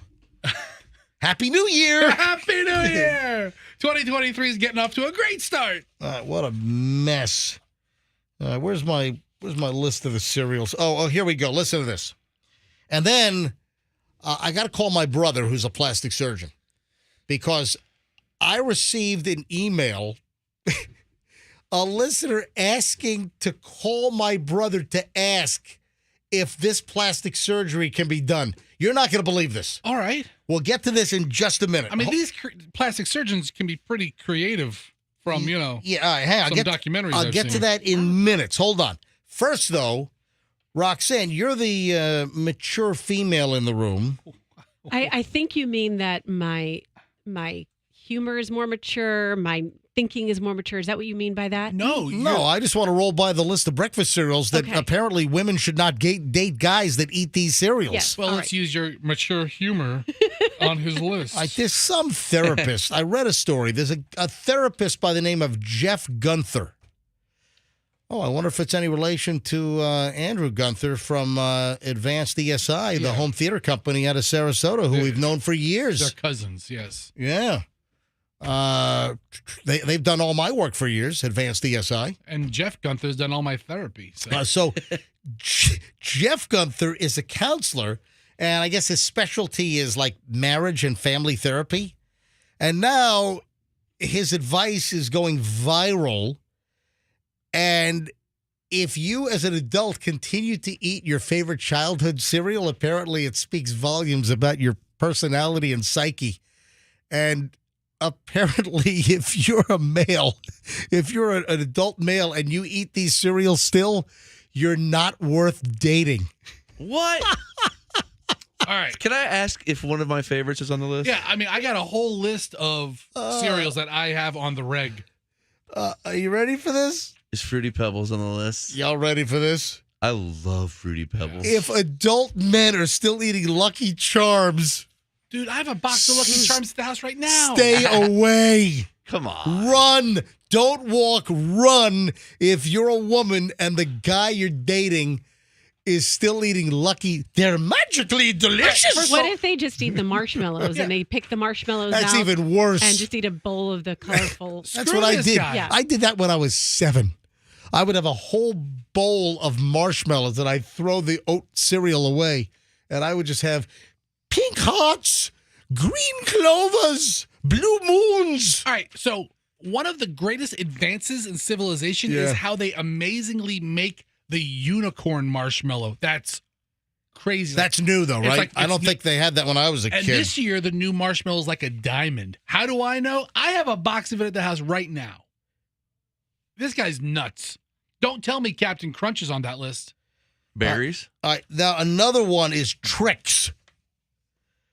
Happy New Year!
Happy New Year! 2023 is getting off to a great start.
What a mess. Where's my list of the cereals? Oh, here we go. Listen to this. And then I got to call my brother, who's a plastic surgeon, because I received an email, a listener asking to call my brother to ask if this plastic surgery can be done. You're not going to believe this.
All right.
We'll get to this in just a minute.
I mean, these plastic surgeons can be pretty creative from, hang on, some documentaries
I'll get to that in minutes. Hold on. First, though, Roxanne, you're the mature female in the room.
I think you mean that my humor is more mature, my thinking is more mature. Is that what you mean by that?
No, I just want to roll by the list of breakfast cereals that apparently women should not date guys that eat these cereals.
Yes.
Well, let's use your mature humor on his list.
There's some therapist. I read a story. There's a therapist by the name of Jeff Gunther. Oh, I wonder if it's any relation to Andrew Gunther from Advanced ESI, the home theater company out of Sarasota, who we've known for years.
They're cousins, yes.
Yeah. They've done all my work for years, Advanced ESI.
And Jeff Gunther's done all my therapy.
So Jeff Gunther is a counselor, and I guess his specialty is like marriage and family therapy. And now his advice is going viral. And if you as an adult continue to eat your favorite childhood cereal, apparently it speaks volumes about your personality and psyche. And apparently, if you're a male, if you're an adult male and you eat these cereals still, you're not worth dating.
What?
All right.
Can I ask if one of my favorites is on the list?
Yeah, I mean, I got a whole list of cereals that I have on the reg.
Are you ready for this?
Is Fruity Pebbles on the list?
Y'all ready for this?
I love Fruity Pebbles.
If adult men are still eating Lucky Charms,
dude, I have a box of Lucky Charms at the house right now.
Stay away.
Come on.
Run. Don't walk. Run if you're a woman and the guy you're dating is still eating Lucky. They're magically delicious.
What if they just eat the marshmallows and they pick the marshmallows out?
That's even worse.
And just eat a bowl of the colorful.
That's what I did.
Yeah.
I did that when I was 7. I would have a whole bowl of marshmallows and I'd throw the oat cereal away. And I would just have pink hearts, green clovers, blue moons.
All right, so one of the greatest advances in civilization is how they amazingly make the unicorn marshmallow. That's crazy.
That's new, though, right? I don't think they had that when I was a kid.
And this year, the new marshmallow is like a diamond. How do I know? I have a box of it at the house right now. This guy's nuts. Don't tell me Captain Crunch is on that list.
Berries.
All right, now another one is Trix.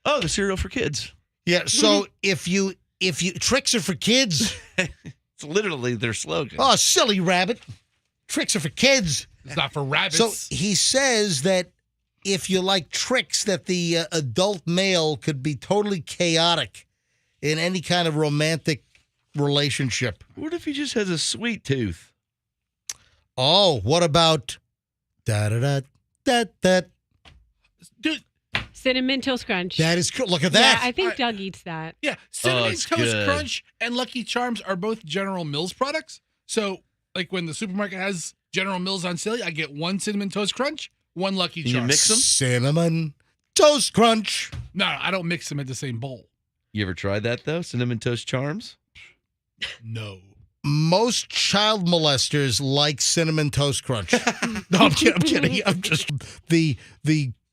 Oh, the cereal for kids.
Yeah, so if you Trix are for kids.
It's literally their slogan.
Oh, silly rabbit. Tricks are for kids.
It's not for rabbits.
So he says that if you like Trix, that the adult male could be totally chaotic in any kind of romantic relationship.
What if he just has a sweet tooth?
Oh, what about da-da-da-da-da?
Dude.
Cinnamon Toast Crunch.
That is cool. Look at that.
Yeah, I think Doug eats that.
Yeah, Cinnamon Toast Crunch and Lucky Charms are both General Mills products. So, like when the supermarket has General Mills on sale, I get one Cinnamon Toast Crunch, one Lucky Charms.
You mix them?
Cinnamon Toast Crunch.
No, I don't mix them in the same bowl.
You ever tried that, though? Cinnamon Toast Charms?
No.
Most child molesters like Cinnamon Toast Crunch. No, I'm kidding. I'm just the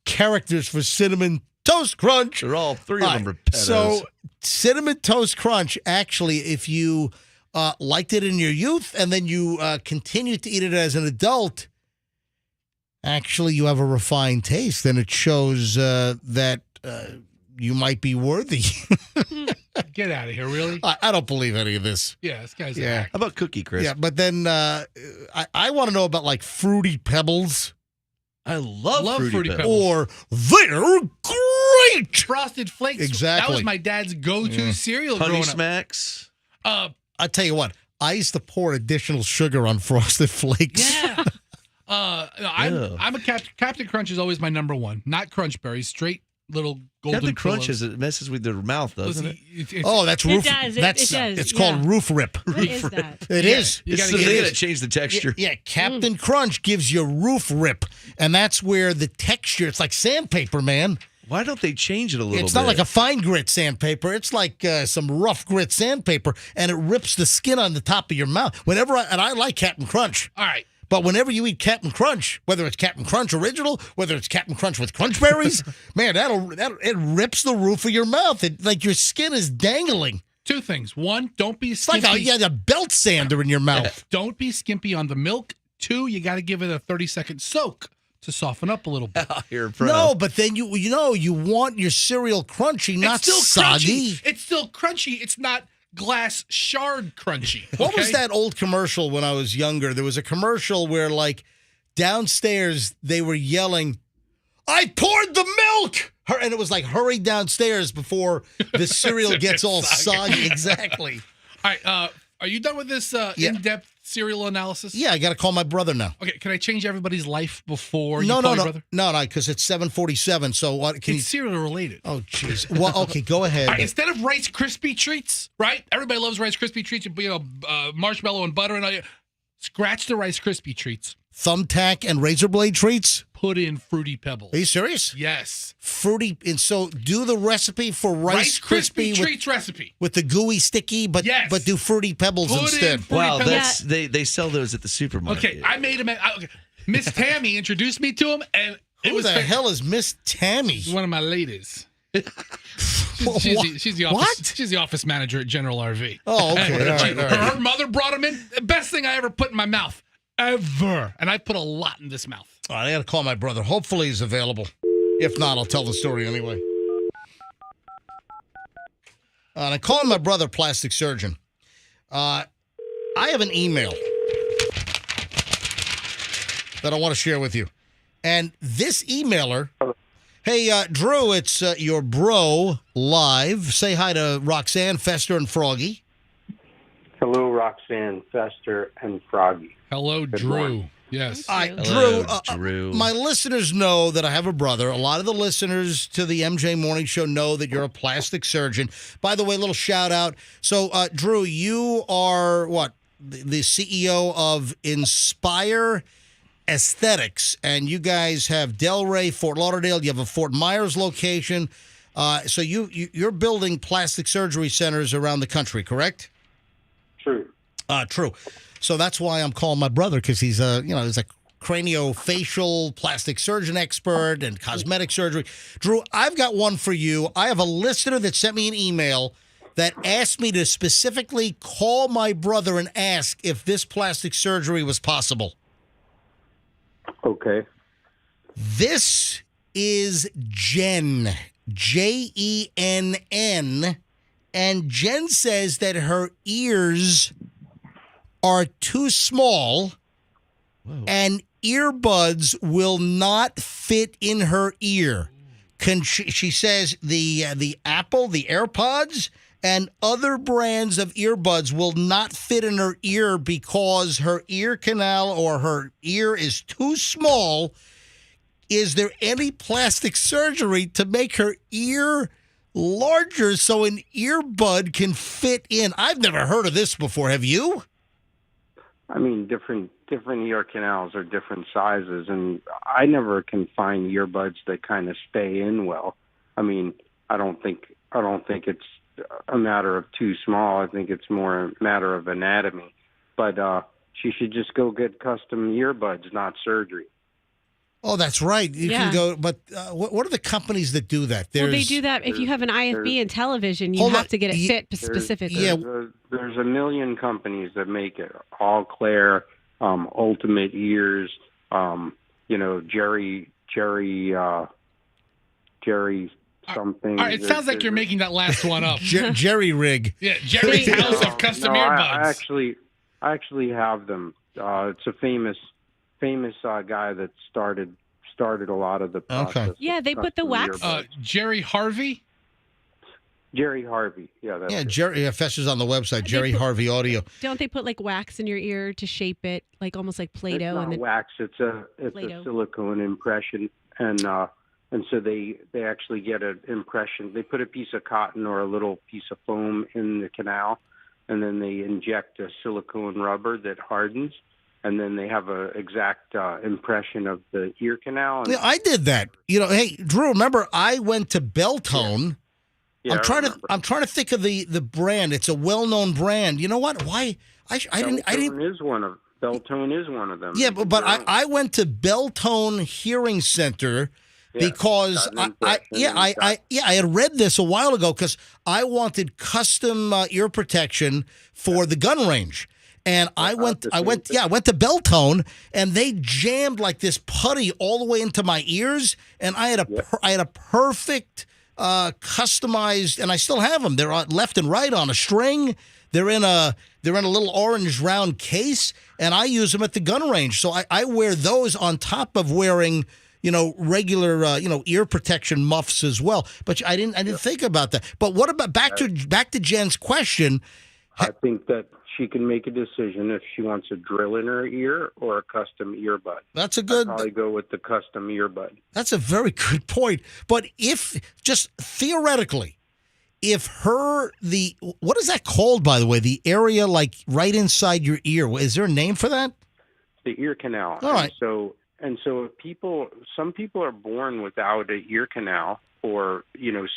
characters for Cinnamon Toast Crunch.
They're all three of them are pedos.
So Cinnamon Toast Crunch, actually, if you liked it in your youth and then you continue to eat it as an adult, actually you have a refined taste, and it shows that you might be worthy.
Get out of here, really?
I don't believe any of this.
Yeah, this guy's
Yeah.
How about Cookie Crisp?
Yeah, but then I want to know about like Fruity Pebbles.
I love Fruity Pebbles.
Or they're great.
Frosted Flakes.
Exactly.
That was my dad's go-to cereal
Honey
growing up.
Smacks.
I tell you what, I used to pour additional sugar on Frosted Flakes.
Yeah. I'm a Captain Crunch is always my number one. Not Crunch Berries, straight little golden
Captain Crunch
pillows.
it messes with their mouth, doesn't it?
Oh, that's roof.
It does.
That's
It does.
It's
Yeah.
called roof rip.
What is that?
It is.
You gotta
So
get
they
it.
gotta change the texture.
Yeah, Captain Crunch gives you roof rip, and that's where the texture. It's like sandpaper, man.
Why don't they change it a little
It's
bit?
not like a fine grit sandpaper. It's like some rough grit sandpaper, and it rips the skin on the top of your mouth. I like Captain Crunch.
All right.
But whenever you eat Captain Crunch, whether it's Captain Crunch Original, whether it's Captain Crunch with Crunch Berries, man, it rips the roof of your mouth. Like your skin is dangling.
Two things. One, don't be
It's
skimpy.
like a belt sander in your mouth.
Don't be skimpy on the milk. Two, you got to give it a 30-second soak to soften up a little bit.
You're a pro.
No, but then you want your cereal crunchy, not
it's still
soggy.
crunchy. It's still crunchy. It's not glass shard crunchy.
What was
okay?
that old commercial when I was younger? There was a commercial where, like, downstairs they were yelling, "I poured the milk!" And it was like, hurry downstairs before the cereal gets all soggy. Exactly.
All right. Are you done with this in-depth cereal analysis?
Yeah, I got to call my brother now.
Okay. Can I change everybody's life before you
No,
call your brother?
no, because it's 7:47. So what? Can
It's cereal related.
Oh, jeez. Well, okay, go ahead.
All right, instead of Rice Krispie treats, right? Everybody loves Rice Krispie treats. Marshmallow and butter and all. Scratch the Rice Krispie treats.
Thumbtack and razor blade treats.
Put in Fruity Pebbles.
Are you serious?
Yes.
Fruity, and so do the recipe for Rice Krispie
treats recipe
with the gooey sticky, but do Fruity Pebbles
Put in
instead.
Fruity
Wow,
Pebbles.
they sell those at the supermarket.
Okay, I made him. Okay. Miss Tammy introduced me to him, and
Who the hell is Miss Tammy?
She's one of my ladies. She's the office.
What?
She's the office manager at General RV.
Oh, okay.
And
All right, all right.
Her mother brought him in. The best thing I ever put in my mouth, ever. And I put a lot in this mouth.
All right, I got to call my brother. Hopefully he's available. If not, I'll tell the story anyway. And I called my brother, plastic surgeon. I have an email that I want to share with you. And this emailer, hey, Drew, it's your bro live. Say hi to Roxanne, Fester, and Froggy.
Hello, Roxanne, Fester, and Froggy.
Hello,
Good
Drew.
morning.
Yes.
All right,
Hello,
Drew,
Drew.
my listeners know that I have a brother. A lot of the listeners to the MJ Morning Show know that you're a plastic surgeon. By the way, a little shout out. So, Drew, you are what? The CEO of Inspire Aesthetics, and you guys have Delray, Fort Lauderdale. You have a Fort Myers location. So you're building plastic surgery centers around the country, correct?
True.
True. So that's why I'm calling my brother, because he's he's a craniofacial plastic surgeon expert and cosmetic surgery. Drew, I've got one for you. I have a listener that sent me an email that asked me to specifically call my brother and ask if this plastic surgery was possible.
Okay.
This is Jen, Jenn, and Jen says that her ears are too small and earbuds will not fit in her ear. She says the Apple, the AirPods, and other brands of earbuds will not fit in her ear because her ear canal or her ear is too small. Is there any plastic surgery to make her ear larger so an earbud can fit in? I've never heard of this before. Have you?
I mean, different ear canals are different sizes, and I never can find earbuds that kind of stay in well. I mean, I don't think it's a matter of too small. I think it's more a matter of anatomy. But she should just go get custom earbuds, not surgery.
Oh, that's right. You can go, but what are the companies that do that?
Well, they do that if you have an IFB and television. You have to get it fit specifically.
There's a million companies that make it. All Claire, Ultimate Ears, Jerry something.
All right, it sounds like you're making that last one up.
Jerry Rig.
Yeah, Jerry's House of Custom Earbuds.
I actually have them. It's a famous guy that started a lot of the process.
Yeah, they put the wax.
Jerry Harvey.
Jerry Harvey. Yeah, that's it.
Jerry Fesser's on the website. Jerry Harvey Audio.
Don't they put like wax in your ear to shape it, like almost like Play-Doh?
It's not
and then
wax. It's a silicone impression, and so they actually get an impression. They put a piece of cotton or a little piece of foam in the canal, and then they inject a silicone rubber that hardens. And then they have a exact impression of the ear canal.
Yeah, I did that. Hey, Drew, remember I went to Beltone.
Yeah,
I'm trying to think of the brand. It's a well-known brand. You know what? Why I didn't.
Beltone is one of them.
Yeah, but I went to Beltone Hearing Center because I had read this a while ago because I wanted custom ear protection for the gun range. And I went to Beltone, and they jammed like this putty all the way into my ears, and I had a perfect customized, and I still have them. They're left and right on a string. They're in a little orange round case, and I use them at the gun range. So I wear those on top of wearing regular ear protection muffs as well. But I didn't think about that. But what about back to Jen's question?
I think that she can make a decision if she wants a drill in her ear or a custom earbud.
That's a good.
I'd probably go with the custom earbud.
That's a very good point. But if just theoretically, if what is that called, by the way? The area like right inside your ear. Is there a name for that?
The ear canal.
All right.
And so some people are born without an ear canal or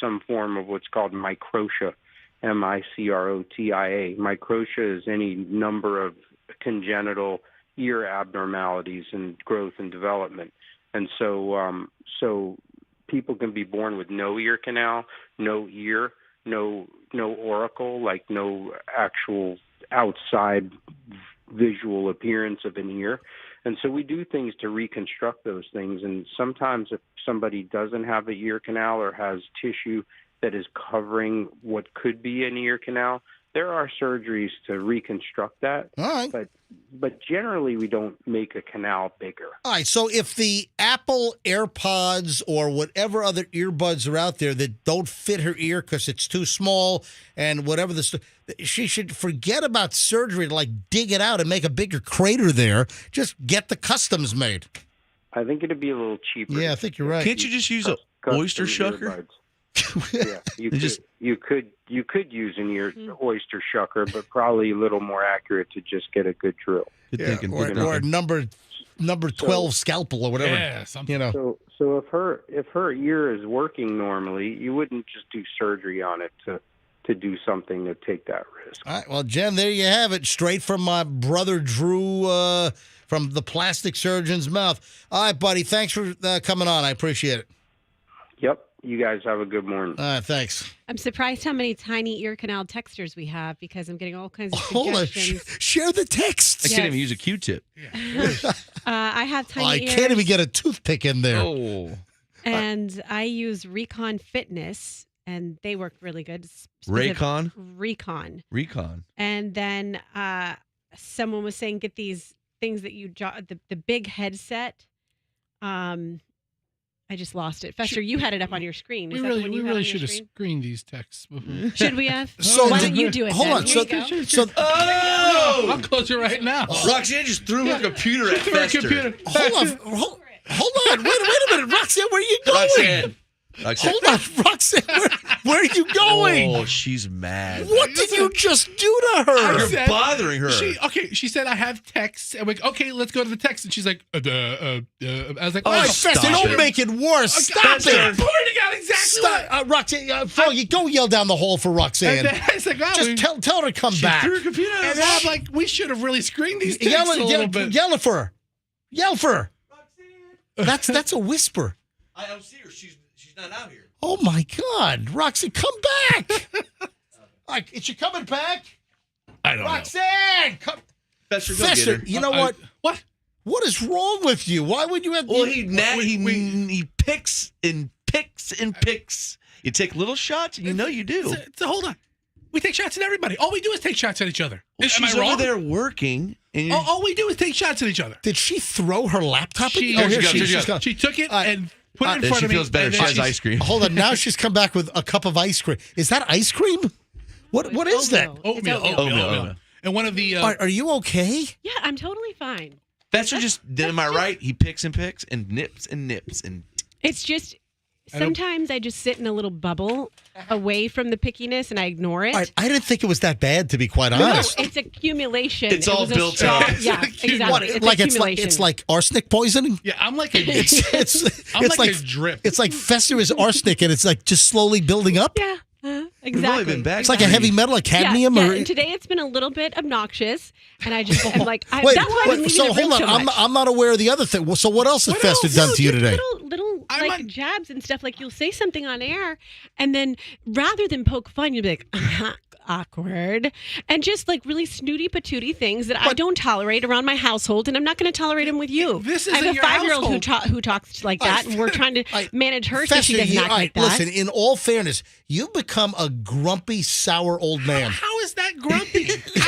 some form of what's called microtia. MICROTIA. Microtia is any number of congenital ear abnormalities in growth and development. And so people can be born with no ear canal, no ear, no auricle, like no actual outside visual appearance of an ear. And so we do things to reconstruct those things. And sometimes if somebody doesn't have an ear canal or has tissue that is covering what could be an ear canal, There are surgeries to reconstruct that.
All right.
But generally, we don't make a canal bigger.
All right, so if the Apple AirPods or whatever other earbuds are out there that don't fit her ear because it's too small and whatever she should forget about surgery to, like, dig it out and make a bigger crater there. Just get the customs made.
I think it'd be a little cheaper.
Yeah, I think you're right.
Can't you just use an oyster shucker?
Yeah, you could use an oyster shucker, but probably a little more accurate to just get a good drill.
Or number 12 scalpel or whatever.
Yeah, something.
So if her ear is working normally, you wouldn't just do surgery on it to do something to take that risk.
All right, well, Jen, there you have it, straight from my brother Drew from the plastic surgeon's mouth. All right, buddy, thanks for coming on. I appreciate it.
Yep. You guys have a good morning.
All right, thanks.
I'm surprised how many tiny ear canal texters we have because I'm getting all kinds of
Hold on.
suggestions.
Share the text.
I can't even use a Q-tip.
I have tiny ears.
I can't even get a toothpick in there.
Oh.
And I use Recon Fitness, and they work really good.
Raycon?
Recon. And then someone was saying get these things that you the big headset. I just lost it. Fester, you had it up on your screen.
We really should have screened these texts before.
Should we have?
So
why don't you do it?
Hold on.
I'll close it right now.
Roxanne just threw her computer at Fester.
Hold on. Wait a minute. Roxanne, where are you going?
Roxanne.
Hold on, Roxanne. Where are you going?
Oh, she's mad.
What did you just do to her?
You're bothering her.
She said, I have texts. And we're like, okay, let's go to the text. And she's like, I was like,
Fester, don't make it worse. Stop it.
I'm pointing out exactly
Roxanne, Froggy, go yell down the hall for Roxanne.
And then I was like,
just tell her to come back.
Threw her computer and I'm like, we should have really screened these texts a little bit.
Yell for her. Yell for her. That's a whisper.
I don't see her. She's not out here.
Oh, my God. Roxanne, come back. Is she coming back?
I don't know.
Roxanne, come.
Fester, go get her.
You know what? What is wrong with you? Why would you have...
Well, he picks and picks and picks. You take little shots, and you know you do.
So hold on. We take shots at everybody. All we do is take shots at each other.
Well, she's over there working. And
all we do is take shots at each other.
Did she throw her laptop at you?
She took it and put it in front of me.
She feels better. She has ice cream.
Hold on. Now she's come back with a cup of ice cream. Is that ice cream? What is that?
Oatmeal. And one of the...
Are you okay?
Yeah, I'm totally fine.
Fester just, am I right? He picks and picks and nips and nips. And
it's just... Sometimes I just sit in a little bubble away from the pickiness and I ignore it.
I didn't think it was that bad, to be quite honest.
No, it's accumulation.
It's all built up.
Yeah, exactly.
It's like arsenic poisoning.
Yeah, I'm like a
it's like
a drip.
It's like Fester is arsenic, and it's like just slowly building up.
Yeah. Exactly.
It's like a heavy metal, like cadmium.
Yeah, and today it's been a little bit obnoxious, and I just am like, that's why I didn't leave
so
the room
hold on,
so much.
I'm not aware of the other thing. Well, so what else has Fester done to you today?
Little like jabs and stuff. Like you'll say something on air, and then rather than poke fun, you'll be like, awkward, and just like really snooty patooty things that I don't tolerate around my household, and I'm not going to tolerate them with you.
This
I have
isn't
a 5-year-old who talks like that, and we're trying to manage her so she doesn't act like that.
Listen, in all fairness, you've become a grumpy, sour old man.
How is that grumpy?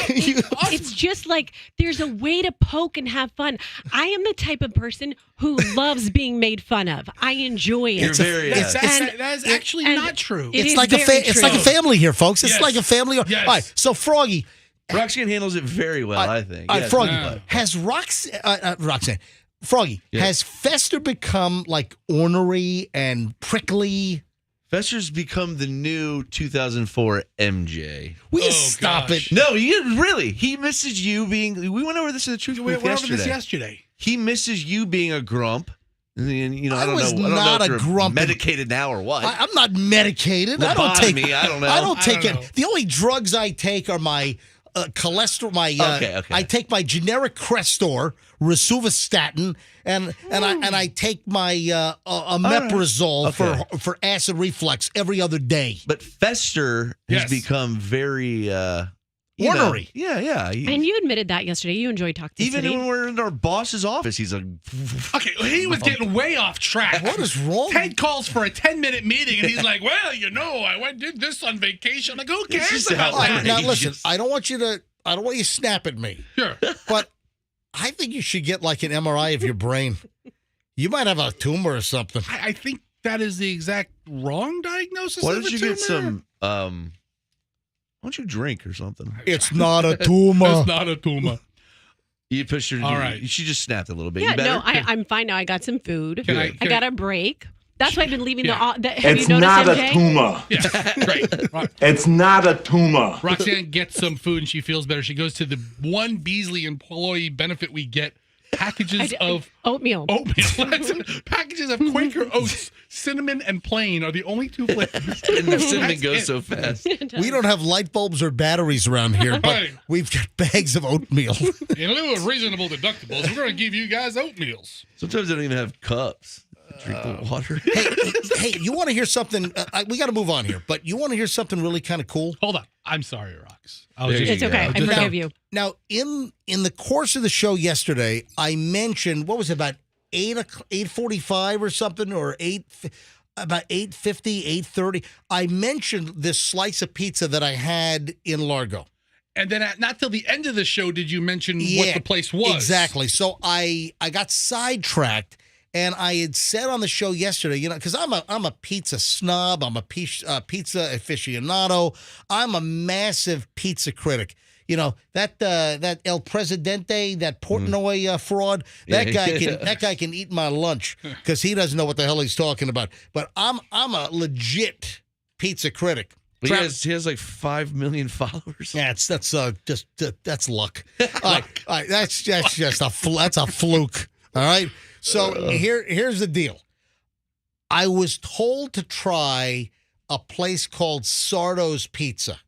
It's just like there's a way to poke and have fun. I am the type of person who loves being made fun of. I enjoy it.
That is actually not true.
It's like a family here, folks. It's like a family.
Yes.
All right, so Froggy.
Roxanne handles it very well, I think.
Yes, Froggy, has Roxanne, Froggy, has Fester become like ornery and prickly?
Fester's become the new 2004 MJ.
Stop it.
No, he misses you being. We went over this in the truth booth
yesterday.
He misses you being a grump. And, I don't know.
Not
if you're
a grump.
Medicated now or what?
I'm not medicated. I don't take.
I don't know.
I don't take it. The only drugs I take are my cholesterol. Okay. I take my generic Crestor, rosuvastatin, and I take my omeprazole for acid reflux every other day.
But Fester has become very
ornery.
Yeah.
And you admitted that yesterday. You enjoyed Talk to
Even
City.
when we're in our boss's office, he's like,
okay, he was getting way off track.
What is wrong?
Ted calls for a 10-minute meeting, and he's like, well, I did this on vacation. Like, who cares about that?
Now, listen, I don't want you to snap at me.
Sure.
But I think you should get like an MRI of your brain. You might have a tumor or something.
I think that is the exact wrong diagnosis.
why
of
don't
a
you get
tumor.
some, why don't you drink or something?
It's not a tumor.
It's not a tumor.
You pushed her.
All right.
She just snapped a little bit.
Yeah,
You better?
no, I'm fine now. I got some food. I got a break. That's why I've been leaving have
It's
you noticed,
not a
MJ?
tumor.
Yeah, right.
It's not a tumor.
Roxanne gets some food and she feels better. She goes to the one Beasley employee benefit we get. Packages of
oatmeal.
Packages of Quaker Oats, cinnamon and plain are the only two flavors.
And the cinnamon goes so fast.
We don't have light bulbs or batteries around here, but
Right.
we've got bags of oatmeal.
In lieu of reasonable deductibles, we're going to give you guys oatmeals.
Sometimes they don't even have cups. Drink the water.
hey, you want to hear something? We got to move on here, but you want to hear something really kind of cool?
Hold on. I'm sorry, Rox.
It's okay. I forgive you.
Now, in the course of the show yesterday, I mentioned, what was it, about 8:45 or something, or about 8:50, 8:30. I mentioned this slice of pizza that I had in Largo.
And then not till the end of the show did you mention what the place was.
Exactly. So I got sidetracked. And I had said on the show yesterday, because I'm a pizza snob, I'm a pizza aficionado, I'm a massive pizza critic. That El Presidente, that Portnoy fraud, that guy can eat my lunch because he doesn't know what the hell he's talking about. But I'm a legit pizza critic.
He has like 5 million followers.
Yeah, that's luck. All right, that's just a fluke. All right. So here's the deal. I was told to try a place called Sardo's Pizza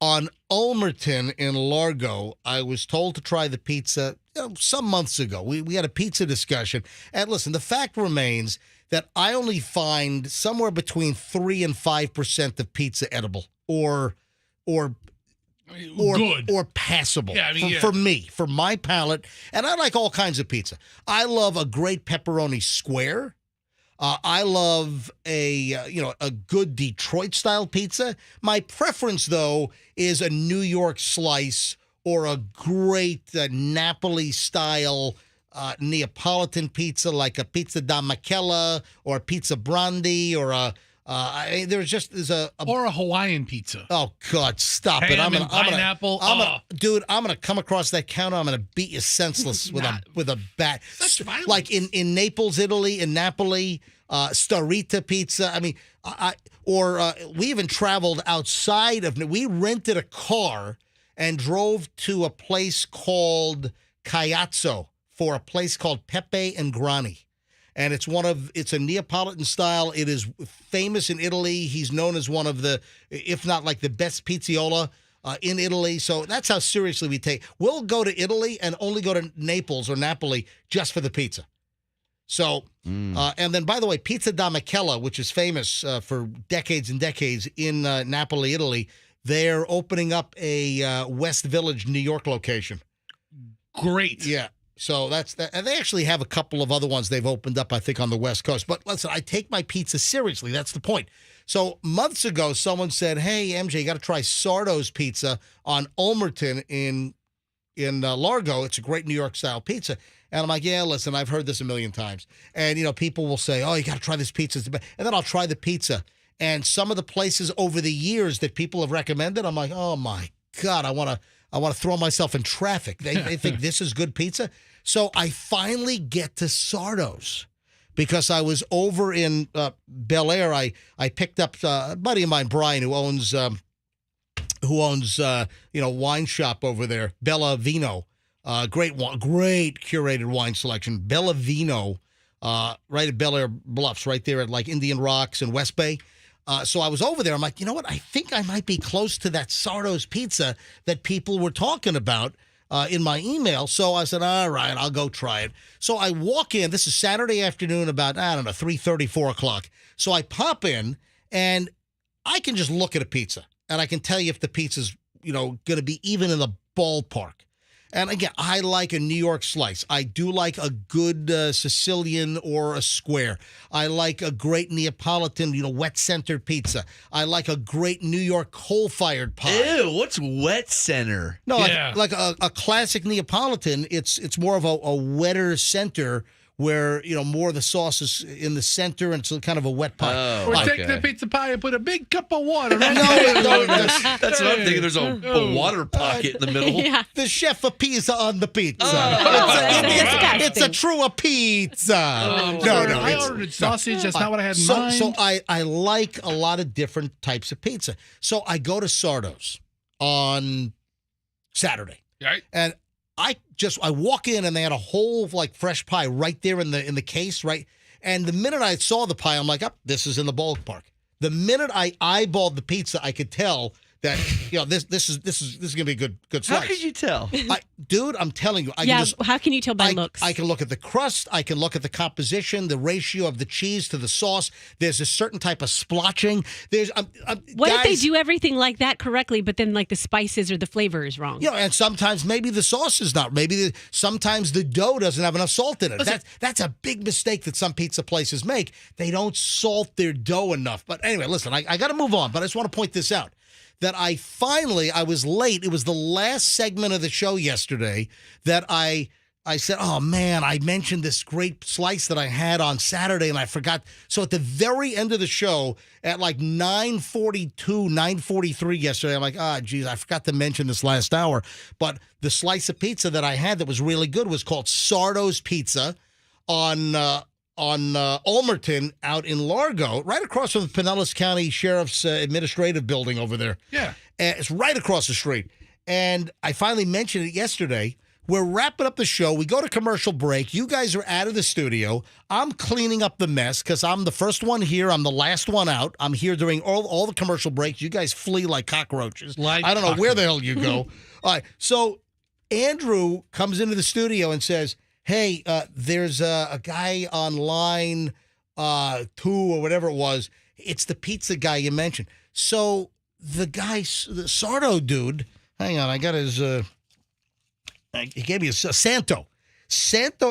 on Ulmerton in Largo. I was told to try the pizza some months ago. We had a pizza discussion. And listen, the fact remains that I only find somewhere between 3 and 5% of pizza edible or
good
or passable
Yeah,
for me, for my palate. And I like all kinds of pizza. I love a great pepperoni square. I love a good Detroit style pizza. My preference though is a New York slice or a great Napoli style Neapolitan pizza, like a pizza da Macella or a pizza Brandi or a there's a
or a Hawaiian pizza.
Oh God, stop it!
Ham and pineapple.
Dude, I'm gonna come across that counter. I'm gonna beat you senseless with a bat. Like in Naples, Italy, in Napoli, Starita pizza. I mean, we even traveled outside of. We rented a car and drove to a place called Caiazzo for a place called Pepe and Grani. And it's a Neapolitan style. It is famous in Italy. He's known as one of the, if not like the best pizziola in Italy. So that's how seriously we take. We'll go to Italy and only go to Naples or Napoli just for the pizza. So, and then by the way, Pizza da Macella, which is famous for decades and decades in Napoli, Italy, they're opening up a West Village, New York location.
Great.
Yeah. So that's that. And they actually have a couple of other ones they've opened up, I think, on the West Coast. But listen, I take my pizza seriously. That's the point. So months ago, someone said, hey, MJ, you got to try Sardo's Pizza on Ulmerton in Largo. It's a great New York-style pizza. And I'm like, yeah, listen, I've heard this a million times. And, people will say, oh, you got to try this pizza. And then I'll try the pizza. And some of the places over the years that people have recommended, I'm like, oh, my God, I want to throw myself in traffic. They think this is good pizza. So I finally get to Sardo's because I was over in Bel Air. I picked up a buddy of mine, Brian, who owns wine shop over there, Bella Vino. Great curated wine selection. Bella Vino, right at Bel Air Bluffs, right there at like Indian Rocks and West Bay. So I was over there. I'm like, you know what? I think I might be close to that Sardo's Pizza that people were talking about in my email. So I said, all right, I'll go try it. So I walk in. This is Saturday afternoon about, 3:30, 4 o'clock. So I pop in, and I can just look at a pizza, and I can tell you if the pizza's going to be even in the ballpark. And again, I like a New York slice. I do like a good Sicilian or a square. I like a great Neapolitan, wet center pizza. I like a great New York coal-fired pie.
Ew, what's wet center?
No, like a classic Neapolitan. It's more of a wetter center where more of the sauce is in the center and it's kind of a wet pie.
Or take the pizza pie and put a big cup of water. Right
No,
that's what I'm thinking. There's a water pocket in the middle.
The chef of pizza on the pizza.
It's
a true pizza. No.
I ordered sausage. That's not what I had in mind.
So I like a lot of different types of pizza. So I go to Sardo's on Saturday.
Right.
And I walk in and they had a whole fresh pie right there in the case, right? And the minute I saw the pie, I'm like, this is in the ballpark. The minute I eyeballed the pizza, I could tell that this is gonna be a good slice.
How could you tell?
Dude, I'm telling you.
How can you tell by looks?
I can look at the crust. I can look at the composition, the ratio of the cheese to the sauce. There's a certain type of splotching.
What if they do everything like that correctly, but then the spices or the flavor is wrong?
And sometimes maybe the sauce is not. Sometimes the dough doesn't have enough salt in it. That's a big mistake that some pizza places make. They don't salt their dough enough. But anyway, listen, I got to move on, but I just want to point this out. That I was late. It was the last segment of the show yesterday that I said, oh, man, I mentioned this great slice that I had on Saturday, and I forgot. So at the very end of the show, at 9:42, 9:43 yesterday, I'm like, geez, I forgot to mention this last hour. But the slice of pizza that I had that was really good was called Sardo's Pizza on Ulmerton out in Largo, right across from the Pinellas County Sheriff's Administrative Building over there.
Yeah.
It's right across the street. And I finally mentioned it yesterday. We're wrapping up the show. We go to commercial break. You guys are out of the studio. I'm cleaning up the mess because I'm the first one here. I'm the last one out. I'm here during all the commercial breaks. You guys flee like cockroaches. I don't know where the hell you go. All right. So Andrew comes into the studio and says, hey, there's a guy on line 2 or whatever it was. It's the pizza guy you mentioned. So the guy, the Sardo dude, hang on, I got his, he gave me a Santo,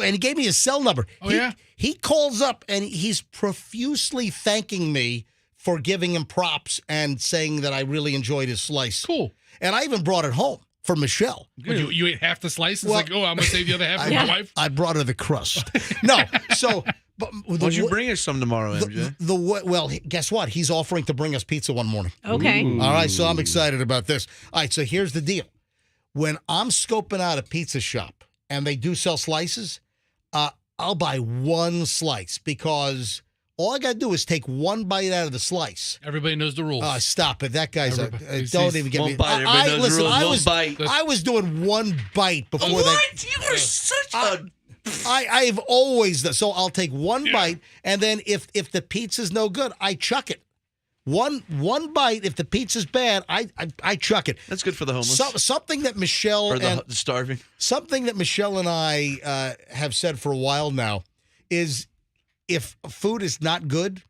and he gave me his cell number.
Oh, yeah?
He calls up, and he's profusely thanking me for giving him props and saying that I really enjoyed his slice.
Cool.
And I even brought it home for Michelle.
You ate half the slice? It's I'm going to save the other half for my wife?
I brought her the crust. No, so... But
why don't you bring us some tomorrow, MJ?
Well, guess what? He's offering to bring us pizza one morning.
Okay.
All right, so I'm excited about this. All right, so here's the deal. When I'm scoping out a pizza shop and they do sell slices, I'll buy one slice because all I got to do is take one bite out of the slice.
Everybody knows the rules.
Stop it. That guy's don't even get me.
Bite.
I was doing one bite before that.
You are such a...
I've always done. So I'll take one bite, and then if the pizza's no good, I chuck it. One bite. If the pizza's bad, I chuck it.
That's good for the homeless.
Something that Michelle
or the starving.
Something that Michelle and I have said for a while now is if food is not good,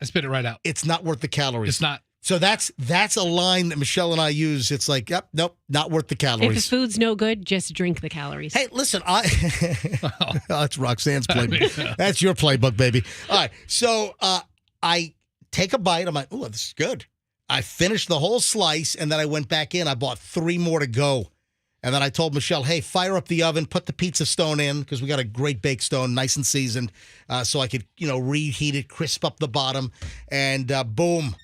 I spit it right out.
It's not worth the calories.
It's not.
So that's a line that Michelle and I use. It's like, yep, nope, not worth the calories.
If the food's no good, just drink the calories.
Hey, listen, that's Roxanne's playbook. That's your playbook, baby. All right, so I take a bite. I'm like, oh, this is good. I finished the whole slice, and then I went back in. I bought 3 more to go. And then I told Michelle, hey, fire up the oven, put the pizza stone in, because we got a great bake stone, nice and seasoned, so I could, reheat it, crisp up the bottom, and boom.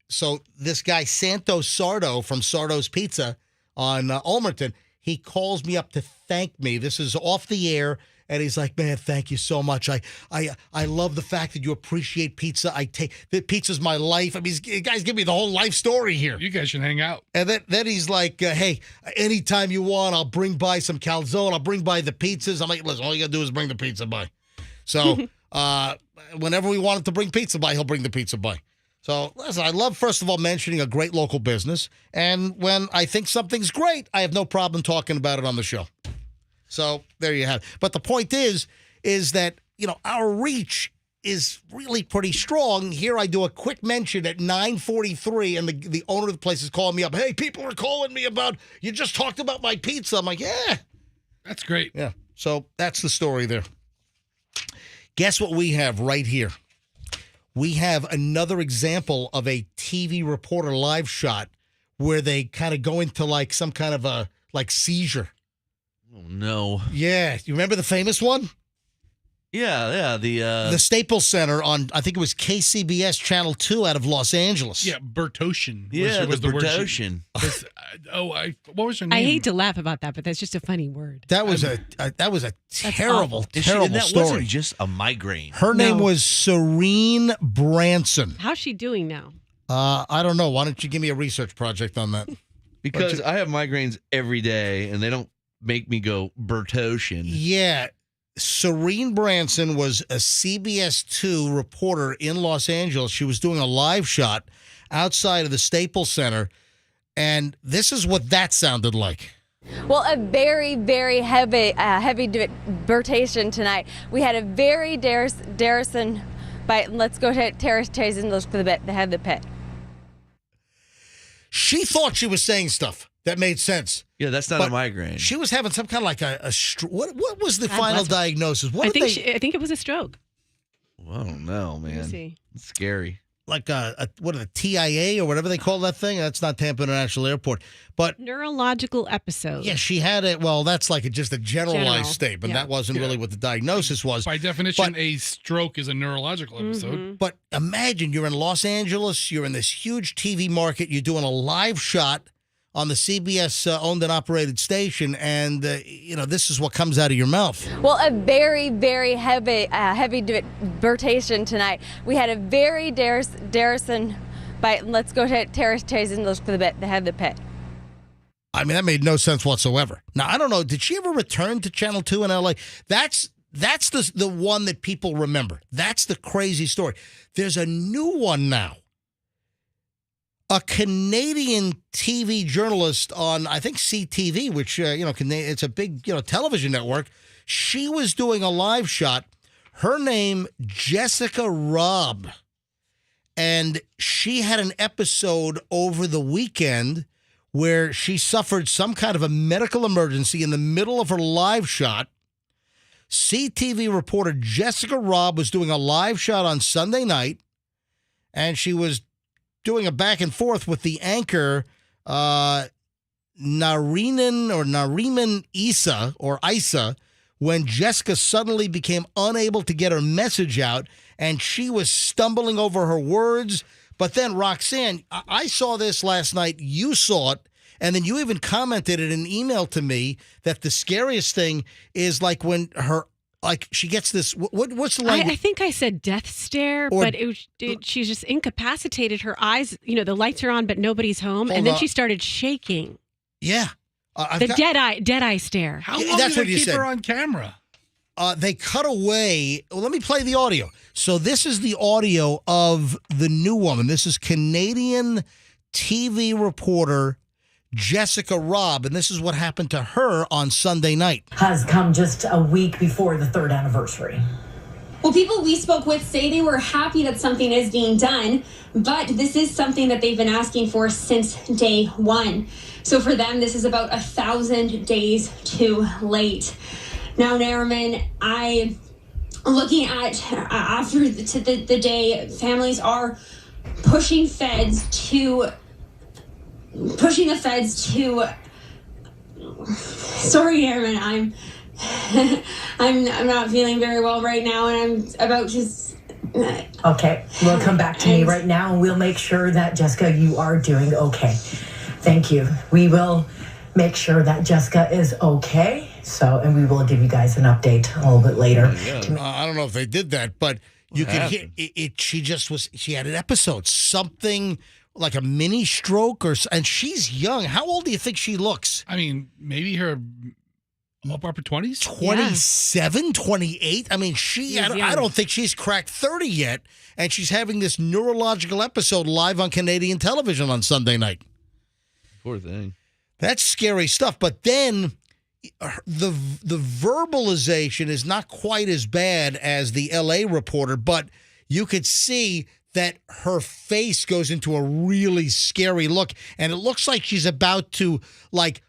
So this guy, Santo Sardo from Sardo's Pizza on Ulmerton, he calls me up to thank me. This is off the air, and he's like, man, thank you so much. I love the fact that you appreciate pizza. Pizza's my life. I mean, you guys give me the whole life story here.
You guys should hang out.
And then he's like, hey, anytime you want, I'll bring by some calzone. I'll bring by the pizzas. I'm like, listen, all you got to do is bring the pizza by. So whenever we want him to bring pizza by, he'll bring the pizza by. So, listen, I love, first of all, mentioning a great local business. And when I think something's great, I have no problem talking about it on the show. So, there you have it. But the point is that, our reach is really pretty strong. Here I do a quick mention at 9:43, and the owner of the place is calling me up. Hey, people are calling me about, you just talked about my pizza. I'm like, yeah.
That's great.
Yeah. So that's the story there. Guess what we have right here? We have another example of a TV reporter live shot where they kind of go into like some kind of a seizure.
Oh, no.
Yeah. You remember the famous one?
Yeah.
The Staples Center on, I think it was KCBS Channel 2 out of Los Angeles.
Yeah, Bertoshin.
Yeah,
was
the
word she-
Bertoshin.
What was her name?
I hate to laugh about that, but that's just a funny word.
That was a terrible,
awful.
terrible
And that
story.
wasn't just a migraine.
Her name was Serene Branson.
How's she doing now?
I don't know. Why don't you give me a research project on that?
Because I have migraines every day, and they don't make me go Bertoshin.
Yeah. Serene Branson was a CBS 2 reporter in Los Angeles. She was doing a live shot outside of the Staples Center, and this is what that sounded like.
Well, a very, very heavy rotation tonight. We had a very Darrison bite. Let's go to Terrace and look for the bit. They have the pit.
She thought she was saying stuff that made sense.
Yeah, that's not
But
a migraine.
She was having some kind of like a what was the
God
final
bless her.
diagnosis? What
I
did
think I think it was a stroke.
I don't know,
Let me
man.
see.
It's scary.
like what are the TIA or whatever they call that thing? That's not Tampa International Airport. But
neurological episode.
yeah, she had it. Well, that's like just a generalized statement.
Yeah.
That wasn't really what the diagnosis was.
By definition, a stroke is a neurological episode.
But imagine you're in Los Angeles, you're in this huge TV market, you're doing a live shot on the CBS owned and operated station, and this is what comes out of your mouth.
Well, a very, very heavy rotation tonight. We had a very Darrison bite. Let's go to Terrace and look for the bit. They have the pit.
I mean, that made no sense whatsoever. Now, I don't know. Did she ever return to Channel 2 in L.A.? That's the one that people remember. That's the crazy story. There's a new one now. A Canadian TV journalist on, I think, CTV, which, it's a big, television network. She was doing a live shot. Her name, Jessica Robb. And she had an episode over the weekend where she suffered some kind of a medical emergency in the middle of her live shot. CTV reporter Jessica Robb was doing a live shot on Sunday night, and she was doing a back and forth with the anchor, Nariman Isa, when Jessica suddenly became unable to get her message out, and she was stumbling over her words. But then, Roxanne, I saw this last night. You saw it. And then you even commented in an email to me that the scariest thing is like when she gets this, what's the language?
I think I said death stare, but she's just incapacitated. Her eyes, the lights are on, but nobody's home. And then she started shaking.
Yeah.
Dead eye stare.
How long did they keep her on camera?
They cut away. Well, let me play the audio. So this is the audio of the new woman. This is Canadian TV reporter Jessica Robb, and this is what happened to her on Sunday night.
Has come just a week before the third anniversary.
Well, people we spoke with say they were happy that something is being done, but this is something that they've been asking for since day one. So for them, this is about 1,000 days too late. Now, Nariman, looking at after the day, families are pushing the feds to. Sorry, Nariman, I'm not feeling very well right now, and I'm about to.
Okay, we'll come back to me right now, and we'll make sure that, Jessica, you are doing okay. Thank you. We will make sure that Jessica is okay. And we will give you guys an update a little bit later.
I don't know if they did that, but you could hear it. She had an episode, something like a mini stroke, and she's young. How old do you think she looks?
I mean, maybe her upper 20s?
27, 28? I mean, I don't think she's cracked 30 yet, and she's having this neurological episode live on Canadian television on Sunday night.
Poor thing.
That's scary stuff. But then, the verbalization is not quite as bad as the L.A. reporter, but you could see that her face goes into a really scary look, and it looks like she's about to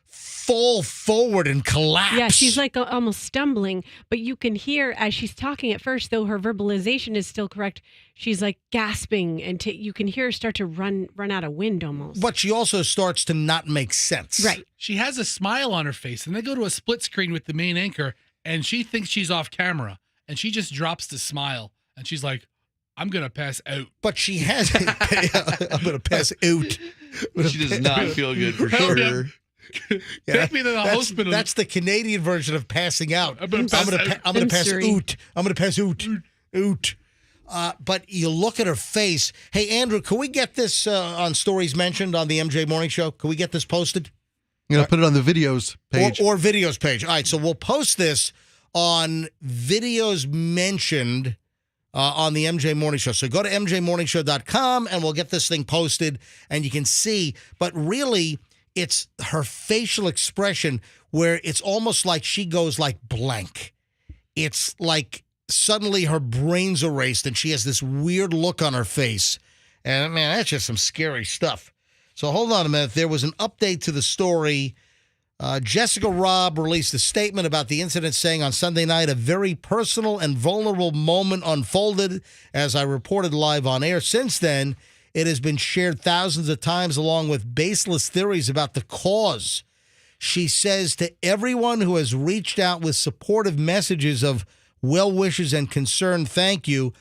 fall forward and collapse.
Yeah, she's almost stumbling, but you can hear as she's talking at first, though her verbalization is still correct, she's gasping, and you can hear her start to run out of wind almost.
But she also starts to not make sense.
Right.
She has a smile on her face, and they go to a split screen with the main anchor, and she thinks she's off camera, and she just drops the smile, and she's like, I'm going to pass out.
But she has I'm going to pass out.
She does not feel good for sure.
Take me to the hospital.
That's the Canadian version of passing out.
I'm going to pass out.
I'm going to pass out. I'm going to pass out. Out. But you look at her face. Hey, Andrew, can we get this on Stories Mentioned on the MJ Morning Show? Can we get this posted?
I'm going to put it on the videos page.
Or videos page. All right, so we'll post this on Videos Mentioned on the MJ Morning Show. So go to mjmorningshow.com and we'll get this thing posted and you can see. But really, it's her facial expression where it's almost like she goes blank. It's like suddenly her brain's erased and she has this weird look on her face. And man, that's just some scary stuff. So hold on a minute. There was an update to the story. Jessica Robb released a statement about the incident, saying on Sunday night, a very personal and vulnerable moment unfolded as I reported live on air. Since then, it has been shared thousands of times along with baseless theories about the cause. She says to everyone who has reached out with supportive messages of well wishes and concern, thank you.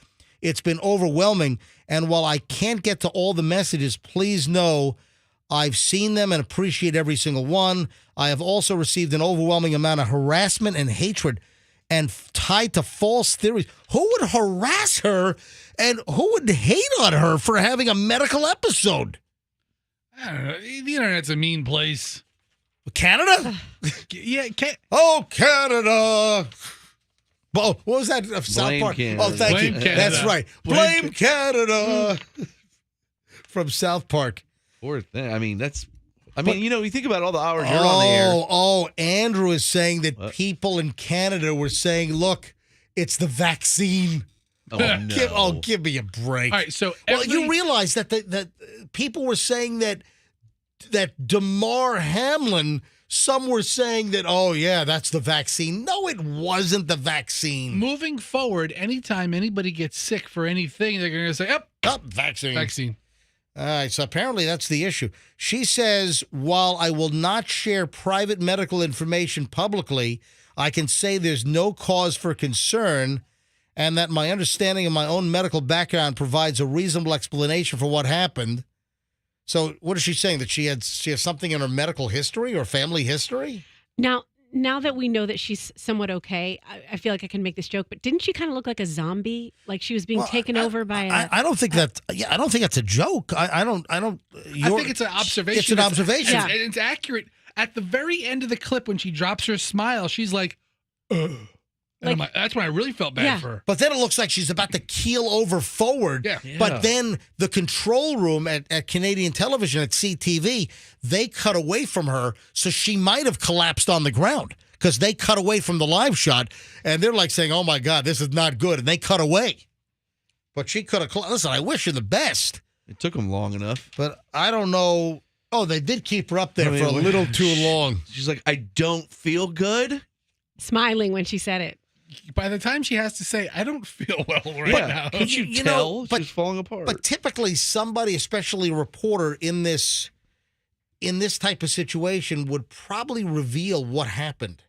It's been overwhelming. And while I can't get to all the messages, please know I've seen them and appreciate every single one. I have also received an overwhelming amount of harassment and hatred and tied to false theories. Who would harass her and who would hate on her for having a medical episode?
I don't know. The internet's a mean place.
Canada?
Yeah.
Oh, Canada. Well, what was that? South
Blame
Park?
Canada.
Oh, thank
Blame
you.
Canada.
That's right. Blame Canada. From South Park.
Poor thing. I mean, you think about all the hours you're on the air.
Oh, Andrew is saying that people in Canada were saying, look, it's the vaccine.
Oh, no.
Give me a break.
All right, so
you realize that that people were saying that Damar Hamlin, some were saying that, oh, yeah, that's the vaccine. No, it wasn't the vaccine.
Moving forward, anytime anybody gets sick for anything, they're going to say,
vaccine.
Vaccine.
All right, so apparently that's the issue. She says, while I will not share private medical information publicly, I can say there's no cause for concern and that my understanding of my own medical background provides a reasonable explanation for what happened. So what is she saying? That she has something in her medical history or family history?
Now that we know that she's somewhat okay, I feel like I can make this joke, but didn't she kind of look like a zombie? Like she was being taken over by a...
I don't think that... Yeah, I don't think that's a joke. I don't...
I think it's an observation.
It's an observation.
And it's accurate. At the very end of the clip, when she drops her smile, she's like, ugh. That's when I really felt bad for her.
But then it looks like she's about to keel over forward.
Yeah.
But then the control room at Canadian television, at CTV, they cut away from her, so she might have collapsed on the ground because they cut away from the live shot, and they're like saying, oh, my God, this is not good, and they cut away. But she could have... Listen, I wish her the best.
It took them long enough.
But I don't know... Oh, they did keep her up there for a little too long.
She's like, I don't feel good.
Smiling when she said it.
By the time she has to say, I don't feel well now.
Can you tell she's falling apart?
But typically somebody, especially a reporter in this type of situation, would probably reveal what happened.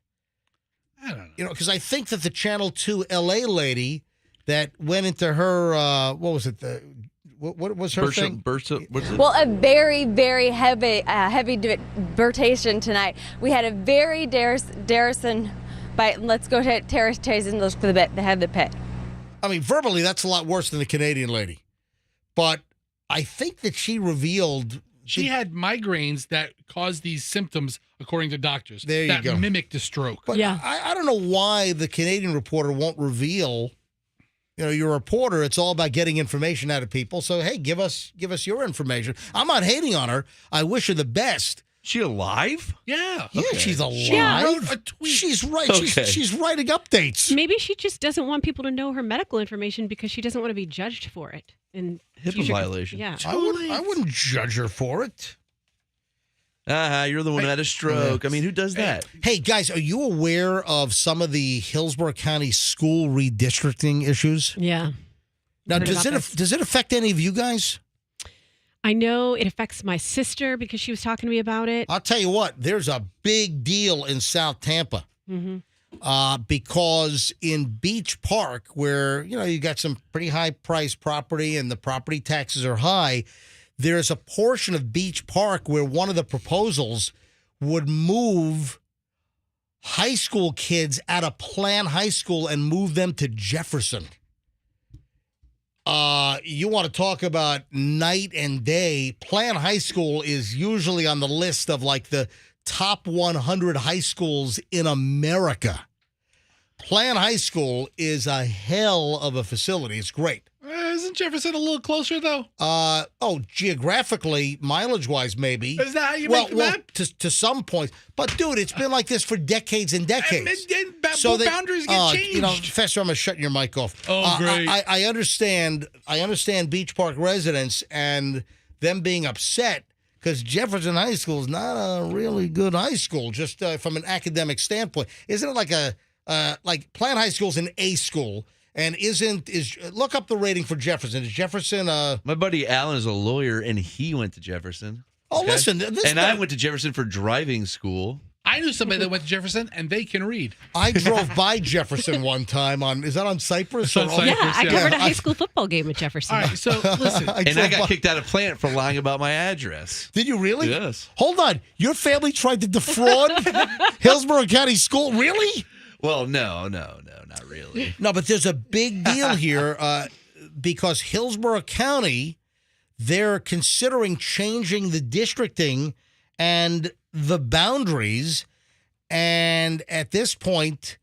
I don't know.
Because I think that the Channel 2 LA lady that went into her, what was it? What was her thing?
Well, a very, very heavy debatation tonight. We had a very daring. But let's go to Terrace and look for the head of the pit.
I mean, verbally, that's a lot worse than the Canadian lady. But I think that she revealed...
She had migraines that caused these symptoms, according to doctors.
There you go.
That mimicked a stroke.
But I don't know why the Canadian reporter won't reveal... you're a reporter. It's all about getting information out of people. So, hey, give us your information. I'm not hating on her. I wish her the best.
She alive?
Yeah.
Yeah,
Okay.
she's alive.
She
wrote a tweet.
She's right.
Okay.
She's writing updates.
Maybe she just doesn't want people to know her medical information because she doesn't want to be judged for it. And
HIPAA violation.
Yeah.
I wouldn't judge her for it.
You're the one who had a stroke.
Yeah.
I mean, who does that?
Hey, guys, are you aware of some of the Hillsborough County school redistricting issues?
Yeah.
Now,
Heard about this.
does it affect any of you guys?
I know it affects my sister because she was talking to me about it.
I'll tell you what, there's a big deal in South Tampa. Because in Beach Park, where, you got some pretty high priced property and the property taxes are high, there's a portion of Beach Park where one of the proposals would move high school kids out of Plan High School and move them to Jefferson. You want to talk about night and day. Plan High School is usually on the list of like the top 100 high schools in America. Plan High School is a hell of a facility. It's great.
Isn't Jefferson a little closer, though?
Geographically, mileage-wise, maybe.
Is that how you make the map?
To some points. But, dude, it's been like this for decades and decades.
Boundaries get changed.
Fester, I'm going to shut your mic off.
Oh, great.
I understand Beach Park residents and them being upset because Jefferson High School is not a really good high school, just from an academic standpoint. Isn't it like Plant High School's an A school? And look up the rating for Jefferson. Is Jefferson
My buddy Alan is a lawyer, and he went to Jefferson.
Oh,
Okay?
listen.
I went to Jefferson for driving school.
I knew somebody that went to Jefferson, and they can read.
I drove by Jefferson one time is that on Cypress?
It's on Cypress,
Yeah, I covered a high school football game at Jefferson.
All right, so listen.
I got kicked out of Plant for lying about my address.
Did you really?
Yes.
Hold on. Your family tried to defraud Hillsborough County School? Really?
Well, no, not really.
No, but there's a big deal here because Hillsborough County, they're considering changing the districting and the boundaries. And at this point,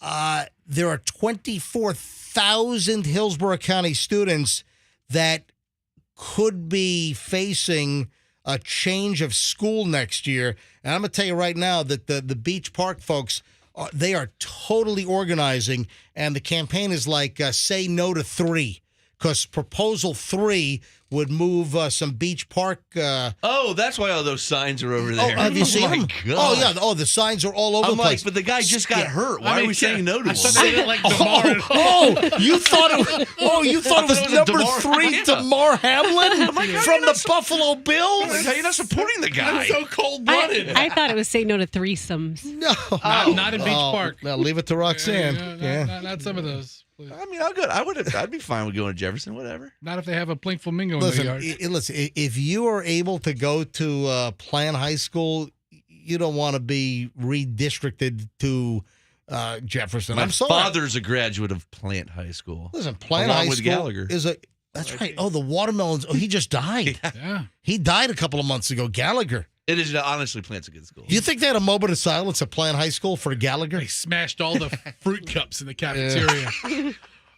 there are 24,000 Hillsborough County students that could be facing a change of school next year. And I'm going to tell you right now that the Beach Park folks, they are totally organizing, and the campaign is like say no to 3, because proposal 3 would move some Beach Park.
That's why all those signs are over there.
Oh, have you seen
my
them?
God.
Oh, yeah. Oh, the signs are all over the place.
But the guy just got hurt. Why are we saying no to him?
I thought they didn't like DeMar.
You thought it was number
DeMar
3,
Hamlin.
DeMar Hamlin from the Buffalo Bills?
How are you not supporting the guy?
I'm so cold-blooded.
I thought it was say no to threesomes.
No.
Not in Beach Park.
Now leave it to Roxanne.
Not some of those. Please.
I mean, I'd be fine with going to Jefferson, whatever.
Not if they have a pink flamingo in
Listen,
the yard.
listen, if you are able to go to Plan High School, you don't want to be redistricted to Jefferson.
My
I'm sorry.
father's a graduate of Plant High School.
Listen, Plan
along
High
with
School
Gallagher.
is a. That's right. Oh, the watermelons. Oh, he just died.
Yeah.
He died a couple of months ago. Gallagher.
It is honestly Plant's a good school.
Do you think they had a moment of silence at Plan High School for Gallagher?
They smashed all the fruit cups in the cafeteria.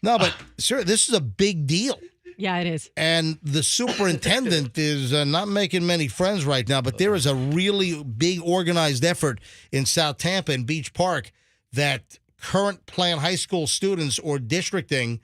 No, but sir, this is a big deal.
Yeah, it is.
And the superintendent is not making many friends right now, but there is a really big organized effort in South Tampa and Beach Park that current Plan High School students or districting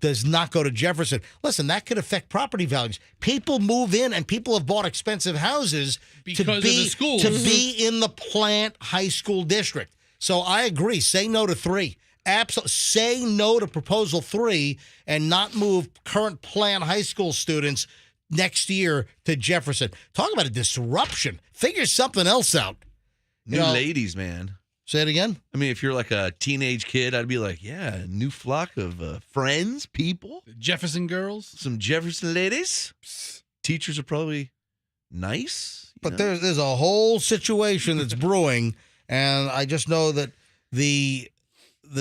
does not go to Jefferson. Listen, that could affect property values. People move in and people have bought expensive houses
Because of the schools.
to be in the Plant High School district. So I agree. Say no to 3. Absolutely. Say no to proposal 3 and not move current Plant High School students next year to Jefferson. Talk about a disruption. Figure something else out.
New ladies, man.
Say it again?
I mean, if you're like a teenage kid, I'd be like, yeah, a new flock of friends, people.
The Jefferson girls.
Some Jefferson ladies. Teachers are probably nice.
But there's a whole situation that's brewing, and I just know that the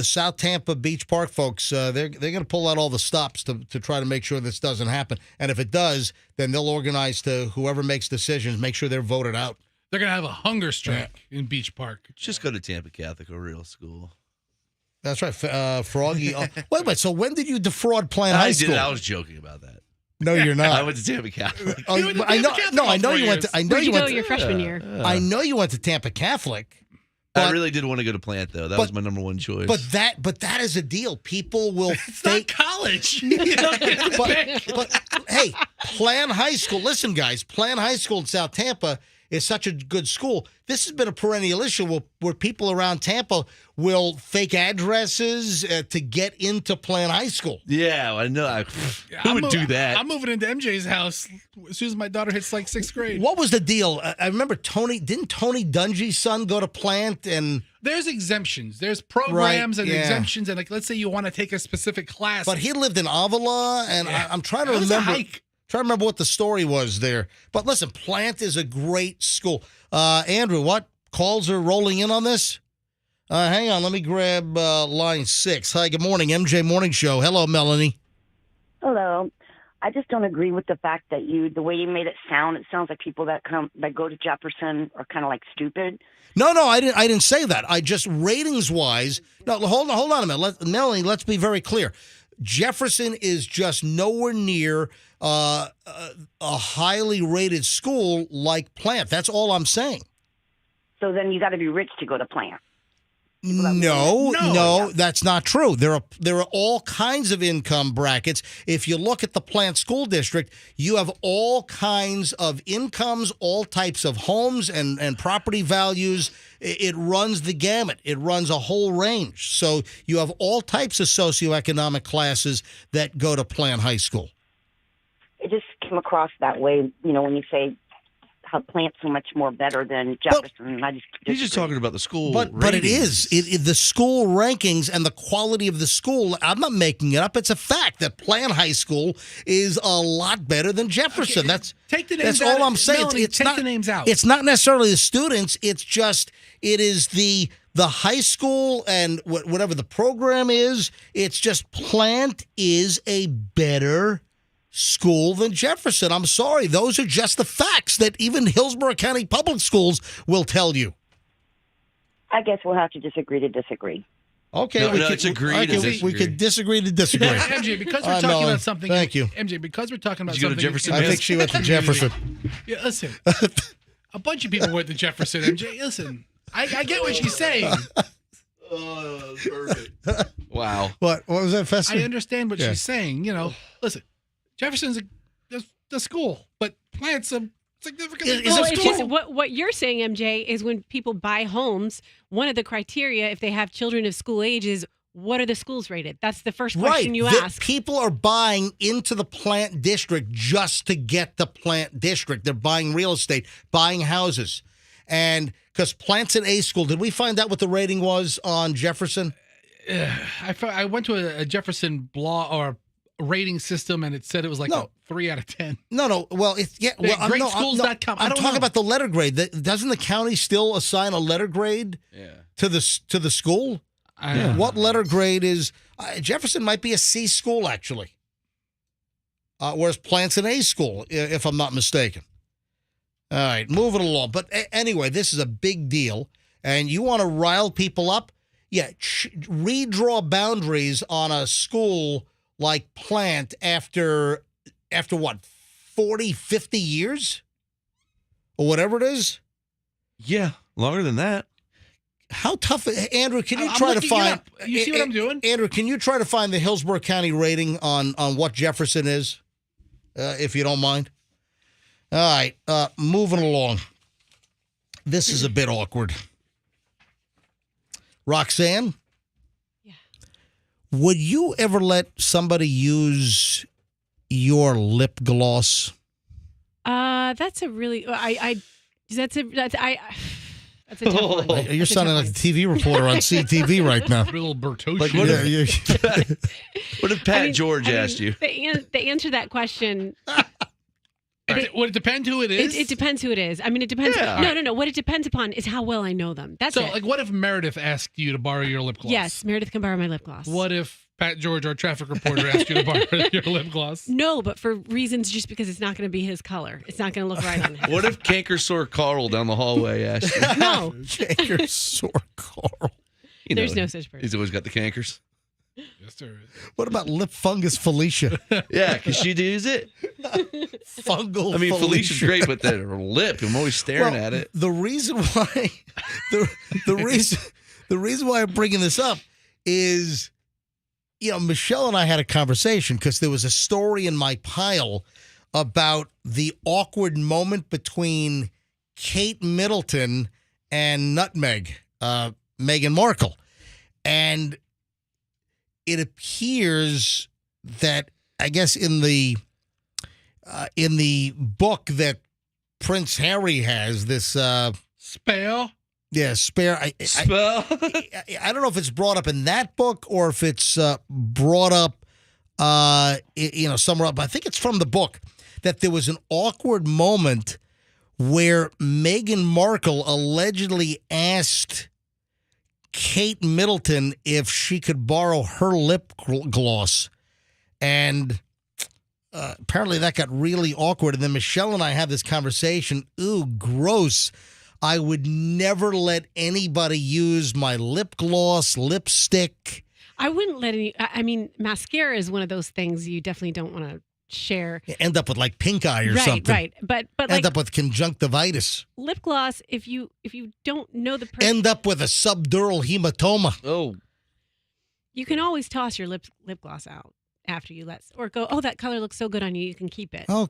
South Tampa Beach Park folks, they're going to pull out all the stops to try to make sure this doesn't happen. And if it does, then they'll organize to whoever makes decisions, make sure they're voted out.
They're going to have a hunger strike in Beach Park.
Just go to Tampa Catholic, a real school.
That's right. Froggy. Wait, so when did you defraud Plant High School?
I was joking about that.
No, you're not.
I went to Tampa Catholic.
Oh,
You went to
I know.
Tampa Catholic
No, I
all
know
4
you went to.
years.
I know
Where'd you
you
go
went.
your freshman year?
I know you went to Tampa Catholic.
I
But-
really did want to go to Plant though. That was my number one choice.
But that is a deal. People will
It's not college.
but hey, Plan High School. Listen, guys, Plan High School in South Tampa is such a good school. This has been a perennial issue where people around Tampa will fake addresses to get into Plan High School.
Yeah, I know. Who would do that?
I'm moving into MJ's house as soon as my daughter hits like 6th grade.
What was the deal? I remember didn't Tony Dungy's son go to Plant and...
There's exemptions. There's programs
Right,
and
yeah.
exemptions. And like, let's say you want to take a specific class.
But he lived in Avila, and I'm trying to
That was a
remember.
hike.
Trying to remember what the story was there. But listen, Plant is a great school. Andrew, what calls are rolling in on this? Hang on, let me grab line 6. Hi, good morning, MJ Morning Show. Hello, Melanie.
Hello. I just don't agree with the fact that the way you made it sounds like people that go to Jefferson are kind of like stupid.
No, I didn't say that. I just ratings wise. No, hold on a minute. Melanie, let's be very clear. Jefferson is just nowhere near a highly rated school like Plant. That's all I'm saying.
So then you got to be rich to go to Plant.
No, that's not true. There are all kinds of income brackets. If you look at the Plant School District, you have all kinds of incomes, all types of homes and property values. It runs the gamut. It runs a whole range. So you have all types of socioeconomic classes that go to Plant High School.
It just came across that way, when you say how Plant's so much more better than Jefferson.
He's just talking about the school.
But it is the school rankings and the quality of the school. I'm not making it up. It's a fact that Plant High School is a lot better than Jefferson.
Take the names
that's
out.
all I'm saying.
Melanie,
It's
take
not
the names out.
It's not necessarily the students. It's just it is the high school and whatever the program is. It's just Plant is a better school than Jefferson. I'm sorry. Those are just the facts that even Hillsborough County Public Schools will tell you.
I guess we'll have to disagree to disagree.
Okay,
it's agree to disagree.
We could disagree to disagree.
MJ, because we're talking about something.
Thank you.
MJ, because we're talking about
Did you go to
something.
Jefferson?
I think she went to Jefferson.
Yeah, listen. A bunch of people went to Jefferson, MJ. Listen, I get what she's saying.
Oh, perfect. Wow.
What was that, Fester?
I understand what she's saying. Listen, Jefferson's the school, but Plant's a significant
Well, it's just what you're saying, MJ, is when people buy homes, one of the criteria, if they have children of school age, is what are the schools rated? That's the first question you ask.
People are buying into the Plant District just to get the Plant District. They're buying real estate, buying houses. And because Plant's an A school, did we find out what the rating was on Jefferson?
I went to a Jefferson blog or rating system, and it said it was like a 3 out of 10.
No. Well,
GreatSchools.com.
I'm talking about the letter grade. Doesn't the county still assign a letter grade to the school? What letter grade is Jefferson? Might be a C school actually, whereas Plant's an A school, if I'm not mistaken. All right, moving along. But anyway, this is a big deal, and you want to rile people up? Yeah, redraw boundaries on a school like Plant after what, 40, 50 years? Or whatever it is?
Yeah, longer than that.
How tough, Andrew, can you
I'm
try to
looking it
find...
up. You see what I'm doing?
Andrew, can you try to find the Hillsborough County rating on what Jefferson is, if you don't mind? All right, moving along. This is a bit awkward. Roxanne?
Yeah.
Would you ever let somebody use your lip gloss?
That's a really that's a tough one.
You're sounding like a TV reporter on CTV right now.
Real Bertocci.
Like, what if Pat George asked you?
The answer to that question.
Would it depend who it is?
It depends who it is. I mean, it depends.
Yeah.
No. What it depends upon is how well I know them. That's
so,
it.
like, what if Meredith asked you to borrow your lip gloss?
Yes, Meredith can borrow my lip gloss.
What if Pat George, our traffic reporter, asked you to borrow your lip gloss?
No, but for reasons just because it's not going to be his color. It's not going to look right on him.
What if Canker Sore Carl down the hallway asked you?
No.
Canker Sore Carl.
You
There's
know,
no such person.
He's always got the cankers.
Yes, there is.
What about lip fungus Felicia?
Yeah, can she use it?
Fungal.
I mean, Felicia's
Felicia.
great with her lip. I'm always staring at it.
The reason why the reason why I'm bringing this up is, Michelle and I had a conversation because there was a story in my pile about the awkward moment between Kate Middleton and Nutmeg, Meghan Markle. And it appears that, I guess, in the book that Prince Harry has, this
Spare?
Yeah, Spare. I don't know if it's brought up in that book or if it's brought up, somewhere up. I think it's from the book that there was an awkward moment where Meghan Markle allegedly asked Kate Middleton if she could borrow her lip gloss. And apparently that got really awkward. And then Michelle and I had this conversation. Ooh, gross. I would never let anybody use my lip gloss, lipstick.
I wouldn't let any. I mean, mascara is one of those things you definitely don't want to share.
You end up with like pink eye or
Right,
something.
right. But
End
like
up with conjunctivitis.
lip gloss, if you don't know the person,
End up with a subdural hematoma.
Oh.
you can always toss your lip gloss out after you or go. Oh, that color looks so good on you. You can keep it.
Oh,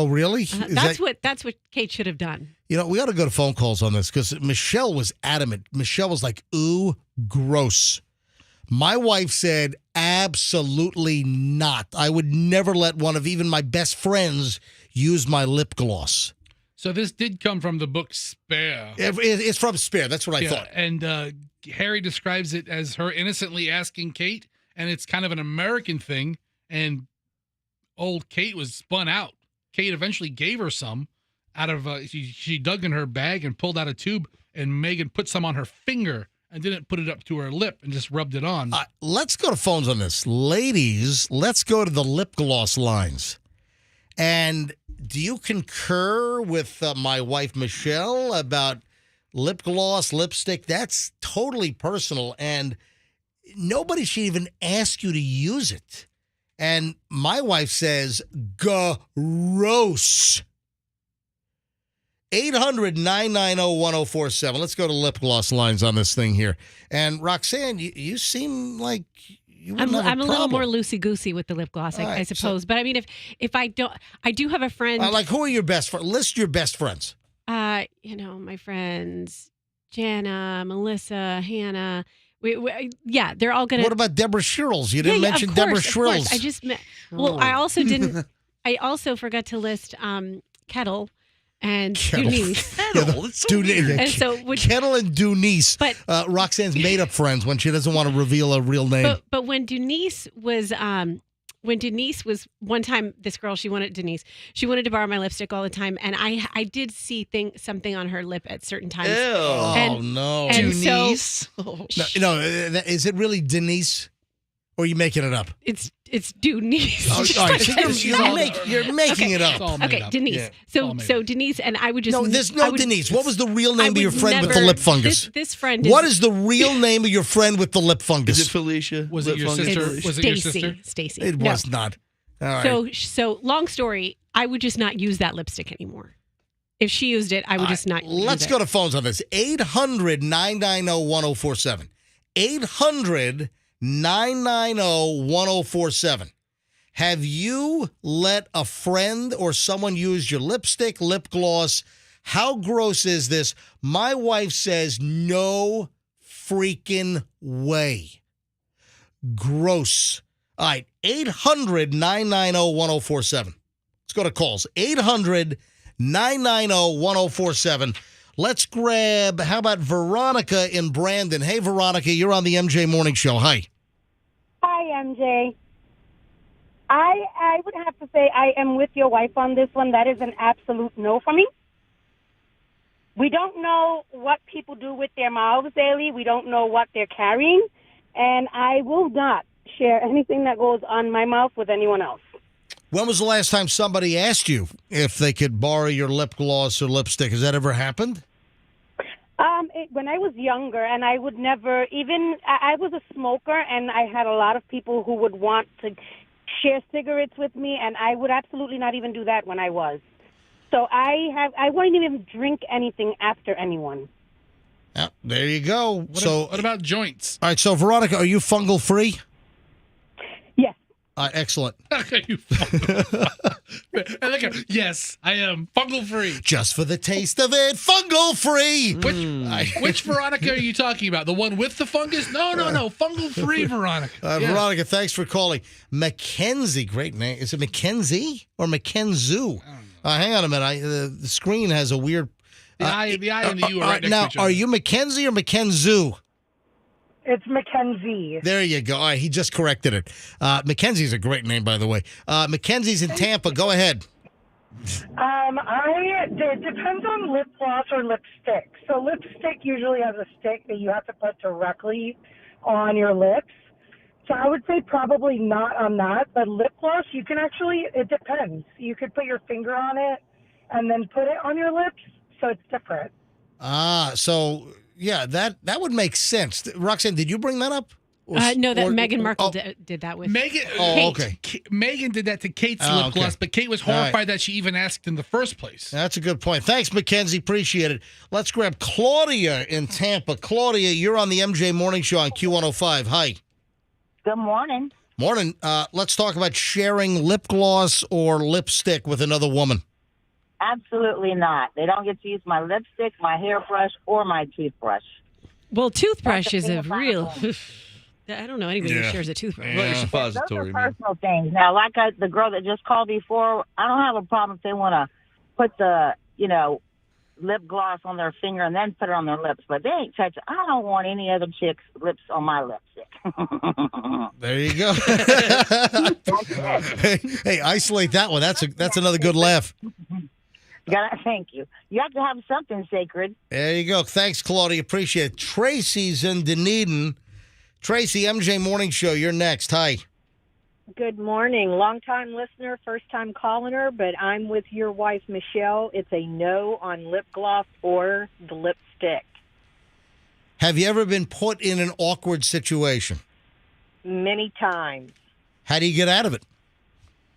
really? Is
That's
that-
what Kate should have done.
We ought to go to phone calls on this because Michelle was adamant. Michelle was like, ooh, gross. My wife said, absolutely not. I would never let one of even my best friends use my lip gloss.
So this did come from the book Spare.
It's from Spare. That's what I thought.
And Harry describes it as her innocently asking Kate, and it's kind of an American thing. And old Kate was spun out. Kate eventually gave her some out of, she dug in her bag and pulled out a tube, and Meghan put some on her finger and didn't put it up to her lip and just rubbed it on.
Let's go to phones on this. Ladies, let's go to the lip gloss lines. And do you concur with my wife, Michelle, about lip gloss, lipstick? That's totally personal, and nobody should even ask you to use it. And my wife says, gross. 800-990-1047. Let's go to lip gloss lines on this thing here. And Roxanne, you seem like you wouldn't have
I'm a little
problem.
more loosey-goosey with the lip gloss,
All
I
right,
suppose. But I mean, if I don't, I do have a friend.
Like, who are your best friends? List your best friends.
My friends, Jana, Melissa, Hannah. Yeah, they're all gonna.
What about Deborah Shirls? You didn't mention Deborah Shirls.
I just met. Well, I also didn't. I also forgot to list Kettle and Dunice.
Kettle, it's so weird.
And so
Kettle and Dunice.
But
Roxanne's made up friends when she doesn't want to reveal a real name.
But when Dunice was one time, this girl, she wanted to borrow my lipstick all the time, and I did see something on her lip at certain times.
Ew.
No.
And
Dunice.
No, is it really Denise? Or are you making it up?
It's Dunice.
All right, so you're making it up.
Okay, Denise.
Yeah.
So Denise, and I would just...
No, there's no Denise. What was the real name of your friend with the lip fungus?
This friend
What is the real name of your friend with the lip fungus?
Is it Felicia?
Was it your sister? Was it your sister?
Stacy.
It was not. All right.
So long story, I would just not use that lipstick anymore. If she used it, I would just not use it.
Let's go to phones on this. 800-990-1047. 800-990-1047. Have you let a friend or someone use your lipstick, lip gloss? How gross is this? My wife says no freaking way. Gross. All right, 800-990-1047. Let's go to calls. 800-990-1047. Let's grab, how about Veronica in Brandon? Hey, Veronica, you're on the MJ Morning Show. Hi.
Hi, MJ. I would have to say I am with your wife on this one. That is an absolute no for me. We don't know what people do with their mouths daily. We don't know what they're carrying. And I will not share anything that goes on my mouth with anyone else.
When was the last time somebody asked you if they could borrow your lip gloss or lipstick? Has that ever happened?
when I was younger, and I would never even. I was a smoker, and I had a lot of people who would want to share cigarettes with me, and I would absolutely not even do that when I was. So I wouldn't even drink anything after anyone.
Yeah, there you go.
What about joints?
All right, so Veronica, are you fungal free?
Yes.
Excellent.
Yes, I am fungal free.
Just for the taste of it, fungal free.
Which Veronica are you talking about? The one with the fungus? No, fungal free Veronica. Yeah.
Veronica, thanks for calling. Mackenzie, great name. Is it Mackenzie or Mackenzie? Hang on a minute. The screen has a weird.
The I and the U are right next
now,
to each other.
are you Mackenzie or Mackenzie?
It's Mackenzie.
There you go. All right, he just corrected it. Mackenzie's a great name, by the way. Mackenzie's in Tampa. Go ahead.
It depends on lip gloss or lipstick. So lipstick usually has a stick that you have to put directly on your lips. So I would say probably not on that, but lip gloss, you can actually, it depends. You could put your finger on it and then put it on your lips, so it's different.
So yeah, that would make sense. Roxanne, did you bring that up?
No, that Meghan Markle did that with
Megan.
Okay.
Megan did that to Kate's lip gloss, but Kate was horrified that she even asked in the first place.
That's a good point. Thanks, Mackenzie. Appreciate it. Let's grab Claudia in Tampa. Claudia, you're on the MJ Morning Show on Q105. Hi.
Good morning.
Morning. Let's talk about sharing lip gloss or lipstick with another woman.
Absolutely not. They don't get to use my lipstick, my hairbrush, or my toothbrush.
Well, toothbrush is a real. I don't know anybody who shares a toothbrush.
Those are personal things. Now, like the girl that just called before, I don't have a problem if they want to put the, lip gloss on their finger and then put it on their lips, but they ain't touching. I don't want any other chick's lips on my lipstick.
There you go. hey, isolate that one. That's another good laugh.
Thank you. You have to have something sacred.
There you go. Thanks, Claudia. Appreciate it. Tracy's in Dunedin. Tracy, MJ Morning Show. You're next. Hi.
Good morning. Long-time listener, first-time caller, but I'm with your wife, Michelle. It's a no on lip gloss or the lipstick.
Have you ever been put in an awkward situation?
Many times.
How do you get out of it?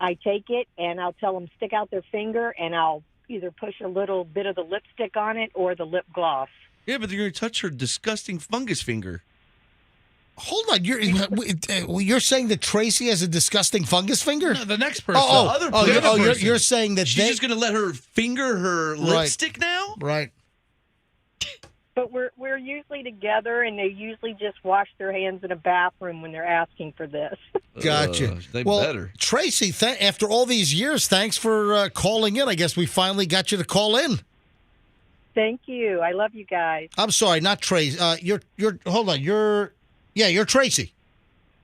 I take it, and I'll tell them stick out their finger, and I'll either push a little bit of the lipstick on it or the lip gloss.
Yeah, but they're going to touch her disgusting fungus finger.
Hold on, you're saying that Tracy has a disgusting fungus finger?
No, the next person.
You're saying that
she's just going to let her finger her lipstick now?
Right.
But we're usually together, and they usually just wash their hands in a bathroom when they're asking for this.
Gotcha.
They better.
Tracy, after all these years, thanks for calling in. I guess we finally got you to call in.
Thank you. I love you guys.
I'm sorry, not Tracy. Hold on. You're Tracy.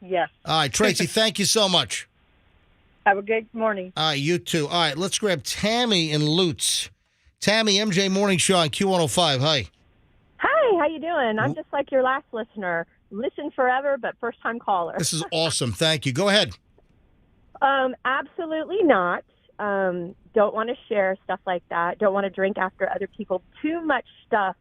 Yes.
All right, Tracy, thank you so much.
Have a good morning.
All right, you too. All right, let's grab Tammy in Lutz. Tammy, MJ Morning Show on Q105. Hi.
Hi, how you doing? I'm just like your last listener. Listen forever, but first-time caller.
This is awesome. Thank you. Go ahead.
Absolutely not. Don't want to share stuff like that. Don't want to drink after other people. Too much stuff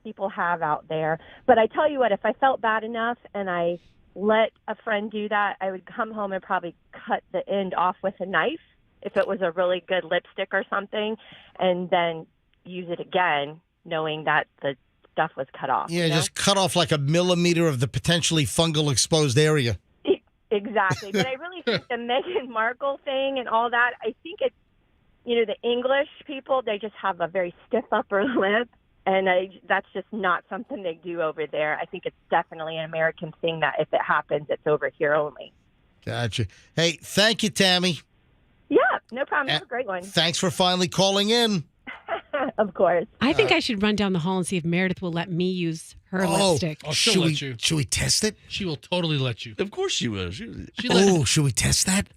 people have out there. But I tell you what, if I felt bad enough and I let a friend do that, I would come home and probably cut the end off with a knife if it was a really good lipstick or something, and then use it again, knowing that the stuff was cut off.
Yeah, just cut off like a millimeter of the potentially fungal exposed area.
Exactly. But I really think the Meghan Markle thing and all that, I think it's, the English people, they just have a very stiff upper lip. And that's just not something they do over there. I think it's definitely an American thing that if it happens, it's over here only.
Gotcha. Hey, thank you, Tammy.
Yeah, no problem. Have a great one.
Thanks for finally calling in.
Of course.
I think I should run down the hall and see if Meredith will let me use her lipstick.
Oh, she'll let you.
Should we test it?
She will totally let you.
Of course she will.
Should we test that?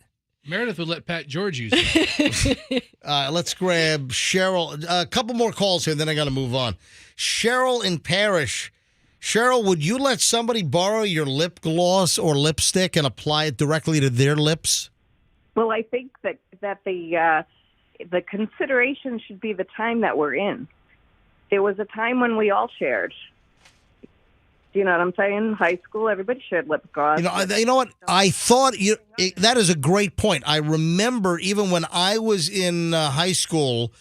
Meredith would let Pat George use it.
Let's grab Cheryl. A couple more calls here, then I got to move on. Cheryl in Parrish. Cheryl, would you let somebody borrow your lip gloss or lipstick and apply it directly to their lips?
Well, I think that the consideration should be the time that we're in. There was a time when we all shared, Do you know what I'm saying? High school, everybody shared lip gloss.
You know what? I thought that is a great point. I remember even when I was in high school,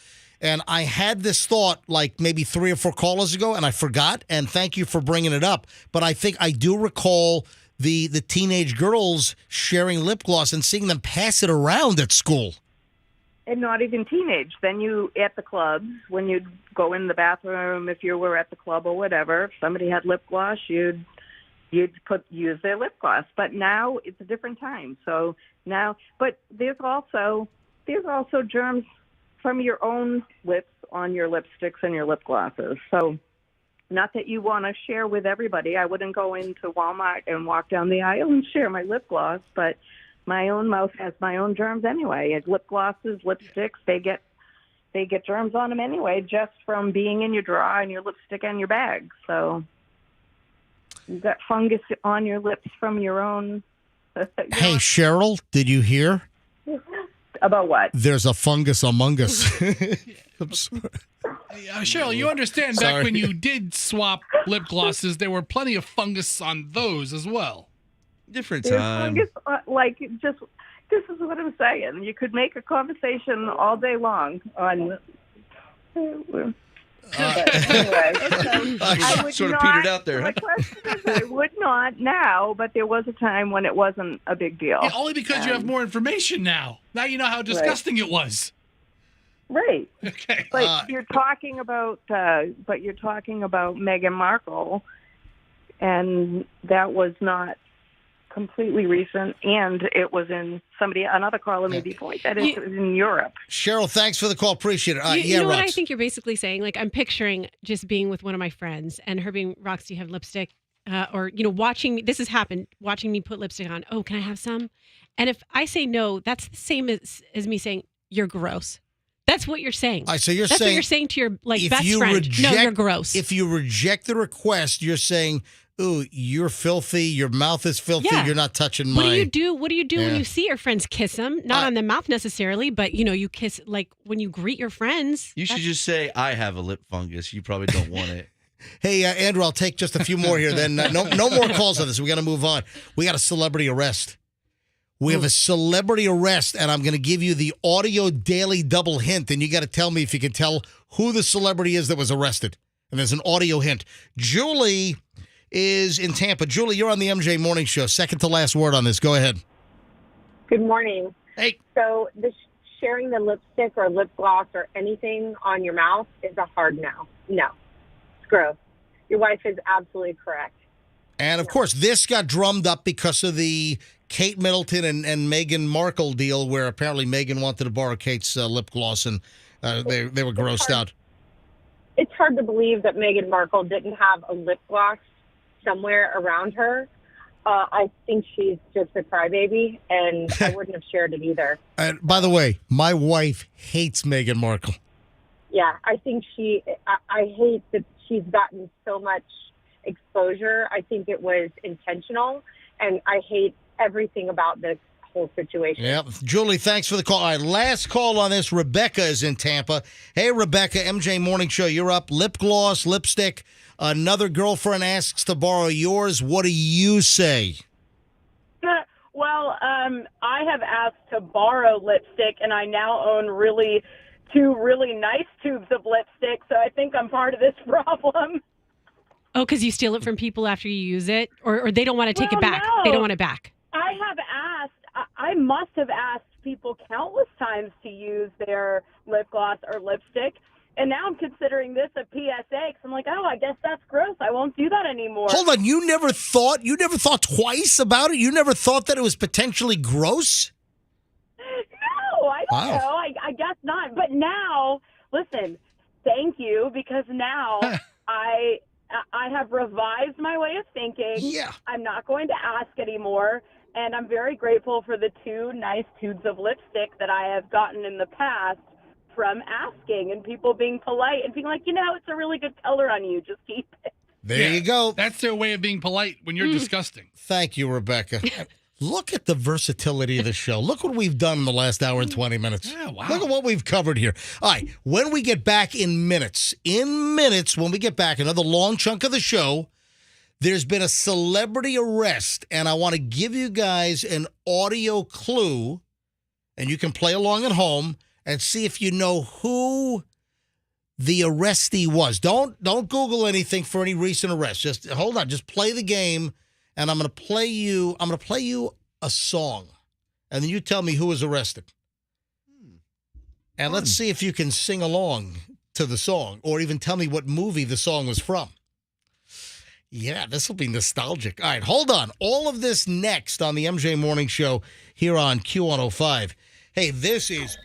and I had this thought like maybe 3 or 4 callers ago, and I forgot. And thank you for bringing it up. But I think I do recall the teenage girls sharing lip gloss and seeing them pass it around at school.
And not even teenage. Then you, at the clubs, when you'd go in the bathroom, if you were at the club or whatever, if somebody had lip gloss, you'd use their lip gloss. But now it's a different time. So now, but there's also germs from your own lips on your lipsticks and your lip glosses. So not that you want to share with everybody. I wouldn't go into Walmart and walk down the aisle and share my lip gloss, but my own mouth has my own germs anyway. Lip glosses, lipsticks, they get germs on them anyway, just from being in your drawer and your lipstick and your bag. So you've got fungus on your lips from your own.
Hey, Cheryl, did you hear?
About what?
There's a fungus among us. I'm sorry.
Cheryl, you understand back when you did swap lip glosses, there were plenty of fungus on those as well.
Different
There's
time.
fungus, this is what I'm saying. You could make a conversation all day long on. Anyway, I would
sort of
not,
petered out there.
My question is, I would not now, but there was a time when it wasn't a big deal.
Yeah, only because you have more information now. Now you know how disgusting it was.
Right.
Okay.
But you're talking about Meghan Markle, and that was not completely recent, and it was in another caller maybe point that it was in Europe.
Cheryl, thanks for the call. Appreciate it.
You know what I think you're basically saying? Like, I'm picturing just being with one of my friends and her being, Rox, do you have lipstick? Or, watching me, this has happened, watching me put lipstick on. Oh, can I have some? And if I say no, that's the same as me saying, you're gross. That's what you're saying.
So you're
that's
saying,
what you're saying to your best friend. No, you're gross.
If you reject the request, you're saying, ooh, you're filthy. Your mouth is filthy.
Yeah.
You're not touching mine.
What do you do when you see your friends kiss them? Not on the mouth necessarily, but you kiss like when you greet your friends.
You should just say, I have a lip fungus. You probably don't want it.
Hey, Andrew, I'll take just a few more here. Then no more calls on this. We got to move on. We got a celebrity arrest. We have a celebrity arrest, and I'm going to give you the audio daily double hint, and you got to tell me if you can tell who the celebrity is that was arrested. And there's an audio hint. Julie is in Tampa. Julie, you're on the MJ Morning Show. Second to last word on this. Go ahead.
Good morning.
Hey.
So sharing the lipstick or lip gloss or anything on your mouth is a hard no. No. It's gross. Your wife is absolutely correct.
And, of course, this got drummed up because of the Kate Middleton and Meghan Markle deal where apparently Meghan wanted to borrow Kate's lip gloss, and they were grossed out.
It's hard to believe that Meghan Markle didn't have a lip gloss somewhere around her. I think she's just a crybaby, and I wouldn't have shared it either.
And by the way, my wife hates Meghan Markle.
Yeah, I think I hate that she's gotten so much exposure. I think it was intentional, and I hate everything about this whole situation.
Yep. Julie, thanks for the call. All right, last call on this. Rebecca is in Tampa. Hey, Rebecca, MJ Morning Show. You're up. Lip gloss, lipstick. Another girlfriend asks to borrow yours. What do you say?
Well, I have asked to borrow lipstick, and I now own two really nice tubes of lipstick, so I think I'm part of this problem.
Oh, because you steal it from people after you use it? Or they don't want to take it back?
No.
They don't want it back?
I must have asked people countless times to use their lip gloss or lipstick, and now I'm considering this a PSA because I'm like, oh, I guess that's gross. I won't do that anymore.
Hold on. You never thought twice about it? You never thought that it was potentially gross?
No, I don't know. I guess not. But now, listen, thank you, because now I have revised my way of thinking.
Yeah.
I'm not going to ask anymore. And I'm very grateful for the 2 nice tubes of lipstick that I have gotten in the past from asking and people being polite and being like, it's a really good color on you. Just keep it.
There you go.
That's their way of being polite when you're disgusting.
Thank you, Rebecca. Look at the versatility of the show. Look what we've done in the last hour and 20 minutes.
Yeah, wow.
Look at what we've covered here. All right, when we get back in minutes, when we get back, another long chunk of the show, There's been a celebrity arrest, and I want to give you guys an audio clue, and you can play along at home and see if you know who the arrestee was. Don't Google anything for any recent arrests. Just hold on. Just play the game, and I'm going to play you a song, and then you tell me who was arrested. And let's see if you can sing along to the song, or even tell me what movie the song was from. Yeah, this will be nostalgic. All right, hold on. All of this next on the MJ Morning Show here on Q105. Hey, this is...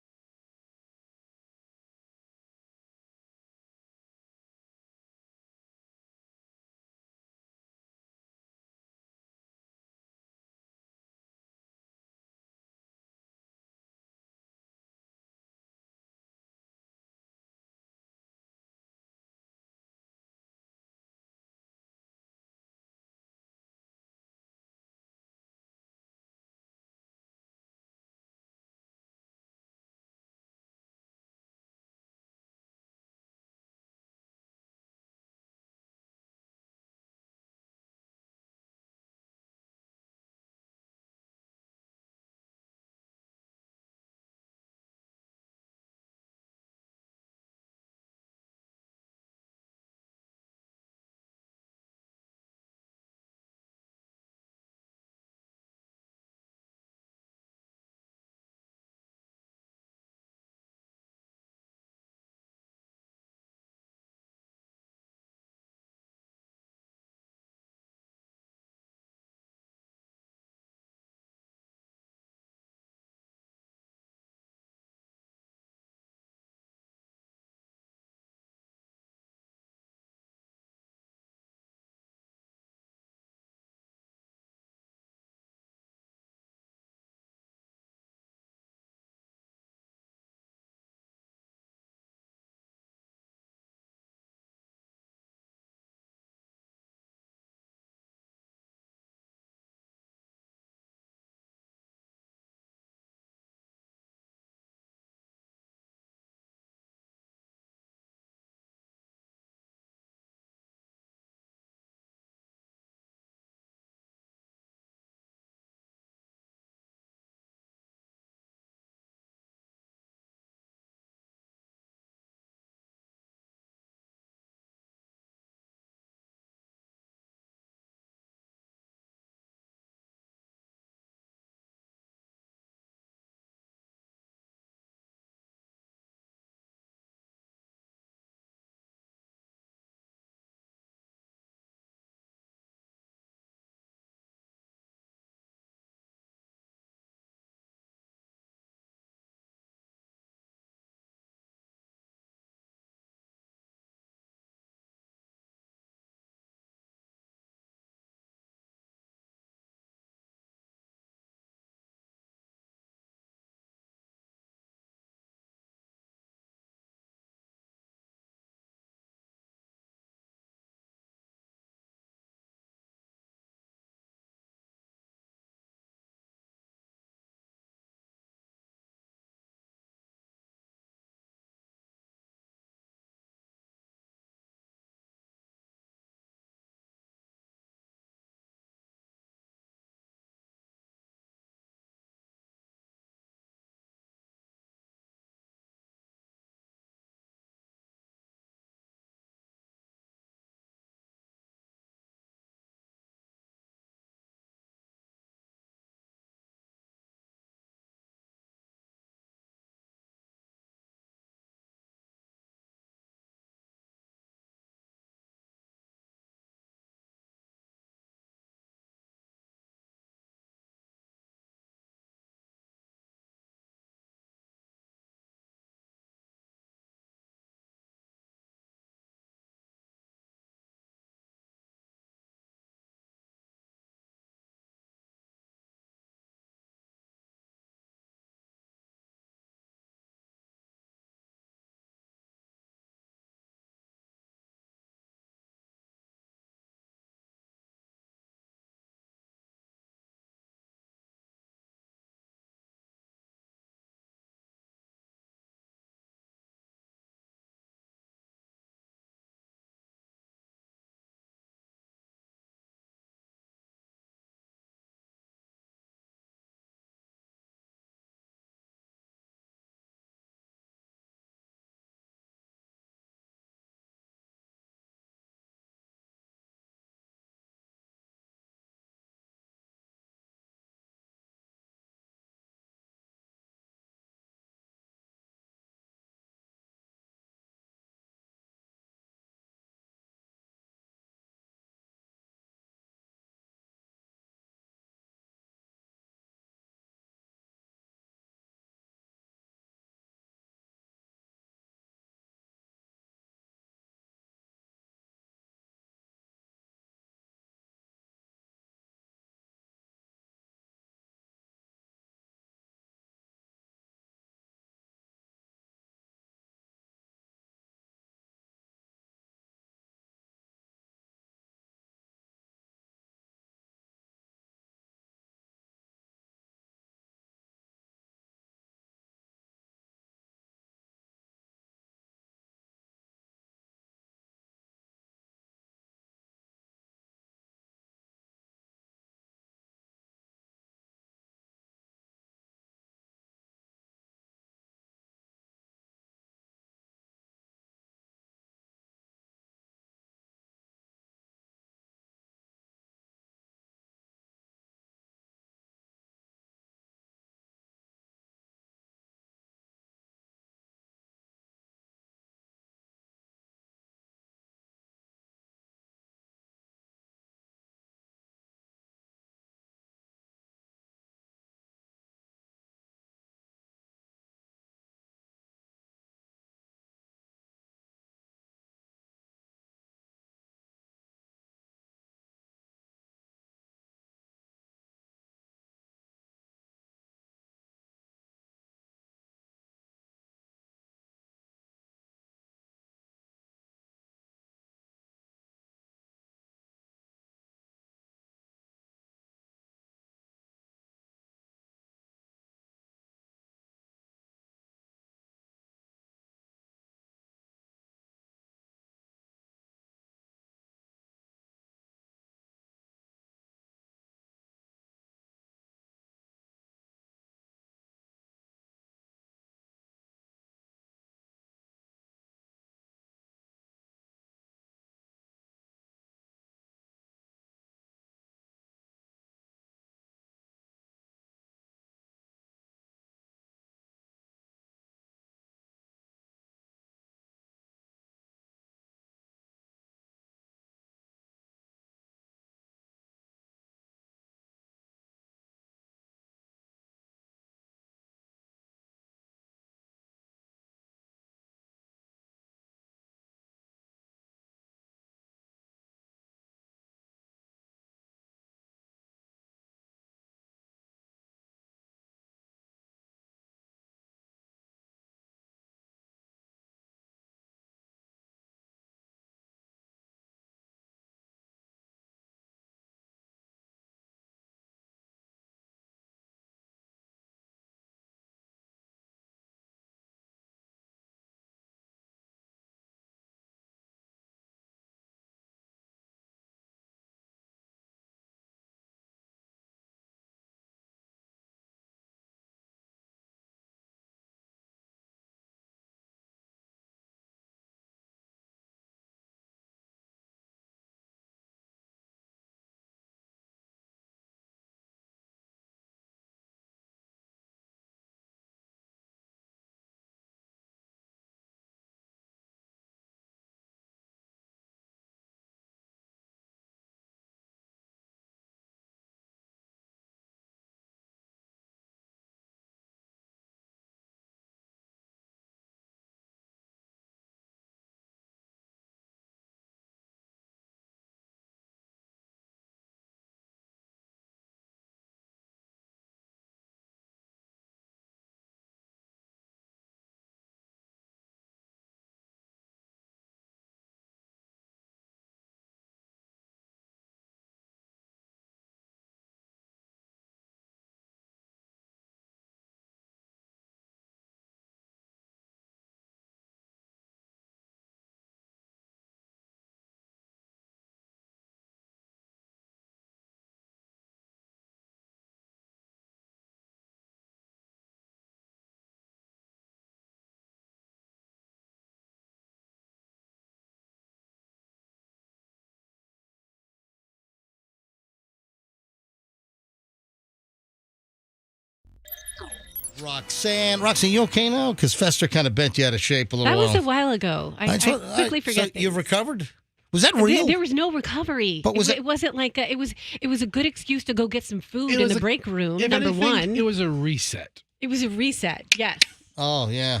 Roxanne, you okay now? Because Fester kind of bent you out of shape a little
That
while.
was a while ago. I quickly forget.
So you've recovered? Was that real?
There was no recovery.
But
it wasn't like it was a good excuse to go get some food in the break room. Number one,
it was a reset.
It was a reset. Yes.
Oh yeah.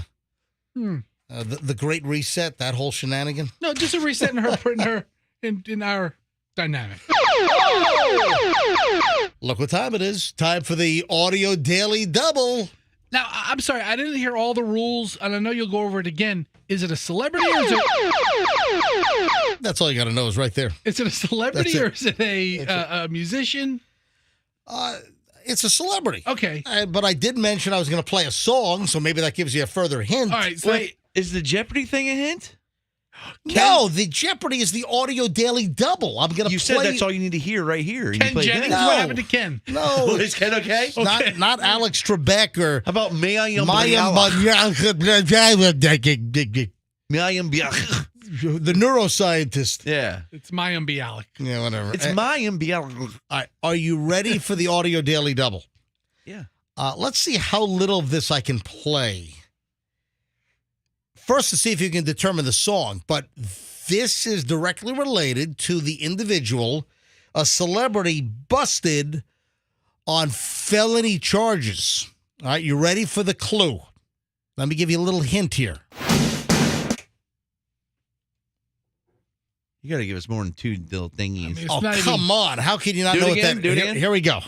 The Great Reset. That whole shenanigan.
No, just a reset in our dynamic.
Look what time it is. Time for the Audio Daily Double.
Now, I'm sorry, I didn't hear all the rules, and I know you'll go over it again. Is it a celebrity or is it...
That's all you got to know is right there.
Is it a celebrity or is it a musician?
It's a celebrity.
Okay.
But I did mention I was going to play a song, so maybe that gives you a further hint.
All right. So
wait, is the Jeopardy thing a hint?
No, the Jeopardy is the Audio Daily Double. I'm going to play.
You said that's all you need to hear right here.
Ken Jennings, what happened to Ken?
No.
Is Ken okay?
Not Alex Trebek or...
How about Mayim
the neuroscientist.
Yeah.
It's Mayim Bialik.
Yeah, whatever.
It's Mayim Bialik.
All right. Are you ready for the Audio Daily Double?
Yeah.
Let's see how little of this I can play. First, to see if you can determine the song, but this is directly related to the individual, a celebrity busted on felony charges. All right, you ready for the clue? Let me give you a little hint here.
You got to give us more than two little thingies.
Come on. How can you not know what that is?
Do it again.
Here we go.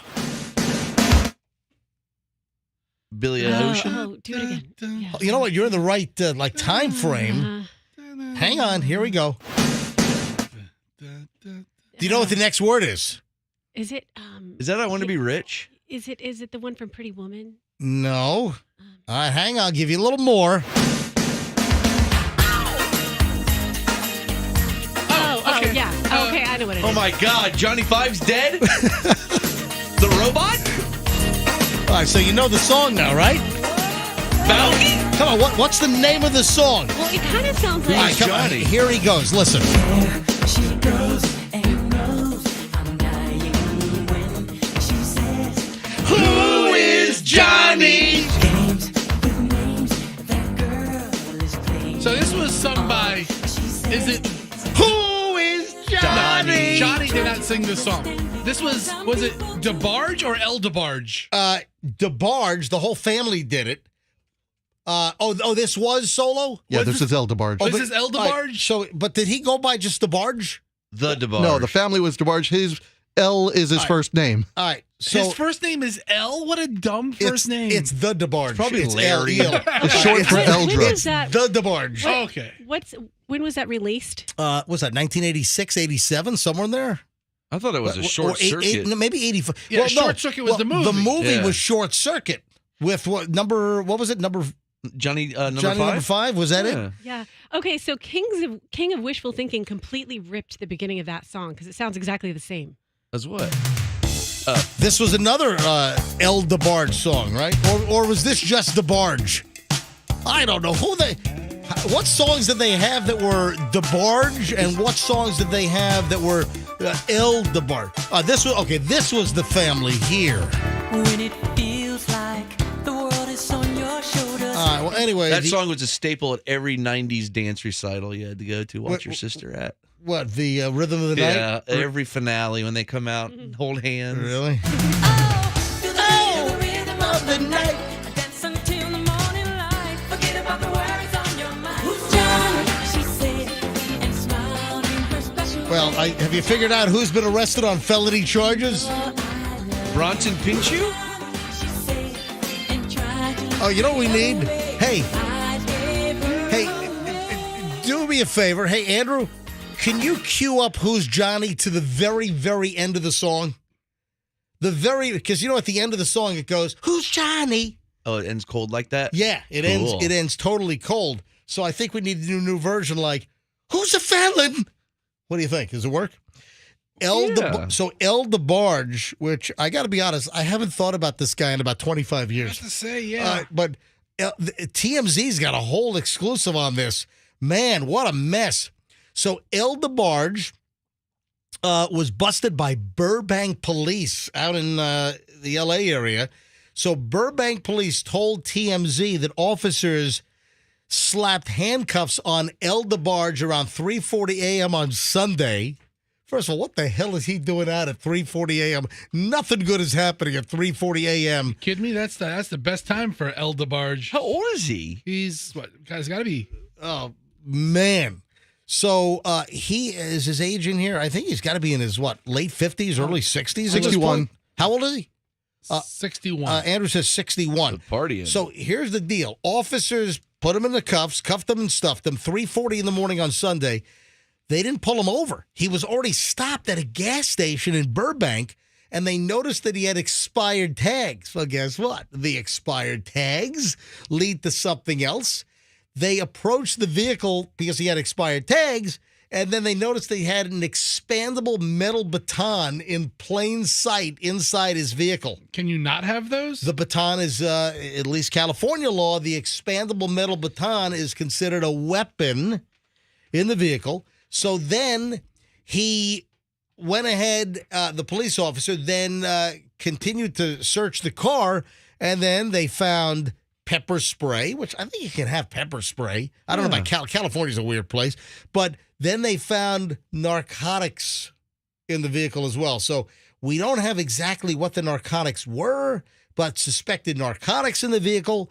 Billy Ocean.
Oh, do it again. Yeah.
You know what? You're in the right time frame. Hang on. Here we go. Do you know what the next word is?
Is it?
Is that I Want to Be Rich?
Is it the one from Pretty Woman?
No. All right, hang on. I'll give you a little more.
Oh, yeah. Okay, I know what it is.
Oh my God, Johnny Five's dead? The robot?
All right, so you know the song now, right?
Bounty?
Come on, what's the name of the song?
Well, it kind of sounds like...
All right, come on. Here he goes. Listen.
She goes and knows I'm dying when she says,
Who is Johnny?
Games with names, that girl is playing.
So this was sung by... Is it...
Who is Johnny?
Johnny did not sing this song. This was it DeBarge or El DeBarge?
DeBarge, the whole family did it. This was solo?
Yeah, this is El DeBarge.
This is El DeBarge?
But did he go by just DeBarge?
The DeBarge.
No, the family was DeBarge. His L is his first name.
All right. So
his first name is L? What a dumb first name.
It's the DeBarge.
Probably
it's
Larry.
It's short for Eldra.
It's the DeBarge.
Oh, okay.
When was that released?
Was that 1986, 87, somewhere in there?
I thought it was a short circuit.
Maybe 85.
Yeah, Short Circuit was the movie.
The movie was Short Circuit with what was it?
Johnny number
Johnny
5?
Number 5? Was that it?
Yeah. Okay, so King of Wishful Thinking completely ripped the beginning of that song because it sounds exactly the same.
As what?
This was another El DeBarge song, right? Or was this just DeBarge? I don't know what songs did they have that were DeBarge, and what songs did they have that were El DeBarge? This was the family here.
When it feels like the world is on your shoulders.
All right, well, anyway.
That song was a staple at every 90s dance recital you had to go to watch your sister at.
What, the Rhythm of the Night?
Yeah, every finale when they come out and hold hands.
Really?
Oh, rhythm of the night. Dance until the morning light. Forget about the worries on your mind. Who's Johnny? She said, and smiled in her special
Well, have you figured out who's been arrested on felony charges?
Bronson Pinchot?
Oh, you know what we need? Hey, do me a favor. Hey, Andrew, can you cue up Who's Johnny to the very, very end of the song? Because you know at the end of the song it goes, Who's Johnny?
Oh, it ends cold like that?
Yeah, it ends totally cold. So I think we need a new version like, Who's a felon? What do you think? Does it work? El DeBarge, which I got to be honest, I haven't thought about this guy in about 25 years.
I have to say, yeah.
But TMZ's got a whole exclusive on this. Man, what a mess. So El DeBarge was busted by Burbank police out in the L.A. area. So Burbank police told TMZ that officers slapped handcuffs on El DeBarge around 3:40 a.m. on Sunday. First of all, what the hell is he doing out at 3:40 a.m.? Nothing good is happening at 3:40 a.m.
Kidding me? That's the best time for El DeBarge.
How old is he?
He's what? Guy's got to be.
Oh man. So he is his age in here. I think he's got to be in his late 50s, early 60s.
61.
How old is he?
61.
Andrew says 61.
Partying.
So here's the deal: officers put him in the cuffs, cuffed him and stuffed him. 3:40 in the morning on Sunday. They didn't pull him over. He was already stopped at a gas station in Burbank, and they noticed that he had expired tags. Well, guess what? The expired tags lead to something else. They approached the vehicle because he had expired tags, and then they noticed they had an expandable metal baton in plain sight inside his vehicle.
Can you not have those?
The baton is, at least California law, the expandable metal baton is considered a weapon in the vehicle. So then he went ahead, the police officer then continued to search the car, and then they found pepper spray, which I think you can have pepper spray. I don't know about California's a weird place. But then they found narcotics in the vehicle as well. So we don't have exactly what the narcotics were, but suspected narcotics in the vehicle.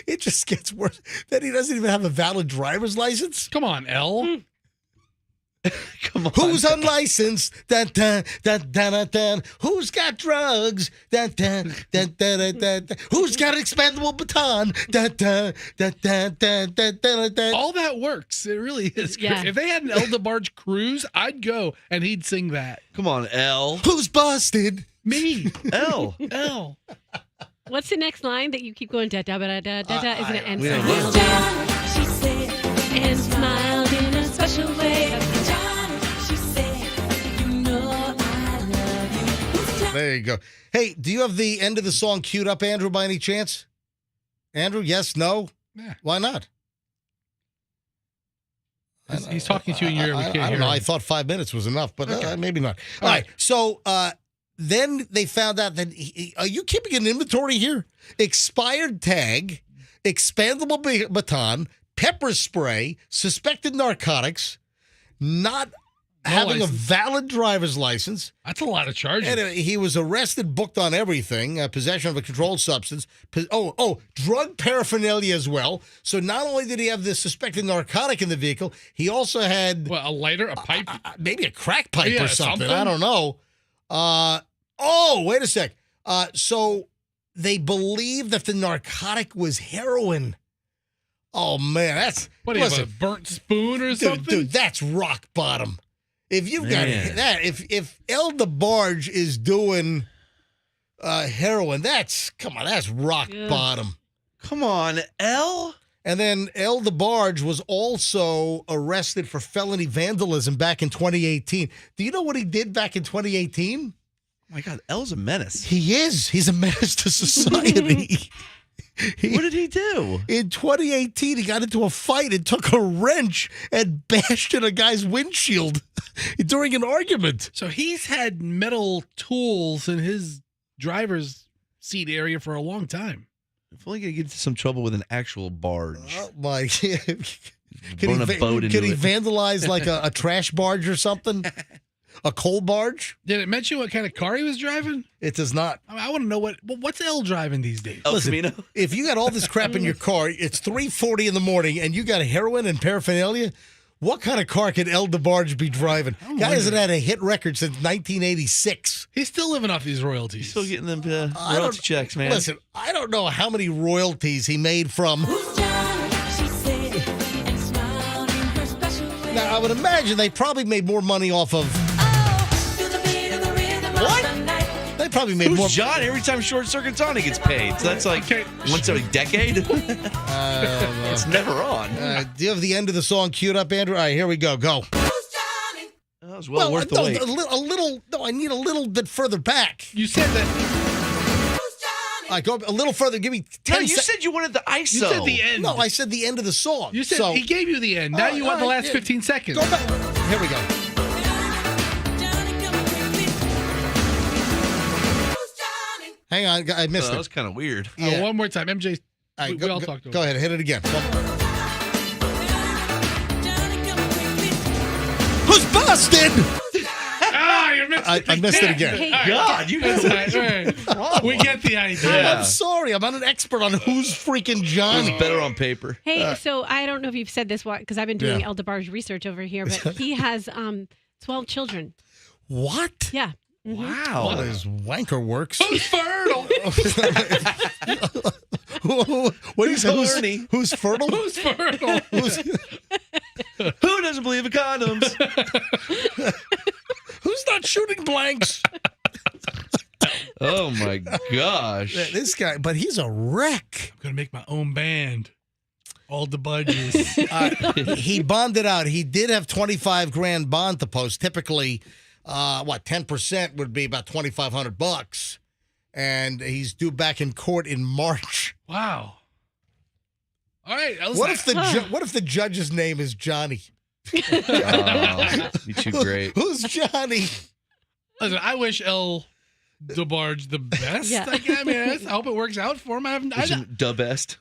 It just gets worse. That he doesn't even have a valid driver's license.
Come on, L.
Come on.
Who's unlicensed? Dun, dun, dun, dun, dun, dun. Who's got drugs? Dun, dun, dun, dun, dun, dun, dun. Who's got an expandable baton? Dun, dun, dun, dun, dun, dun, dun, dun.
All that works. It really is.
Yeah.
If they had an El DeBarge cruise, I'd go and he'd sing that.
Come on, L.
Who's busted?
Me.
L.
L.
What's the next line that you keep going da da da da da da? Isn't it? And
we don't
smiled,
know.
She said,
and smiled in a special way.
Johnny, she said, you know I love you.
There you go. Hey, do you have the end of the song queued up, Andrew, by any chance? Andrew, yes, no?
Yeah.
Why not?
He's talking to you in your ear. We
I
can't
don't
hear
know.
him.
I thought 5 minutes was enough, but
Okay.
maybe not. All right. So then they found out that are you keeping an inventory here? Expired tag, expandable baton, pepper spray, suspected narcotics, not having
license.
a valid driver's license.
That's a lot of charges.
And he was arrested, booked on everything, possession of a controlled substance. Drug paraphernalia as well. So not only did he have the suspected narcotic in the vehicle, he also had
a lighter, a pipe,
maybe a crack pipe
Yeah,
or something.
something.
I don't know. Wait a sec. So they believe that the narcotic was heroin. Oh man, that's
what do you have, a burnt spoon or something?
Dude, that's rock bottom. If you've got
Man.
that, if El DeBarge is doing heroin, that's rock bottom.
Come on, L.
And then El DeBarge was also arrested for felony vandalism back in 2018. Do you know what he did back in 2018?
Oh my God, L's a menace.
He is. He's a menace to society.
What did he do?
In 2018, he got into a fight and took a wrench and bashed in a guy's windshield during an argument.
So he's had metal tools in his driver's seat area for a long time.
If only going to get into some trouble with an actual barge.
Oh my! Can
Burn a boat into
he
it.
vandalize like a trash barge or something? A coal barge?
Did it mention what kind of car he was driving?
It does not.
I want to know what's L driving these days.
Listen, if you got all this crap in your car, it's 3:40 in the morning, and you got heroin and paraphernalia. What kind of car could El DeBarge be driving? Guy hasn't had a hit record since 1986.
He's still living off these royalties.
Still getting them royalty checks, man.
Listen, I don't know how many royalties he made from. Now, I would imagine they probably made more money off of. What? They probably made
Who's
more.
John? Every time Short Circuit's on, he gets paid. So that's like once every decade. It's never on.
Do you have the end of the song queued up, Andrew? All right, here we go. Go.
That was well worth the
no,
wait.
a little. No, I need a little bit further back.
You said that.
All right, go a little further. Give me 10
No, you said you wanted the ISO.
You said the end.
No, I said the end of the song.
You said he gave you the end. Now you want the last 15 seconds.
Go back. Here we go. Hang on, I missed
That
it.
was kind of weird.
Yeah.
One more time, MJ.
All right,
we all talked over.
Go ahead, hit it again. Who's busted?
You missed
I missed it again.
Hey,
God, you
That's all right. We get the idea.
Yeah.
I'm sorry. I'm not an expert on who's freaking Johnny.
It's better on paper.
Hey, so I don't know if you've said this because I've been doing
Yeah.
El DeBar's research over here, but he has 12 children.
What?
Yeah.
Wow.
Well, his wanker works.
Who's fertile?
What do you say? Who's fertile?
Who's fertile?
Who doesn't believe in condoms?
Who's not shooting blanks?
Oh my gosh.
This guy, but he's a wreck.
I'm gonna make my own band. All the budgets.
He bonded out. He did have 25 grand bond to post. Typically, 10% would be about $2,500, and he's due back in court in March.
Wow. All right.
What if the judge's name is Johnny?
Oh, be too great.
Who's Johnny?
Listen, I wish El DeBarge the best.
Yeah.
I mean, I hope it works out for him. I
The best.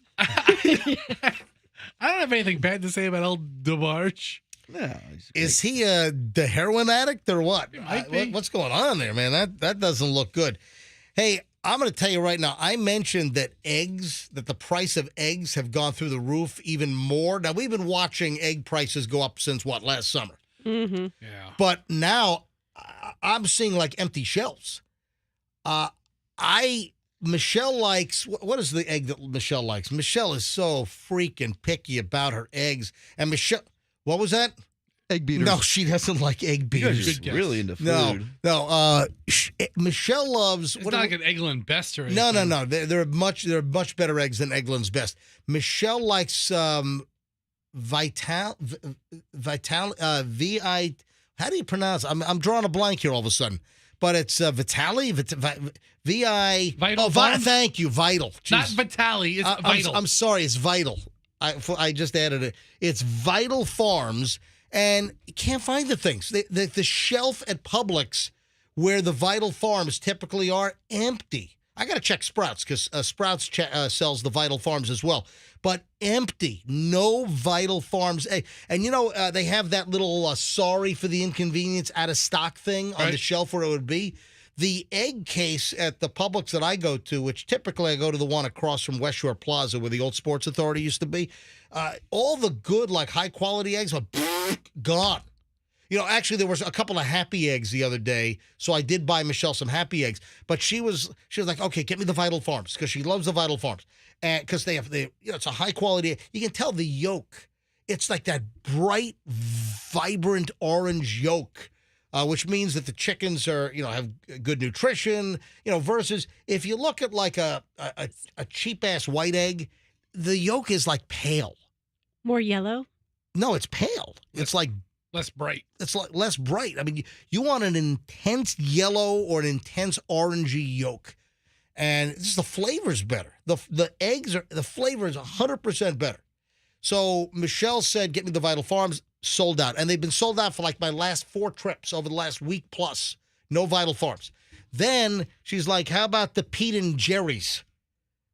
don't have anything bad to say about El DeBarge.
No,
Is he the heroin addict or what?
Might be.
What's going on there, man? That doesn't look good. Hey, I'm going to tell you right now, I mentioned that the price of eggs have gone through the roof even more. Now, we've been watching egg prices go up since, last summer?
Mm-hmm.
Yeah.
But now I'm seeing like empty shelves. Michelle likes, what is the egg that Michelle likes? Michelle is so freaking picky about her eggs. And Michelle, what was that?
Egg beaters.
No, she doesn't like egg
You guys
beaters.
are just really into food.
No. Michelle loves.
It's not like an Eggland Best or
No,
anything.
no. They're much better eggs than Eggland's Best. Michelle likes Vital. V-I. How do you pronounce it? I'm drawing a blank here all of a sudden. But it's Vitali. V-I.
Vital Farms?
Thank you. Vital.
Not
Jeez.
Vitali. It's Vital.
I'm sorry. It's Vital. I just added it. It's Vital Farms. And you can't find the things. The shelf at Publix where the Vital Farms typically are empty. I got to check Sprouts because Sprouts sells the Vital Farms as well. But empty. No Vital Farms egg. And, they have that little sorry for the inconvenience out of stock thing on the shelf where it would be. The egg case at the Publix that I go to, which typically I go to the one across from West Shore Plaza where the old Sports Authority used to be, all the good, high-quality eggs are gone. Actually, there was a couple of Happy Eggs the other day, so I did buy Michelle some Happy Eggs. But she was like, okay, get me the Vital Farms, because she loves the Vital Farms. And because it's a high-quality, you can tell the yolk. It's like that bright, vibrant orange yolk. Which means that the chickens are, have good nutrition, versus if you look at like a cheap ass white egg, the yolk is like pale.
More yellow?
No, it's pale. It's like
less bright.
It's like less bright. I mean, you want an intense yellow or an intense orangey yolk. And just the flavor's better. The flavor is 100% better. So Michelle said, get me the Vital Farms. Sold out. And they've been sold out for my last 4 trips over the last week plus. No Vital Farms. Then she's like, how about the Pete and Jerry's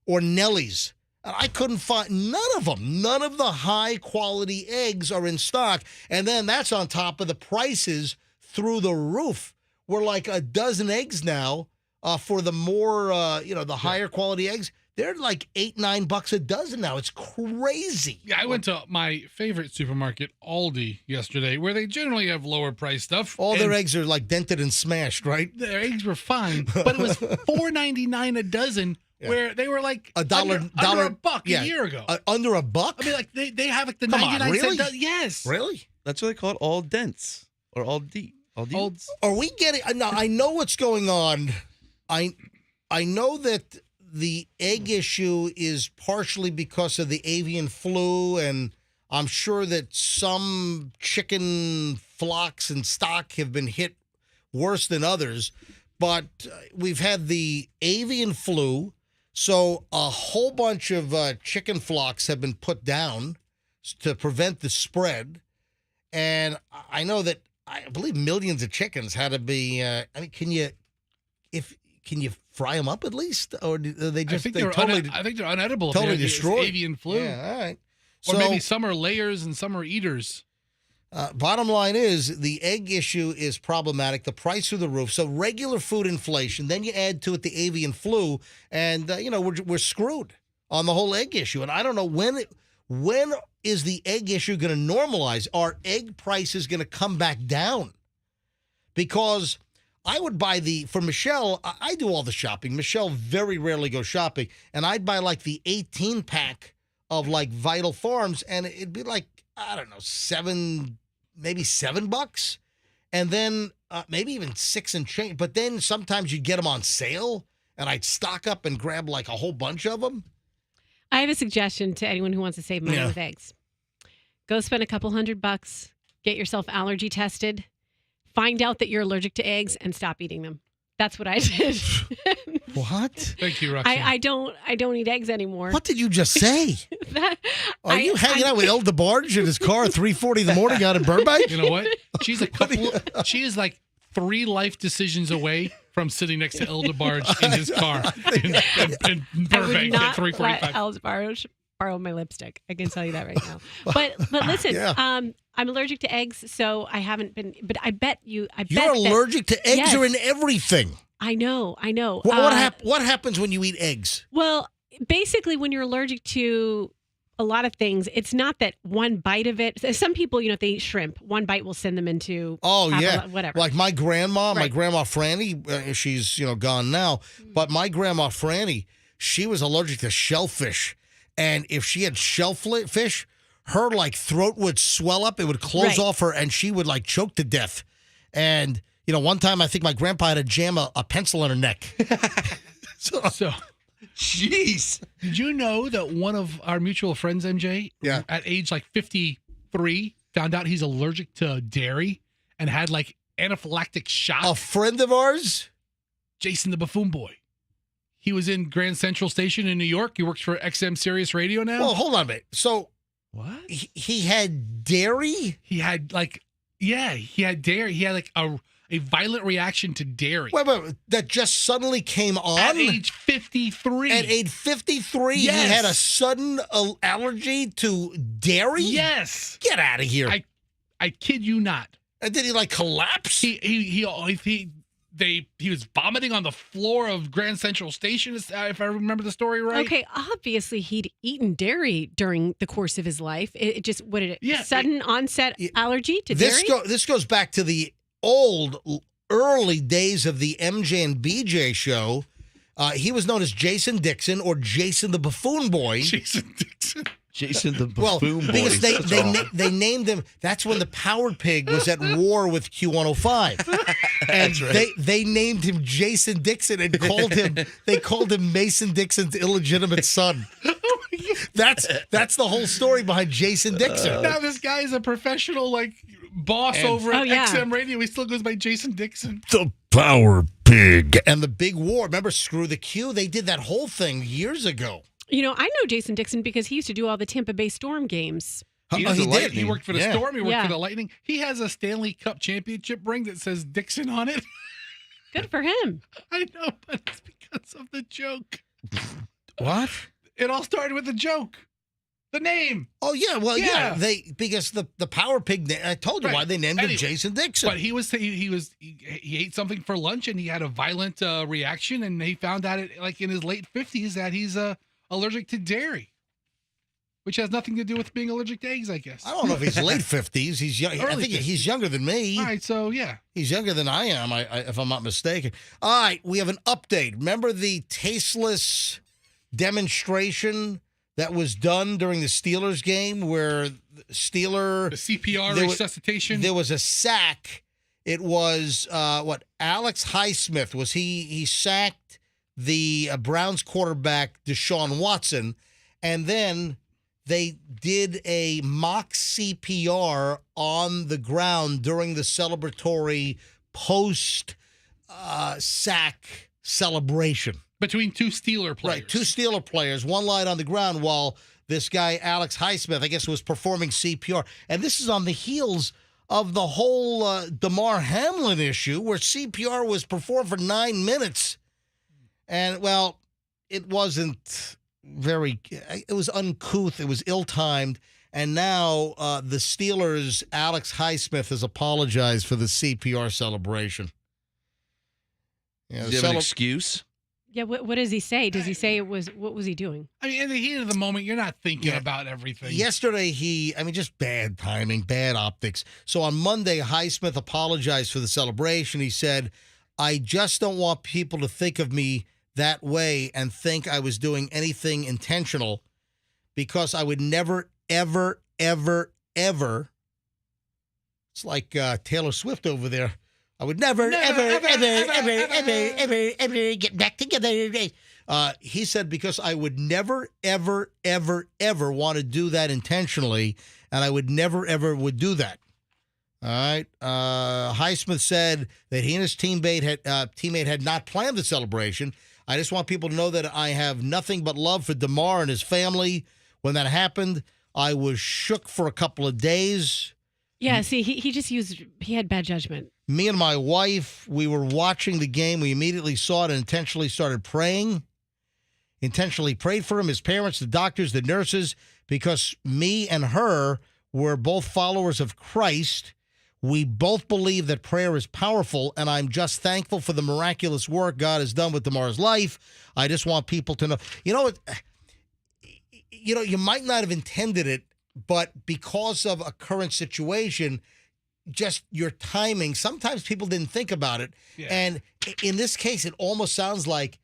or Nellie's? And I couldn't find none of them. None of the high quality eggs are in stock. And then that's on top of the prices through the roof. We're like a dozen eggs now for the more, the higher quality eggs. They're like $8-9 a dozen now. It's crazy.
Yeah, I went to my favorite supermarket, Aldi, yesterday, where they generally have lower price stuff.
All their eggs are like dented and smashed, right?
Their eggs were fine, but it was $4.99 a dozen, where they were like
$1
under $1 a year ago.
Under $1?
I mean, they have the
Come
99
on, really?
cent. Yes,
really?
That's what they call it, all dents or all deep.
Are we getting? Now I know what's going on. I know that the egg issue is partially because of the avian flu, and I'm sure that some chicken flocks and stock have been hit worse than others. But we've had the avian flu, so a whole bunch of chicken flocks have been put down to prevent the spread. And I know that I believe millions of chickens had to be. can you fry them up at least, or do they just
I think
they
they're
totally
I think they're unedible. if
totally
they have
destroyed?
avian flu.
Yeah, all right.
Or
So-
maybe some are layers and some are eaters.
Bottom line is the egg issue is problematic. The price through the roof. So regular food inflation. Then you add to it the avian flu, and we're screwed on the whole egg issue. And I don't know when is the egg issue going to normalize? Are egg prices going to come back down? Because I would buy for Michelle. I do all the shopping. Michelle very rarely goes shopping, and I'd buy like the 18-pack of like Vital Farms, and it'd be like, I don't know, maybe $7, and then maybe even 6 and change. But then sometimes you'd get them on sale, and I'd stock up and grab like a whole bunch of them.
I have a suggestion to anyone who wants to save money
Yeah.
with eggs. Go spend a couple $100, get yourself allergy tested, find out that you're allergic to eggs, and stop eating them. That's what I did.
What?
Thank you, Roxanne.
I don't eat eggs anymore.
What did you just say? Are you hanging out with El DeBarge in his car at 3:40 in the morning out in Burbank?
You know what? She is like 3 life decisions away from sitting next to El DeBarge in his car in
I would
Burbank
not
at
let
3:45.
Els borrow my lipstick. I can tell you that right now. But listen,
Yeah.
I'm allergic to eggs, so I haven't been. But I bet you.
You're allergic to eggs
Yes.
or in everything.
I know.
What happens when you eat eggs?
Well, basically, when you're allergic to a lot of things, it's not that one bite of it. Some people, if they eat shrimp, one bite will send them into whatever.
Like my grandma
Right.
Franny, she's gone now, but my grandma Franny, she was allergic to shellfish, and if she had shellfish, her like throat would swell up, it would close
Right.
off her, and she would like choke to death. And one time I think my grandpa had to jam a pencil in her neck.
So,
jeez.
Did you know that one of our mutual friends, MJ, at age like 53, found out he's allergic to dairy and had like anaphylactic shock?
A friend of ours?
Jason the Buffoon Boy. He was in Grand Central Station in New York. He works for XM Sirius Radio now.
Well, hold on a minute. So
what?
He had dairy?
He had he had dairy. He had like a violent reaction to dairy.
Wait, that just suddenly came on?
At age 53.
At age 53,
Yes.
he had a sudden allergy to dairy?
Yes.
Get out of here.
I kid you not.
And did he like collapse?
He was vomiting on the floor of Grand Central Station, if I remember the story right.
Okay, obviously he'd eaten dairy during the course of his life. It just, what did it?
Yeah,
sudden onset allergy to dairy?
This goes back to the early days of the MJ and BJ show. He was known as Jason Dixon or Jason the Buffoon Boy.
Jason Dixon.
Jason the
Well,
Buffoon Boy.
because they named him. That's when the Powered Pig was at war with Q105, and they named him Jason Dixon and called him Mason Dixon's illegitimate son. That's the whole story behind Jason Dixon.
Now this guy is a professional boss over at XM Radio. He still goes by Jason Dixon.
The Power Pig and the Big War. Remember Screw the Q? They did that whole thing years ago.
I know Jason Dixon because he used to do all the Tampa Bay Storm games.
He did. He worked for the Storm. He worked
Yeah.
for the Lightning. He has a Stanley Cup championship ring that says Dixon on it.
Good for him.
I know, but it's because of the joke.
What?
It all started with the joke. The name.
Oh yeah, well yeah. Because the Power Pig. I told you why they named him Jason Dixon.
But he ate something for lunch and he had a violent reaction, and he found out in his late 50s that he's allergic to dairy, which has nothing to do with being allergic to eggs, I guess.
I don't know if he's late 50s. He's young. I think he's younger than me.
All right, so yeah,
he's younger than I am. If I'm not mistaken. All right, we have an update. Remember the tasteless demonstration that was done during the Steelers game where the
CPR resuscitation.
There was a sack. It was Alex Highsmith was he sacked the Browns quarterback Deshaun Watson, and then they did a mock CPR on the ground during the celebratory post sack celebration.
Between two Steeler players.
Right, two Steeler players. One lied on the ground while this guy, Alex Highsmith, I guess, was performing CPR. And this is on the heels of the whole Damar Hamlin issue where CPR was performed for 9 minutes. And, well, it wasn't it was uncouth. It was ill-timed. And now the Steelers' Alex Highsmith has apologized for the CPR celebration.
Does he have an excuse?
Yeah, what does he say? Does he say what was he doing?
I mean, in the heat of the moment, you're not thinking about everything.
Yesterday, just bad timing, bad optics. So on Monday, Highsmith apologized for the celebration. He said, I just don't want people to think of me that way and think I was doing anything intentional because I would never, ever, ever, ever. It's like Taylor Swift over there. I would never, ever get back together. He said, because I would never, ever, ever, ever want to do that intentionally, and I would never, ever would do that. All right. Highsmith said that he and his teammate had not planned the celebration. I just want people to know that I have nothing but love for DeMar and his family. When that happened, I was shook for a couple of days.
Yeah, see, he had bad judgment.
Me and my wife, we were watching the game. We immediately saw it and intentionally started praying. Intentionally prayed for him, his parents, the doctors, the nurses, because me and her were both followers of Christ. We both believe that prayer is powerful, and I'm just thankful for the miraculous work God has done with DeMar's life. I just want people to know. You might not have intended it, but because of a current situation, just your timing, sometimes people didn't think about it. Yeah. And in this case, it almost sounds like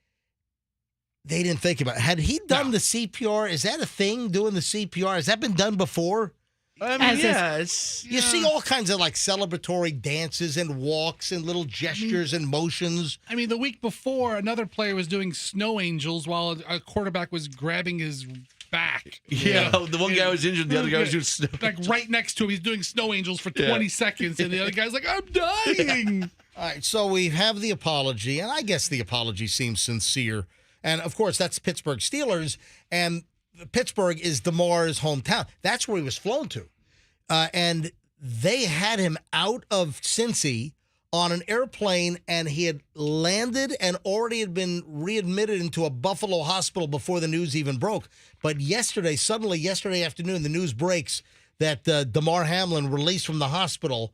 they didn't think about it. Had he done the CPR? Is that a thing, doing the CPR? Has that been done before?
I mean, yes.
You see all kinds of like celebratory dances and walks and little gestures and motions.
I mean, the week before, another player was doing snow angels while a quarterback was grabbing his back.
Yeah, the one guy was injured, the other guy was doing snow.
Like right next to him, he's doing snow angels for 20 seconds, and the other guy's like, I'm dying.
All right, so we have the apology, and I guess the apology seems sincere. And, of course, that's Pittsburgh Steelers, and Pittsburgh is DeMar's hometown. That's where he was flown to. And they had him out of Cincy on an airplane, and he had landed and already had been readmitted into a Buffalo hospital before the news even broke. But yesterday afternoon, the news breaks that Damar Hamlin released from the hospital,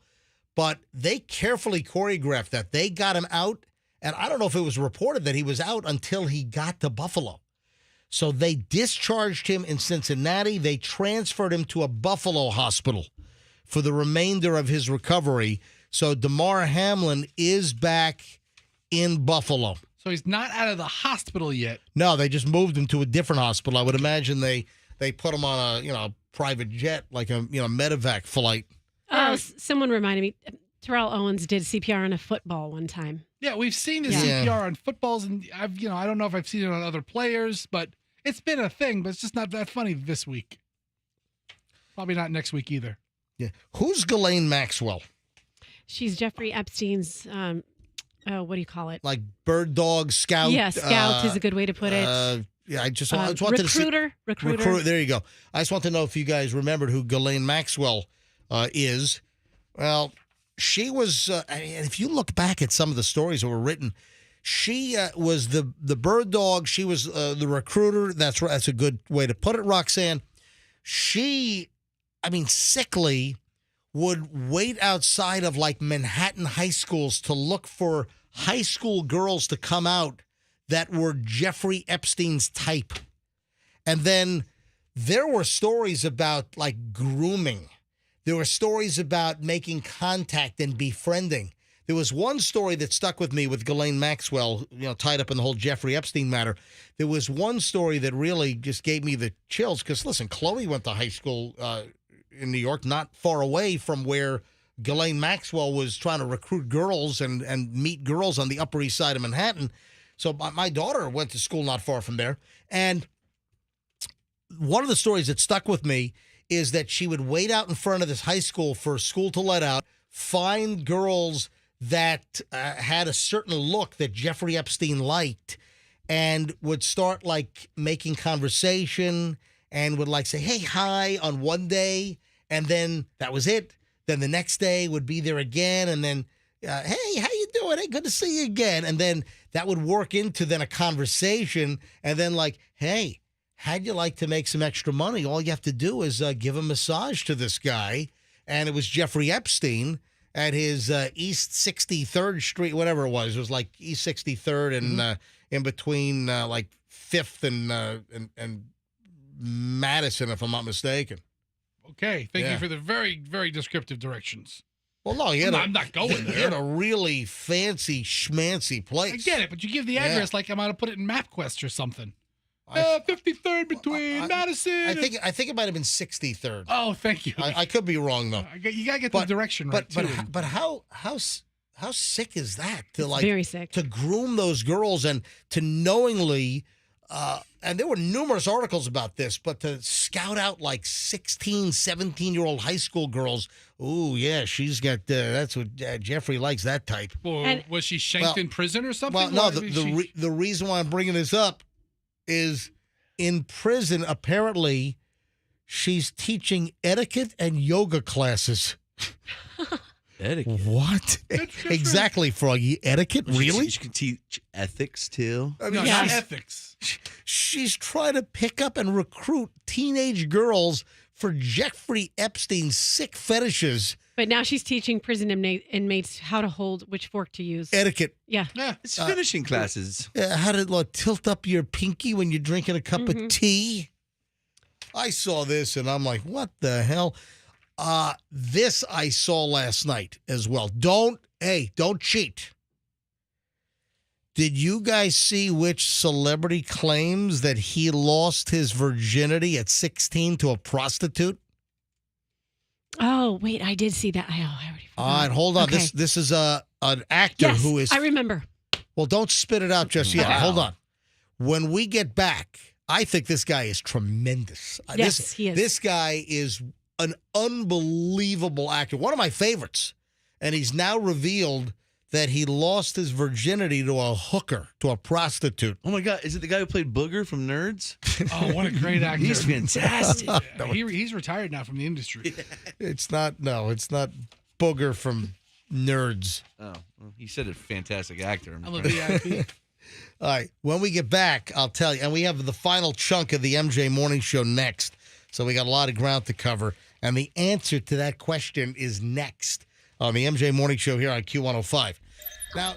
but they carefully choreographed that. They got him out, and I don't know if it was reported that he was out until he got to Buffalo. So they discharged him in Cincinnati. They transferred him to a Buffalo hospital for the remainder of his recovery. So Damar Hamlin is back in Buffalo.
So he's not out of the hospital yet.
No, they just moved him to a different hospital. I would imagine they put him on a private jet, like a medevac flight.
Someone reminded me, Terrell Owens did CPR on a football one time.
Yeah, we've seen his CPR on footballs, and I don't know if I've seen it on other players, but it's been a thing. But it's just not that funny this week. Probably not next week either.
Yeah, who's Ghislaine Maxwell?
She's Jeffrey Epstein's, what do you call it?
Like bird dog scout?
Yeah, scout is a good way to put it.
Yeah, I just wanted to see.
Recruiter.
There you go. I just want to know if you guys remembered who Ghislaine Maxwell is. Well, she was, if you look back at some of the stories that were written, she was the bird dog. She was the recruiter. That's right. That's a good way to put it, Roxanne. She, sickly, would wait outside of like Manhattan high schools to look for high school girls to come out that were Jeffrey Epstein's type. And then there were stories about like grooming. There were stories about making contact and befriending. There was one story that stuck with me with Ghislaine Maxwell, tied up in the whole Jeffrey Epstein matter. There was one story that really just gave me the chills because, listen, Chloe went to high school in New York, not far away from where Ghislaine Maxwell was trying to recruit girls and meet girls on the Upper East Side of Manhattan. So my daughter went to school not far from there. And one of the stories that stuck with me is that she would wait out in front of this high school for school to let out, find girls that had a certain look that Jeffrey Epstein liked, and would start like making conversation and would like say, hey, hi on one day. And then that was it. Then the next day would be there again. And then, hey, how you doing? Hey, good to see you again. And then that would work into then a conversation. And then like, hey, how'd you like to make some extra money? All you have to do is give a massage to this guy. And it was Jeffrey Epstein at his East 63rd Street, whatever it was. It was like East 63rd and in between like 5th and Madison, if I'm not mistaken.
Okay, thank
Yeah.
you for the very, very descriptive directions.
Well, no,
I'm not going
He had
there.
a really fancy schmancy place.
I get it, but you give the
Yeah.
address like I'm going to put it in MapQuest or something. 53rd between Madison.
I think it might have been 63rd.
Oh, thank you.
I could be wrong though.
You got to get the direction right too.
But how sick is that to like
very sick.
to groom those girls and to knowingly and there were numerous articles about this, but to scout out like 16, 17-year-old high school girls. Ooh, yeah, she's got that's what Jeffrey likes, that type.
Well, was she shanked in prison or something?
Well, no,
Why-
the reason why I'm bringing this up is in prison, apparently, she's teaching etiquette and yoga classes.
Etiquette.
What? Exactly, Froggy. Etiquette? Really?
She can teach ethics too.
I
No,
mean,
not
she's-
ethics.
She's trying to pick up and recruit teenage girls for Jeffrey Epstein's sick fetishes.
But now she's teaching prison inmates how to hold which fork to use.
Etiquette.
Yeah.
It's finishing classes.
How to tilt up your pinky when you're drinking a cup of tea. I saw this and I'm like, what the hell? This I saw last night as well. Don't cheat. Did you guys see which celebrity claims that he lost his virginity at 16 to a prostitute?
Oh, wait, I did see that. I already forgot.
All right, hold on.
Okay.
This is an actor
Yes,
who is.
I remember.
Well, don't spit it out just yet.
Wow.
Hold on. When we get back, I think this guy is tremendous.
Yes, he is.
This guy is an unbelievable actor. One of my favorites. And he's now revealed that he lost his virginity to a hooker, to a prostitute.
Oh my God! Is it the guy who played Booger from Nerds?
Oh, what a great actor.
He's fantastic.
Yeah, he's retired now from the industry.
It's not Booger from Nerds.
Oh, well, he said a fantastic actor.
I'm a VIP.
All right. When we get back, I'll tell you. And we have the final chunk of the MJ Morning Show next. So we got a lot of ground to cover. And the answer to that question is next on the MJ Morning Show here on Q105. Now,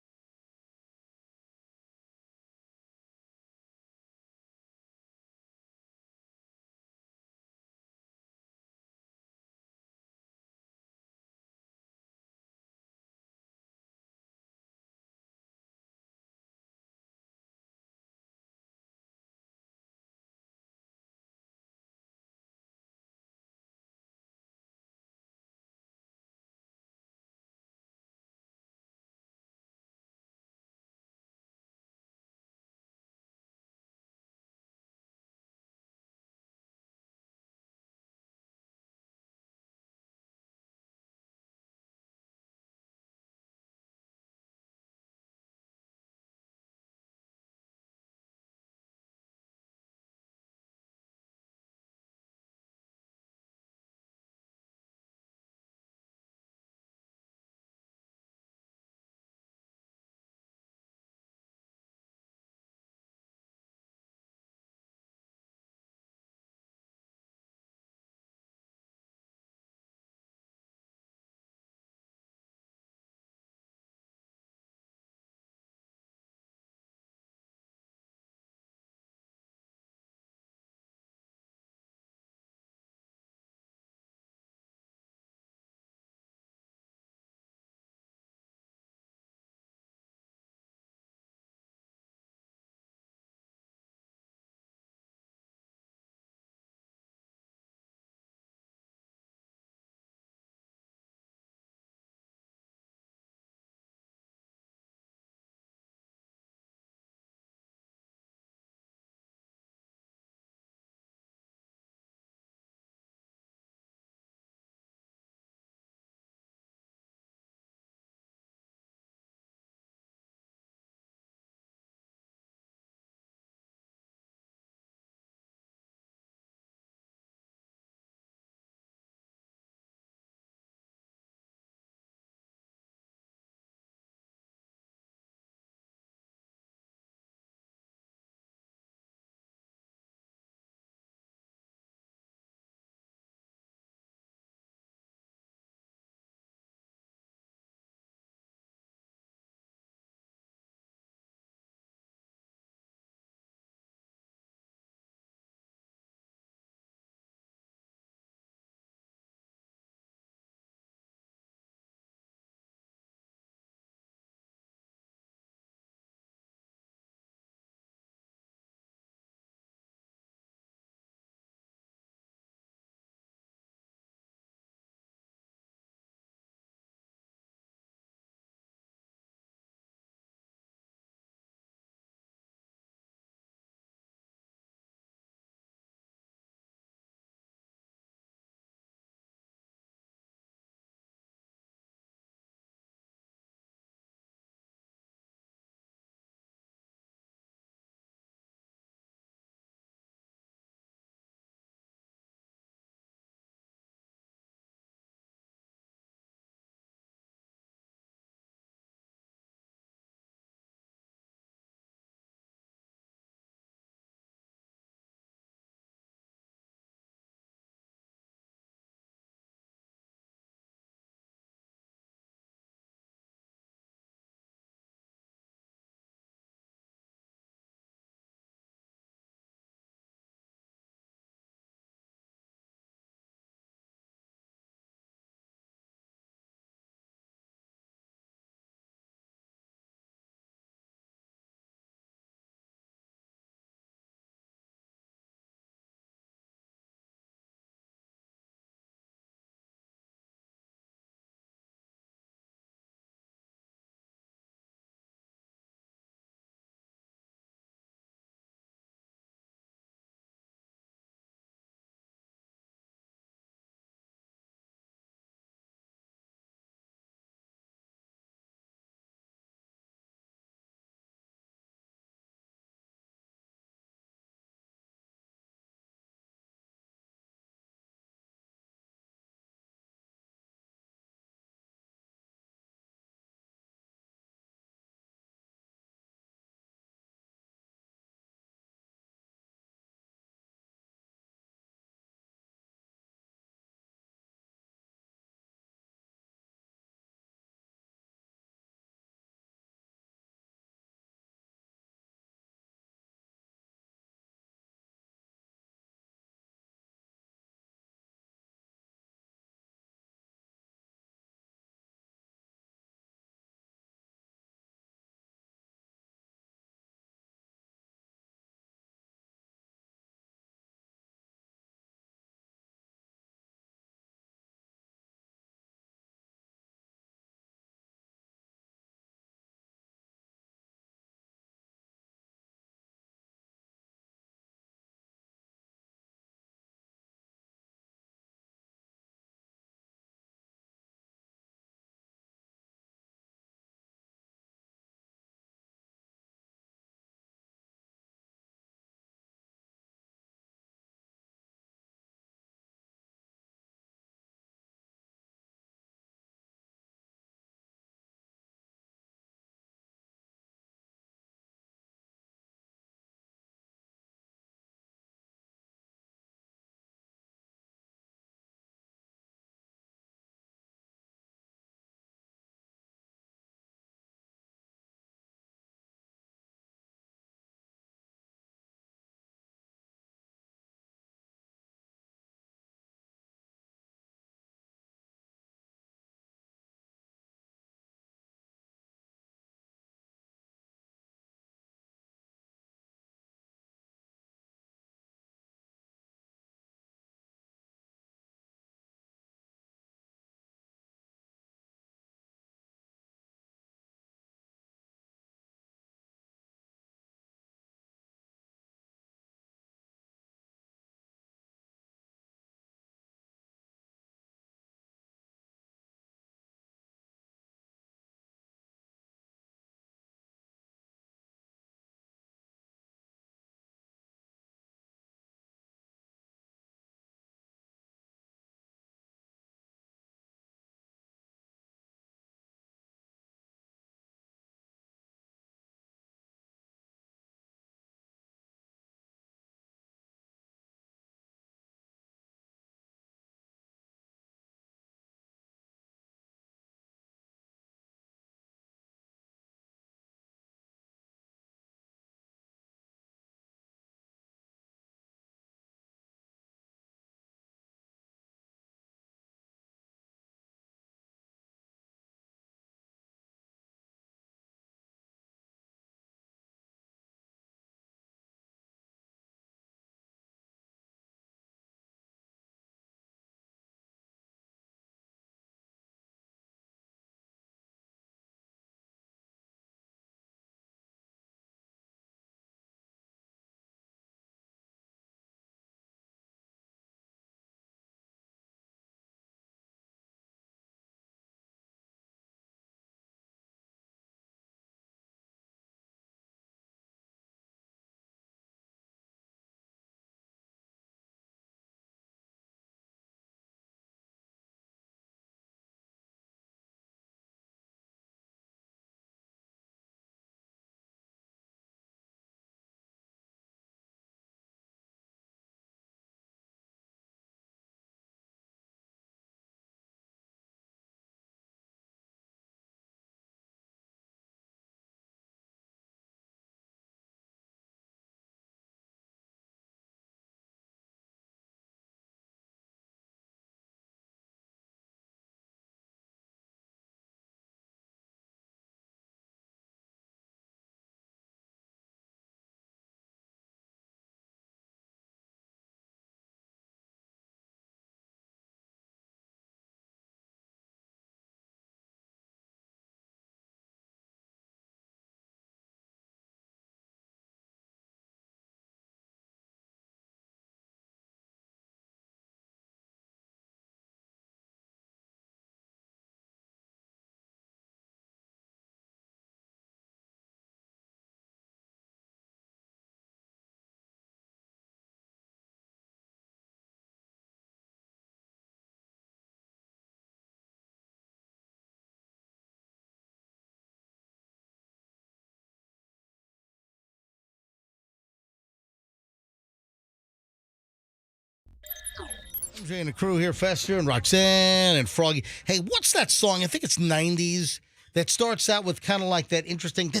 Jay and the crew here, Fester and Roxanne and Froggy. Hey, what's that song? I think it's 90s that starts out with kind of like that interesting. That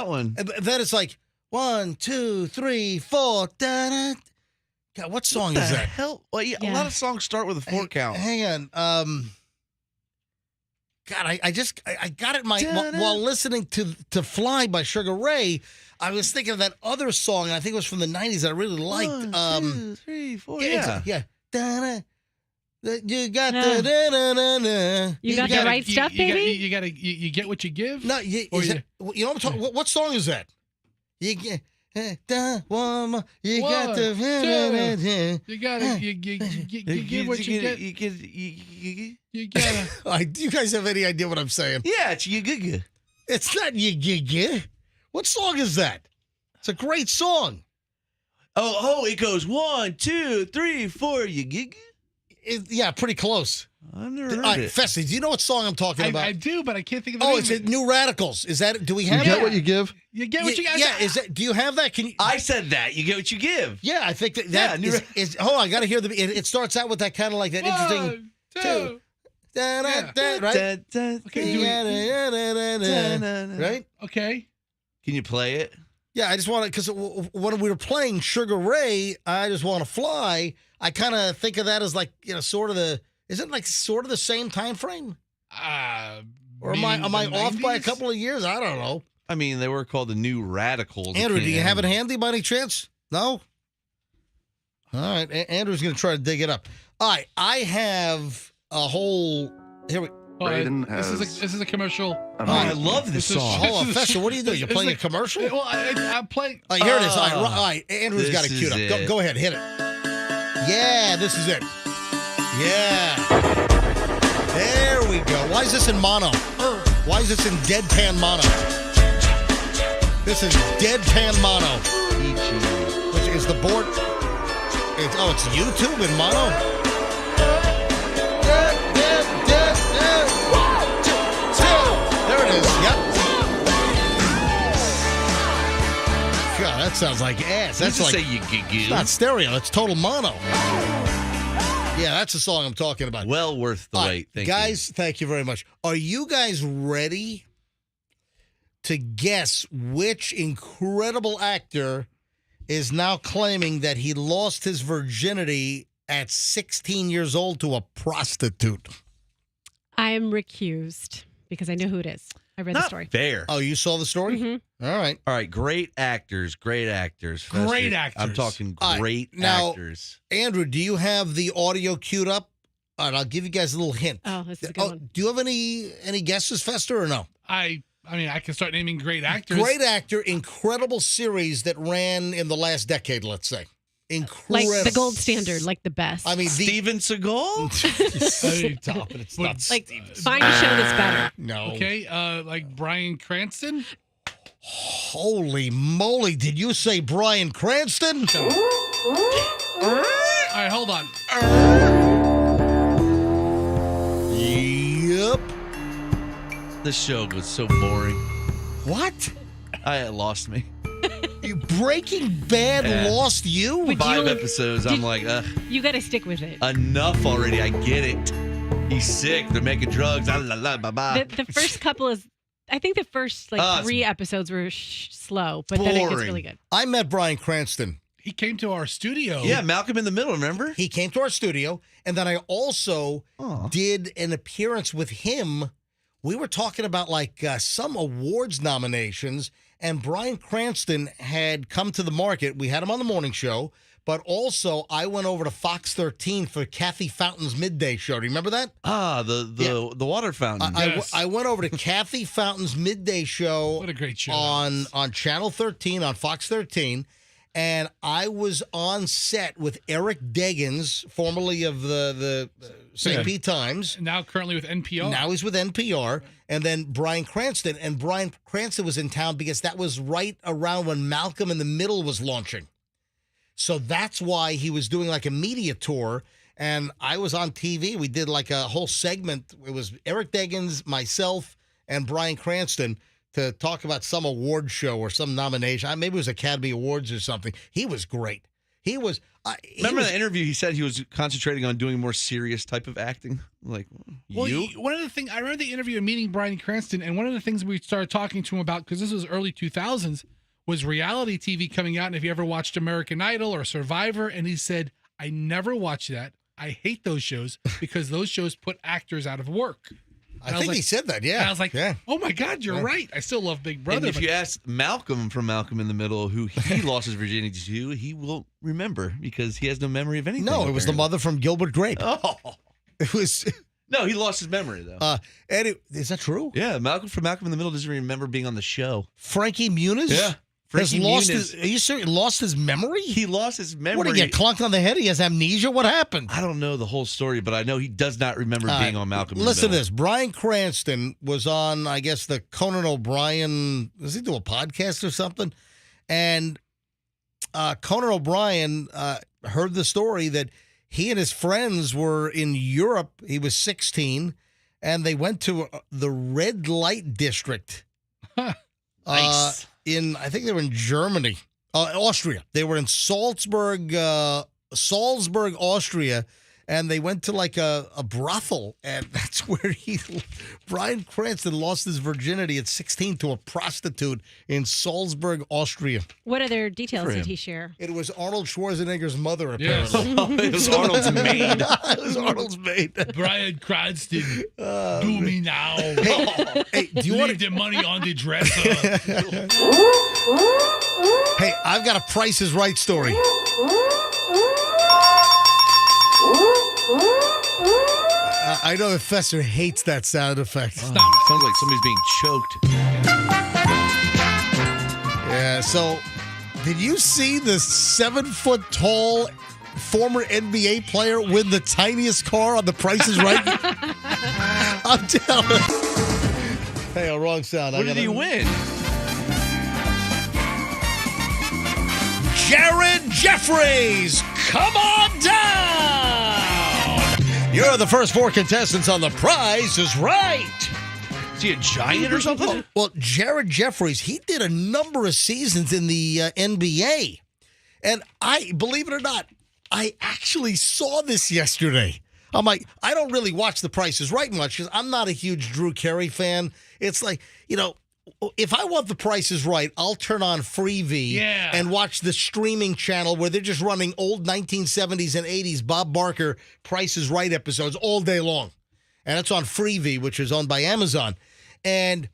one.
Then it's like 1, 2, 3, 4. God, what song is that?
Hell? Well, yeah, a lot of songs start with a 4 count.
Hang on. God, I got it while listening to Fly by Sugar Ray. I was thinking of that other song, and I think it was from the 90s that I really liked.
1, 2, 3, 4.
Yeah. Da-da. You got
Yeah.
the da-da-da-da.
You got the right stuff, baby?
You get what you give?
No, you know what I'm talking. What song is that? You get one more. You got the.
You gotta. You give what you get. You gotta.
Do you guys have any idea what I'm saying?
Yeah, it's you.
It's not you. What song is that? It's a great song.
Oh, it goes 1, 2, 3, 4. You gig.
Yeah, pretty close.
I've never heard it.
Fessy, do you know what song I'm talking about?
I do, but I can't think of the name.
Oh, it's New Radicals. Is that? Do we have
You get
that?
what you give?
You get what you got.
Yeah, is that? Do you have that? Can you?
I said that. You get what you give.
Yeah, I think that is. Hold on, I got to hear the. It starts out with that kind of like that interesting.
1, 2.
Right?
Okay,
right?
Okay.
Can you play it?
Yeah, I just want to, because when we were playing Sugar Ray, I Just Want to Fly, I kind of think of that as like, sort of the same time frame? Or am I off by a couple of years? I don't know.
I mean, they were called the New Radicals.
Andrew, do you have it handy by any chance? No? All right, Andrew's going to try to dig it up. All right, I have a whole, here we
This is a commercial.
I love this song.
Hold on, Fester, what are you doing? You're playing a commercial?
Well, I'm playing.
Oh, here it is. All right, Andrew's got it queued up. Go ahead, hit it. Yeah, this is it. Yeah. There we go. Why is this in mono? Why is this in deadpan mono? This is deadpan mono. Which is the board. It's YouTube in mono? There it is. Yep. God, that sounds like ass. That's like it's not stereo. It's total mono. Yeah, that's the song I'm talking about.
Well worth the wait. Thank
guys, thank you very much. Are you guys ready to guess which incredible actor is now claiming that he lost his virginity at 16 years old to a prostitute?
I am recused because I know who it is. I read the story.
Fair.
Oh, you saw the story?
Mm-hmm.
All right.
All right. Great actors.
Great actors.
I'm talking great actors.
Andrew, do you have the audio queued up? All right, I'll give you guys a little hint.
Oh, this is a good one.
Do you have any guesses, Fester, or no?
I mean, I can start naming great actors.
Great actor, incredible series that ran in the last decade, let's say. Incredible.
Like the gold standard, like the best.
I mean,
Steven Seagal?
It's not
like,
Steven
find a show that's better.
No.
Okay, like Bryan Cranston?
Holy moly, did you say Bryan Cranston?
All right, hold on.
Yep.
This show was so boring.
What?
It lost me.
Breaking Bad lost you?
5 episodes. I'm like,
you got to stick with it.
Enough already. I get it. He's sick. They're making drugs.
The first couple is, I think the first 3 episodes were slow, but then it gets really good.
I met Bryan Cranston.
He came to our studio.
Yeah, Malcolm in the Middle, remember?
He came to our studio, and then I also did an appearance with him. We were talking about some awards nominations, and Bryan Cranston had come to the market. We had him on the morning show, but also I went over to Fox 13 for Kathy Fountain's midday show. Do you remember that?
The water fountain.
I went over to Kathy Fountain's midday show.
What a great show.
On Channel 13, on Fox 13. And I was on set with Eric Deggans, formerly of the St. Pete Times.
Now currently with NPR.
Now he's with NPR. And then Bryan Cranston. And Bryan Cranston was in town because that was right around when Malcolm in the Middle was launching. So that's why he was doing like a media tour. And I was on TV. We did like a whole segment. It was Eric Deggans, myself, and Bryan Cranston to talk about some award show or some nomination. Maybe it was Academy Awards or something. He was great.
Remember the interview? He said he was concentrating on doing more serious type of acting. Like,
Well, one of the things I remember the interview of meeting Bryan Cranston, and one of the things we started talking to him about, because this was early 2000s, was reality TV coming out. And if you ever watched American Idol or Survivor, and he said, I never watched that. I hate those shows because those shows put actors out of work.
I think he said that, yeah.
And I was like, oh my God, you're right. I still love Big Brother.
And if you ask Malcolm from Malcolm in the Middle, who he lost his virginity to, he will remember because he has no memory of anything.
No, it was the mother from Gilbert Grape.
Oh.
It was...
No, he lost his memory, though.
Is that true?
Yeah, Malcolm from Malcolm in the Middle doesn't remember being on the show.
Frankie Muniz?
Yeah.
Has lost his, are you serious? Lost his memory?
He lost his memory.
What, did he get clunked on the head? He has amnesia? What happened?
I don't know the whole story, but I know he does not remember being on Malcolm in the
Listen to
Middle.
this. Bryan Cranston was on, I guess, the Conan O'Brien, does he do a podcast or something? And Conan O'Brien heard the story that he and his friends were in Europe. He was 16, and they went to the red light district.
Nice.
I think they were in Germany, Austria. They were in Salzburg, Austria, and they went to like a brothel, and that's where Bryan Cranston lost his virginity at 16 to a prostitute in Salzburg, Austria.
What other details did he share?
It was Arnold Schwarzenegger's mother, apparently.
It was Arnold's maid.
It was Arnold's maid.
Bryan Cranston, do me now.
Hey, do you
Leave the money on the dresser?
Hey, I've got a Price is Right story. I know that Fester hates that sound effect.
Sounds like somebody's being choked.
Yeah, so did you see the 7-foot-tall former NBA player win the tiniest car on The Price is Right? I'm telling you. Hey, wrong sound.
What did he win?
Jared Jeffries, come on down. You're the first 4 contestants on The Price is Right.
Is he a giant or something?
Well, Jared Jeffries, he did a number of seasons in the NBA. And believe it or not, I actually saw this yesterday. I'm like, I don't really watch The Price is Right much because I'm not a huge Drew Carey fan. It's like, if I want The Price is Right, I'll turn on Freevee and watch the streaming channel where they're just running old 1970s and 80s Bob Barker Price is Right episodes all day long. And it's on Freevee, which is owned by Amazon. And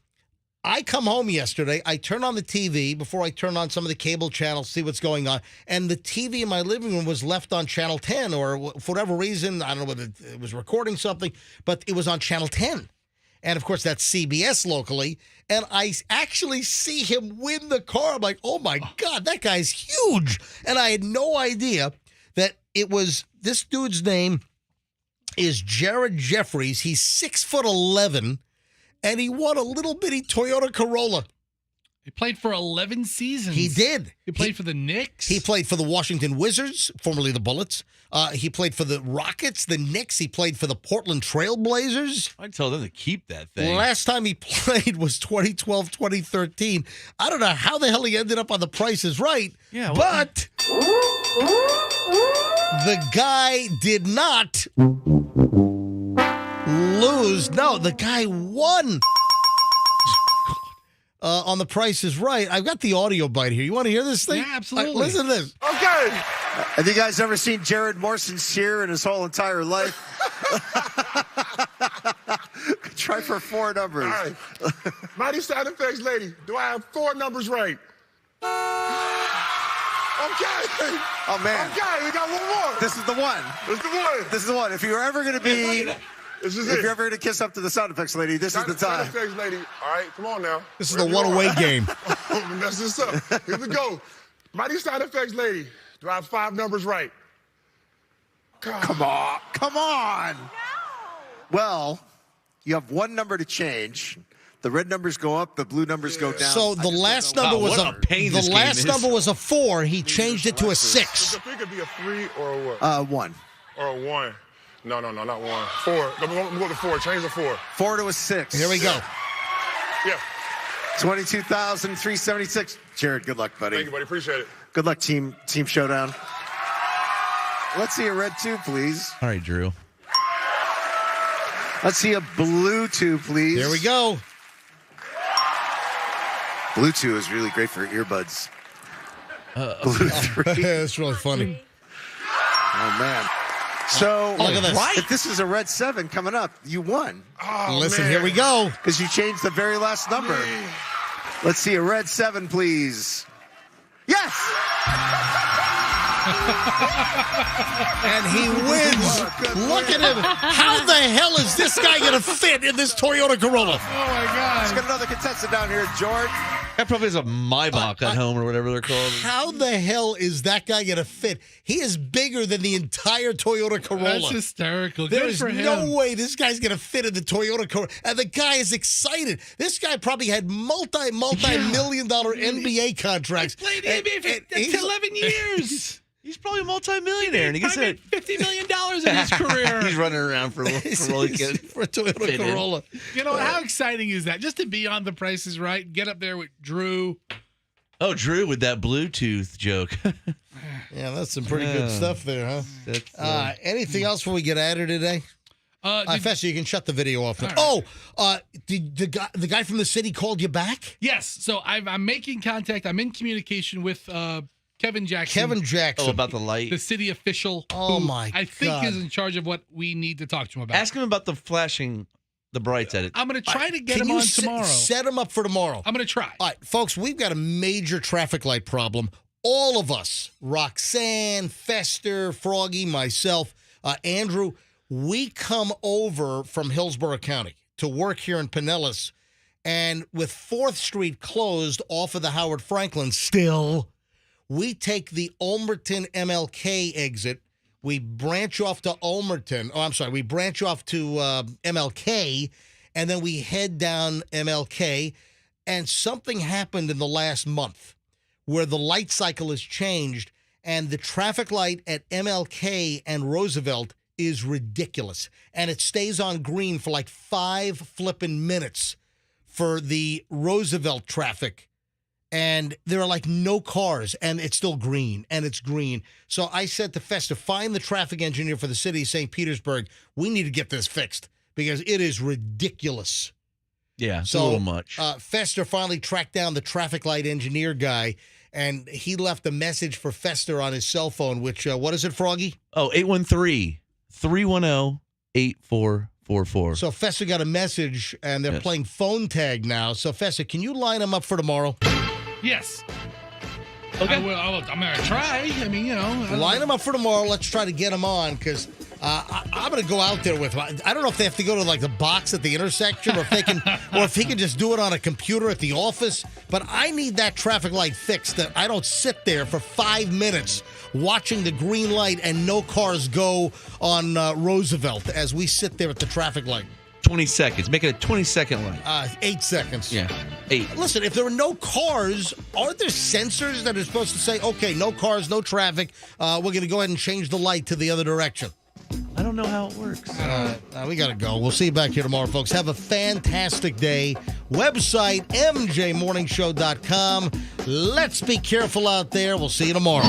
I come home yesterday, I turn on the TV before I turn on some of the cable channels, see what's going on. And the TV in my living room was left on Channel 10 or for whatever reason. I don't know whether it was recording something, but it was on Channel 10. And, of course, that's CBS locally. And I actually see him win the car. I'm like, oh, my God, that guy's huge. And I had no idea that it was this dude's name is Jared Jeffries. He's 6'11", and he won a little bitty Toyota Corolla.
He played for 11 seasons.
He did.
He played for the Knicks.
He played for the Washington Wizards, formerly the Bullets. He played for the Rockets, the Knicks. He played for the Portland Trail Blazers.
I'd tell them to keep that thing.
Last time he played was 2012, 2013. I don't know how the hell he ended up on The Price is Right, but the guy did not lose. No, the guy won. On The Price is Right. I've got the audio bite here. You want to hear this thing?
Yeah, absolutely.
Listen to this.
Okay. Have you guys ever seen Jared more sincere in his whole entire life? Try for 4 numbers.
All right. Mighty sound effects lady, do I have 4 numbers right? Okay.
Oh, man.
Okay, we got one more.
This is the one.
This is the one.
This is the one. If you're ever going to be...
This is
if
it.
you're ever going to kiss up to the sound effects lady, this is the time.
Sound effects lady. All right, come on now.
This is the one-away game.
Mess this up. Here we go. Mighty sound effects lady, do I have 5 numbers right?
Come on. Come on. No. Well, you have 1 number to change. The red numbers go up, the blue numbers go down.
So the last number was a 4. He changed it to a 6.
It could be a 3 or a what?
1.
Or a 1. No, not 1. 4. Let me go to 4. Change the 4.
4 to a 6.
Here we go.
Yeah.
22,376. Jared, good luck, buddy.
Thank you, buddy. Appreciate it.
Good luck, team showdown. Let's see a red 2, please.
All right, Drew.
Let's see a blue 2, please.
There we go.
Blue 2 is really great for earbuds. Blue 3.
That's really funny.
Oh, man. So,
look at this.
if this is a red 7 coming up, you won.
Oh,
Listen,
man.
here we go.
Because you changed the very last number. Let's see a red 7, please. Yes!
And he wins. Look at him. How the hell is this guy going to fit in this Toyota Corolla?
Oh, my God.
Let's get another contestant down here, George.
That probably is a Maybach at home or whatever they're called.
How the hell is that guy going to fit? He is bigger than the entire Toyota Corolla.
That's hysterical.
There
Good
is
for him.
no way this guy's going to fit in the Toyota Corolla. And the guy is excited. This guy probably had multi-million-dollar NBA contracts.
Played the NBA for 11 years.
He's probably a multi-millionaire, and he gets
made $50 million in his career.
He's running around for a
Toyota Corolla.
You know, how exciting is that? Just to be on The Price is Right, get up there with Drew.
Oh, Drew with that Bluetooth joke.
Yeah, that's some pretty good stuff there, huh? Anything else before we get at her today? Fester, you can shut the video off now.
Right.
Did the guy from the city called you back?
Yes. So I'm making contact. I'm in communication with Kevin Jackson.
Oh, about the light.
The city official.
Oh,
who
my
I think
God.
is in charge of what we need to talk to him about.
Ask him about the flashing the brights at it.
I'm going to try to get
Can
him
you
on tomorrow.
Set him up for tomorrow.
I'm going to try.
All right, folks, we've got a major traffic light problem. All of us, Roxanne, Fester, Froggy, myself, Andrew, we come over from Hillsborough County to work here in Pinellas. And with 4th Street closed off of the Howard Franklin still, we take the Ulmerton MLK exit. We branch off to Ulmerton. Oh, I'm sorry. We branch off to MLK, and then we head down MLK. And something happened in the last month where the light cycle has changed, and the traffic light at MLK and Roosevelt is ridiculous. And it stays on green for like 5 flipping minutes for the Roosevelt traffic. And there are like no cars, and it's still green, and it's green. So I said to Fester, find the traffic engineer for the city of St. Petersburg. We need to get this fixed because it is ridiculous.
Yeah, it's a little much.
Fester finally tracked down the traffic light engineer guy, and he left a message for Fester on his cell phone, which, what is it, Froggy?
Oh, 813-310-8444.
So Fester got a message, and they're playing phone tag now. So, Fester, can you line him up for tomorrow?
Yes.
Okay.
I'm going to try. I mean, you know.
Line him up for tomorrow. Let's try to get him on because I'm going to go out there with him. I don't know if they have to go to like the box at the intersection or if they can, or if he can just do it on a computer at the office. But I need that traffic light fixed that I don't sit there for 5 minutes watching the green light and no cars go on Roosevelt as we sit there at the traffic light.
20 seconds. Make it a 20-second light.
8 seconds.
Yeah, 8.
Listen, if there are no cars, aren't there sensors that are supposed to say, okay, no cars, no traffic, we're going to go ahead and change the light to the other direction?
I don't know how it works.
We got to go. We'll see you back here tomorrow, folks. Have a fantastic day. Website, mjmorningshow.com. Let's be careful out there. We'll see you tomorrow.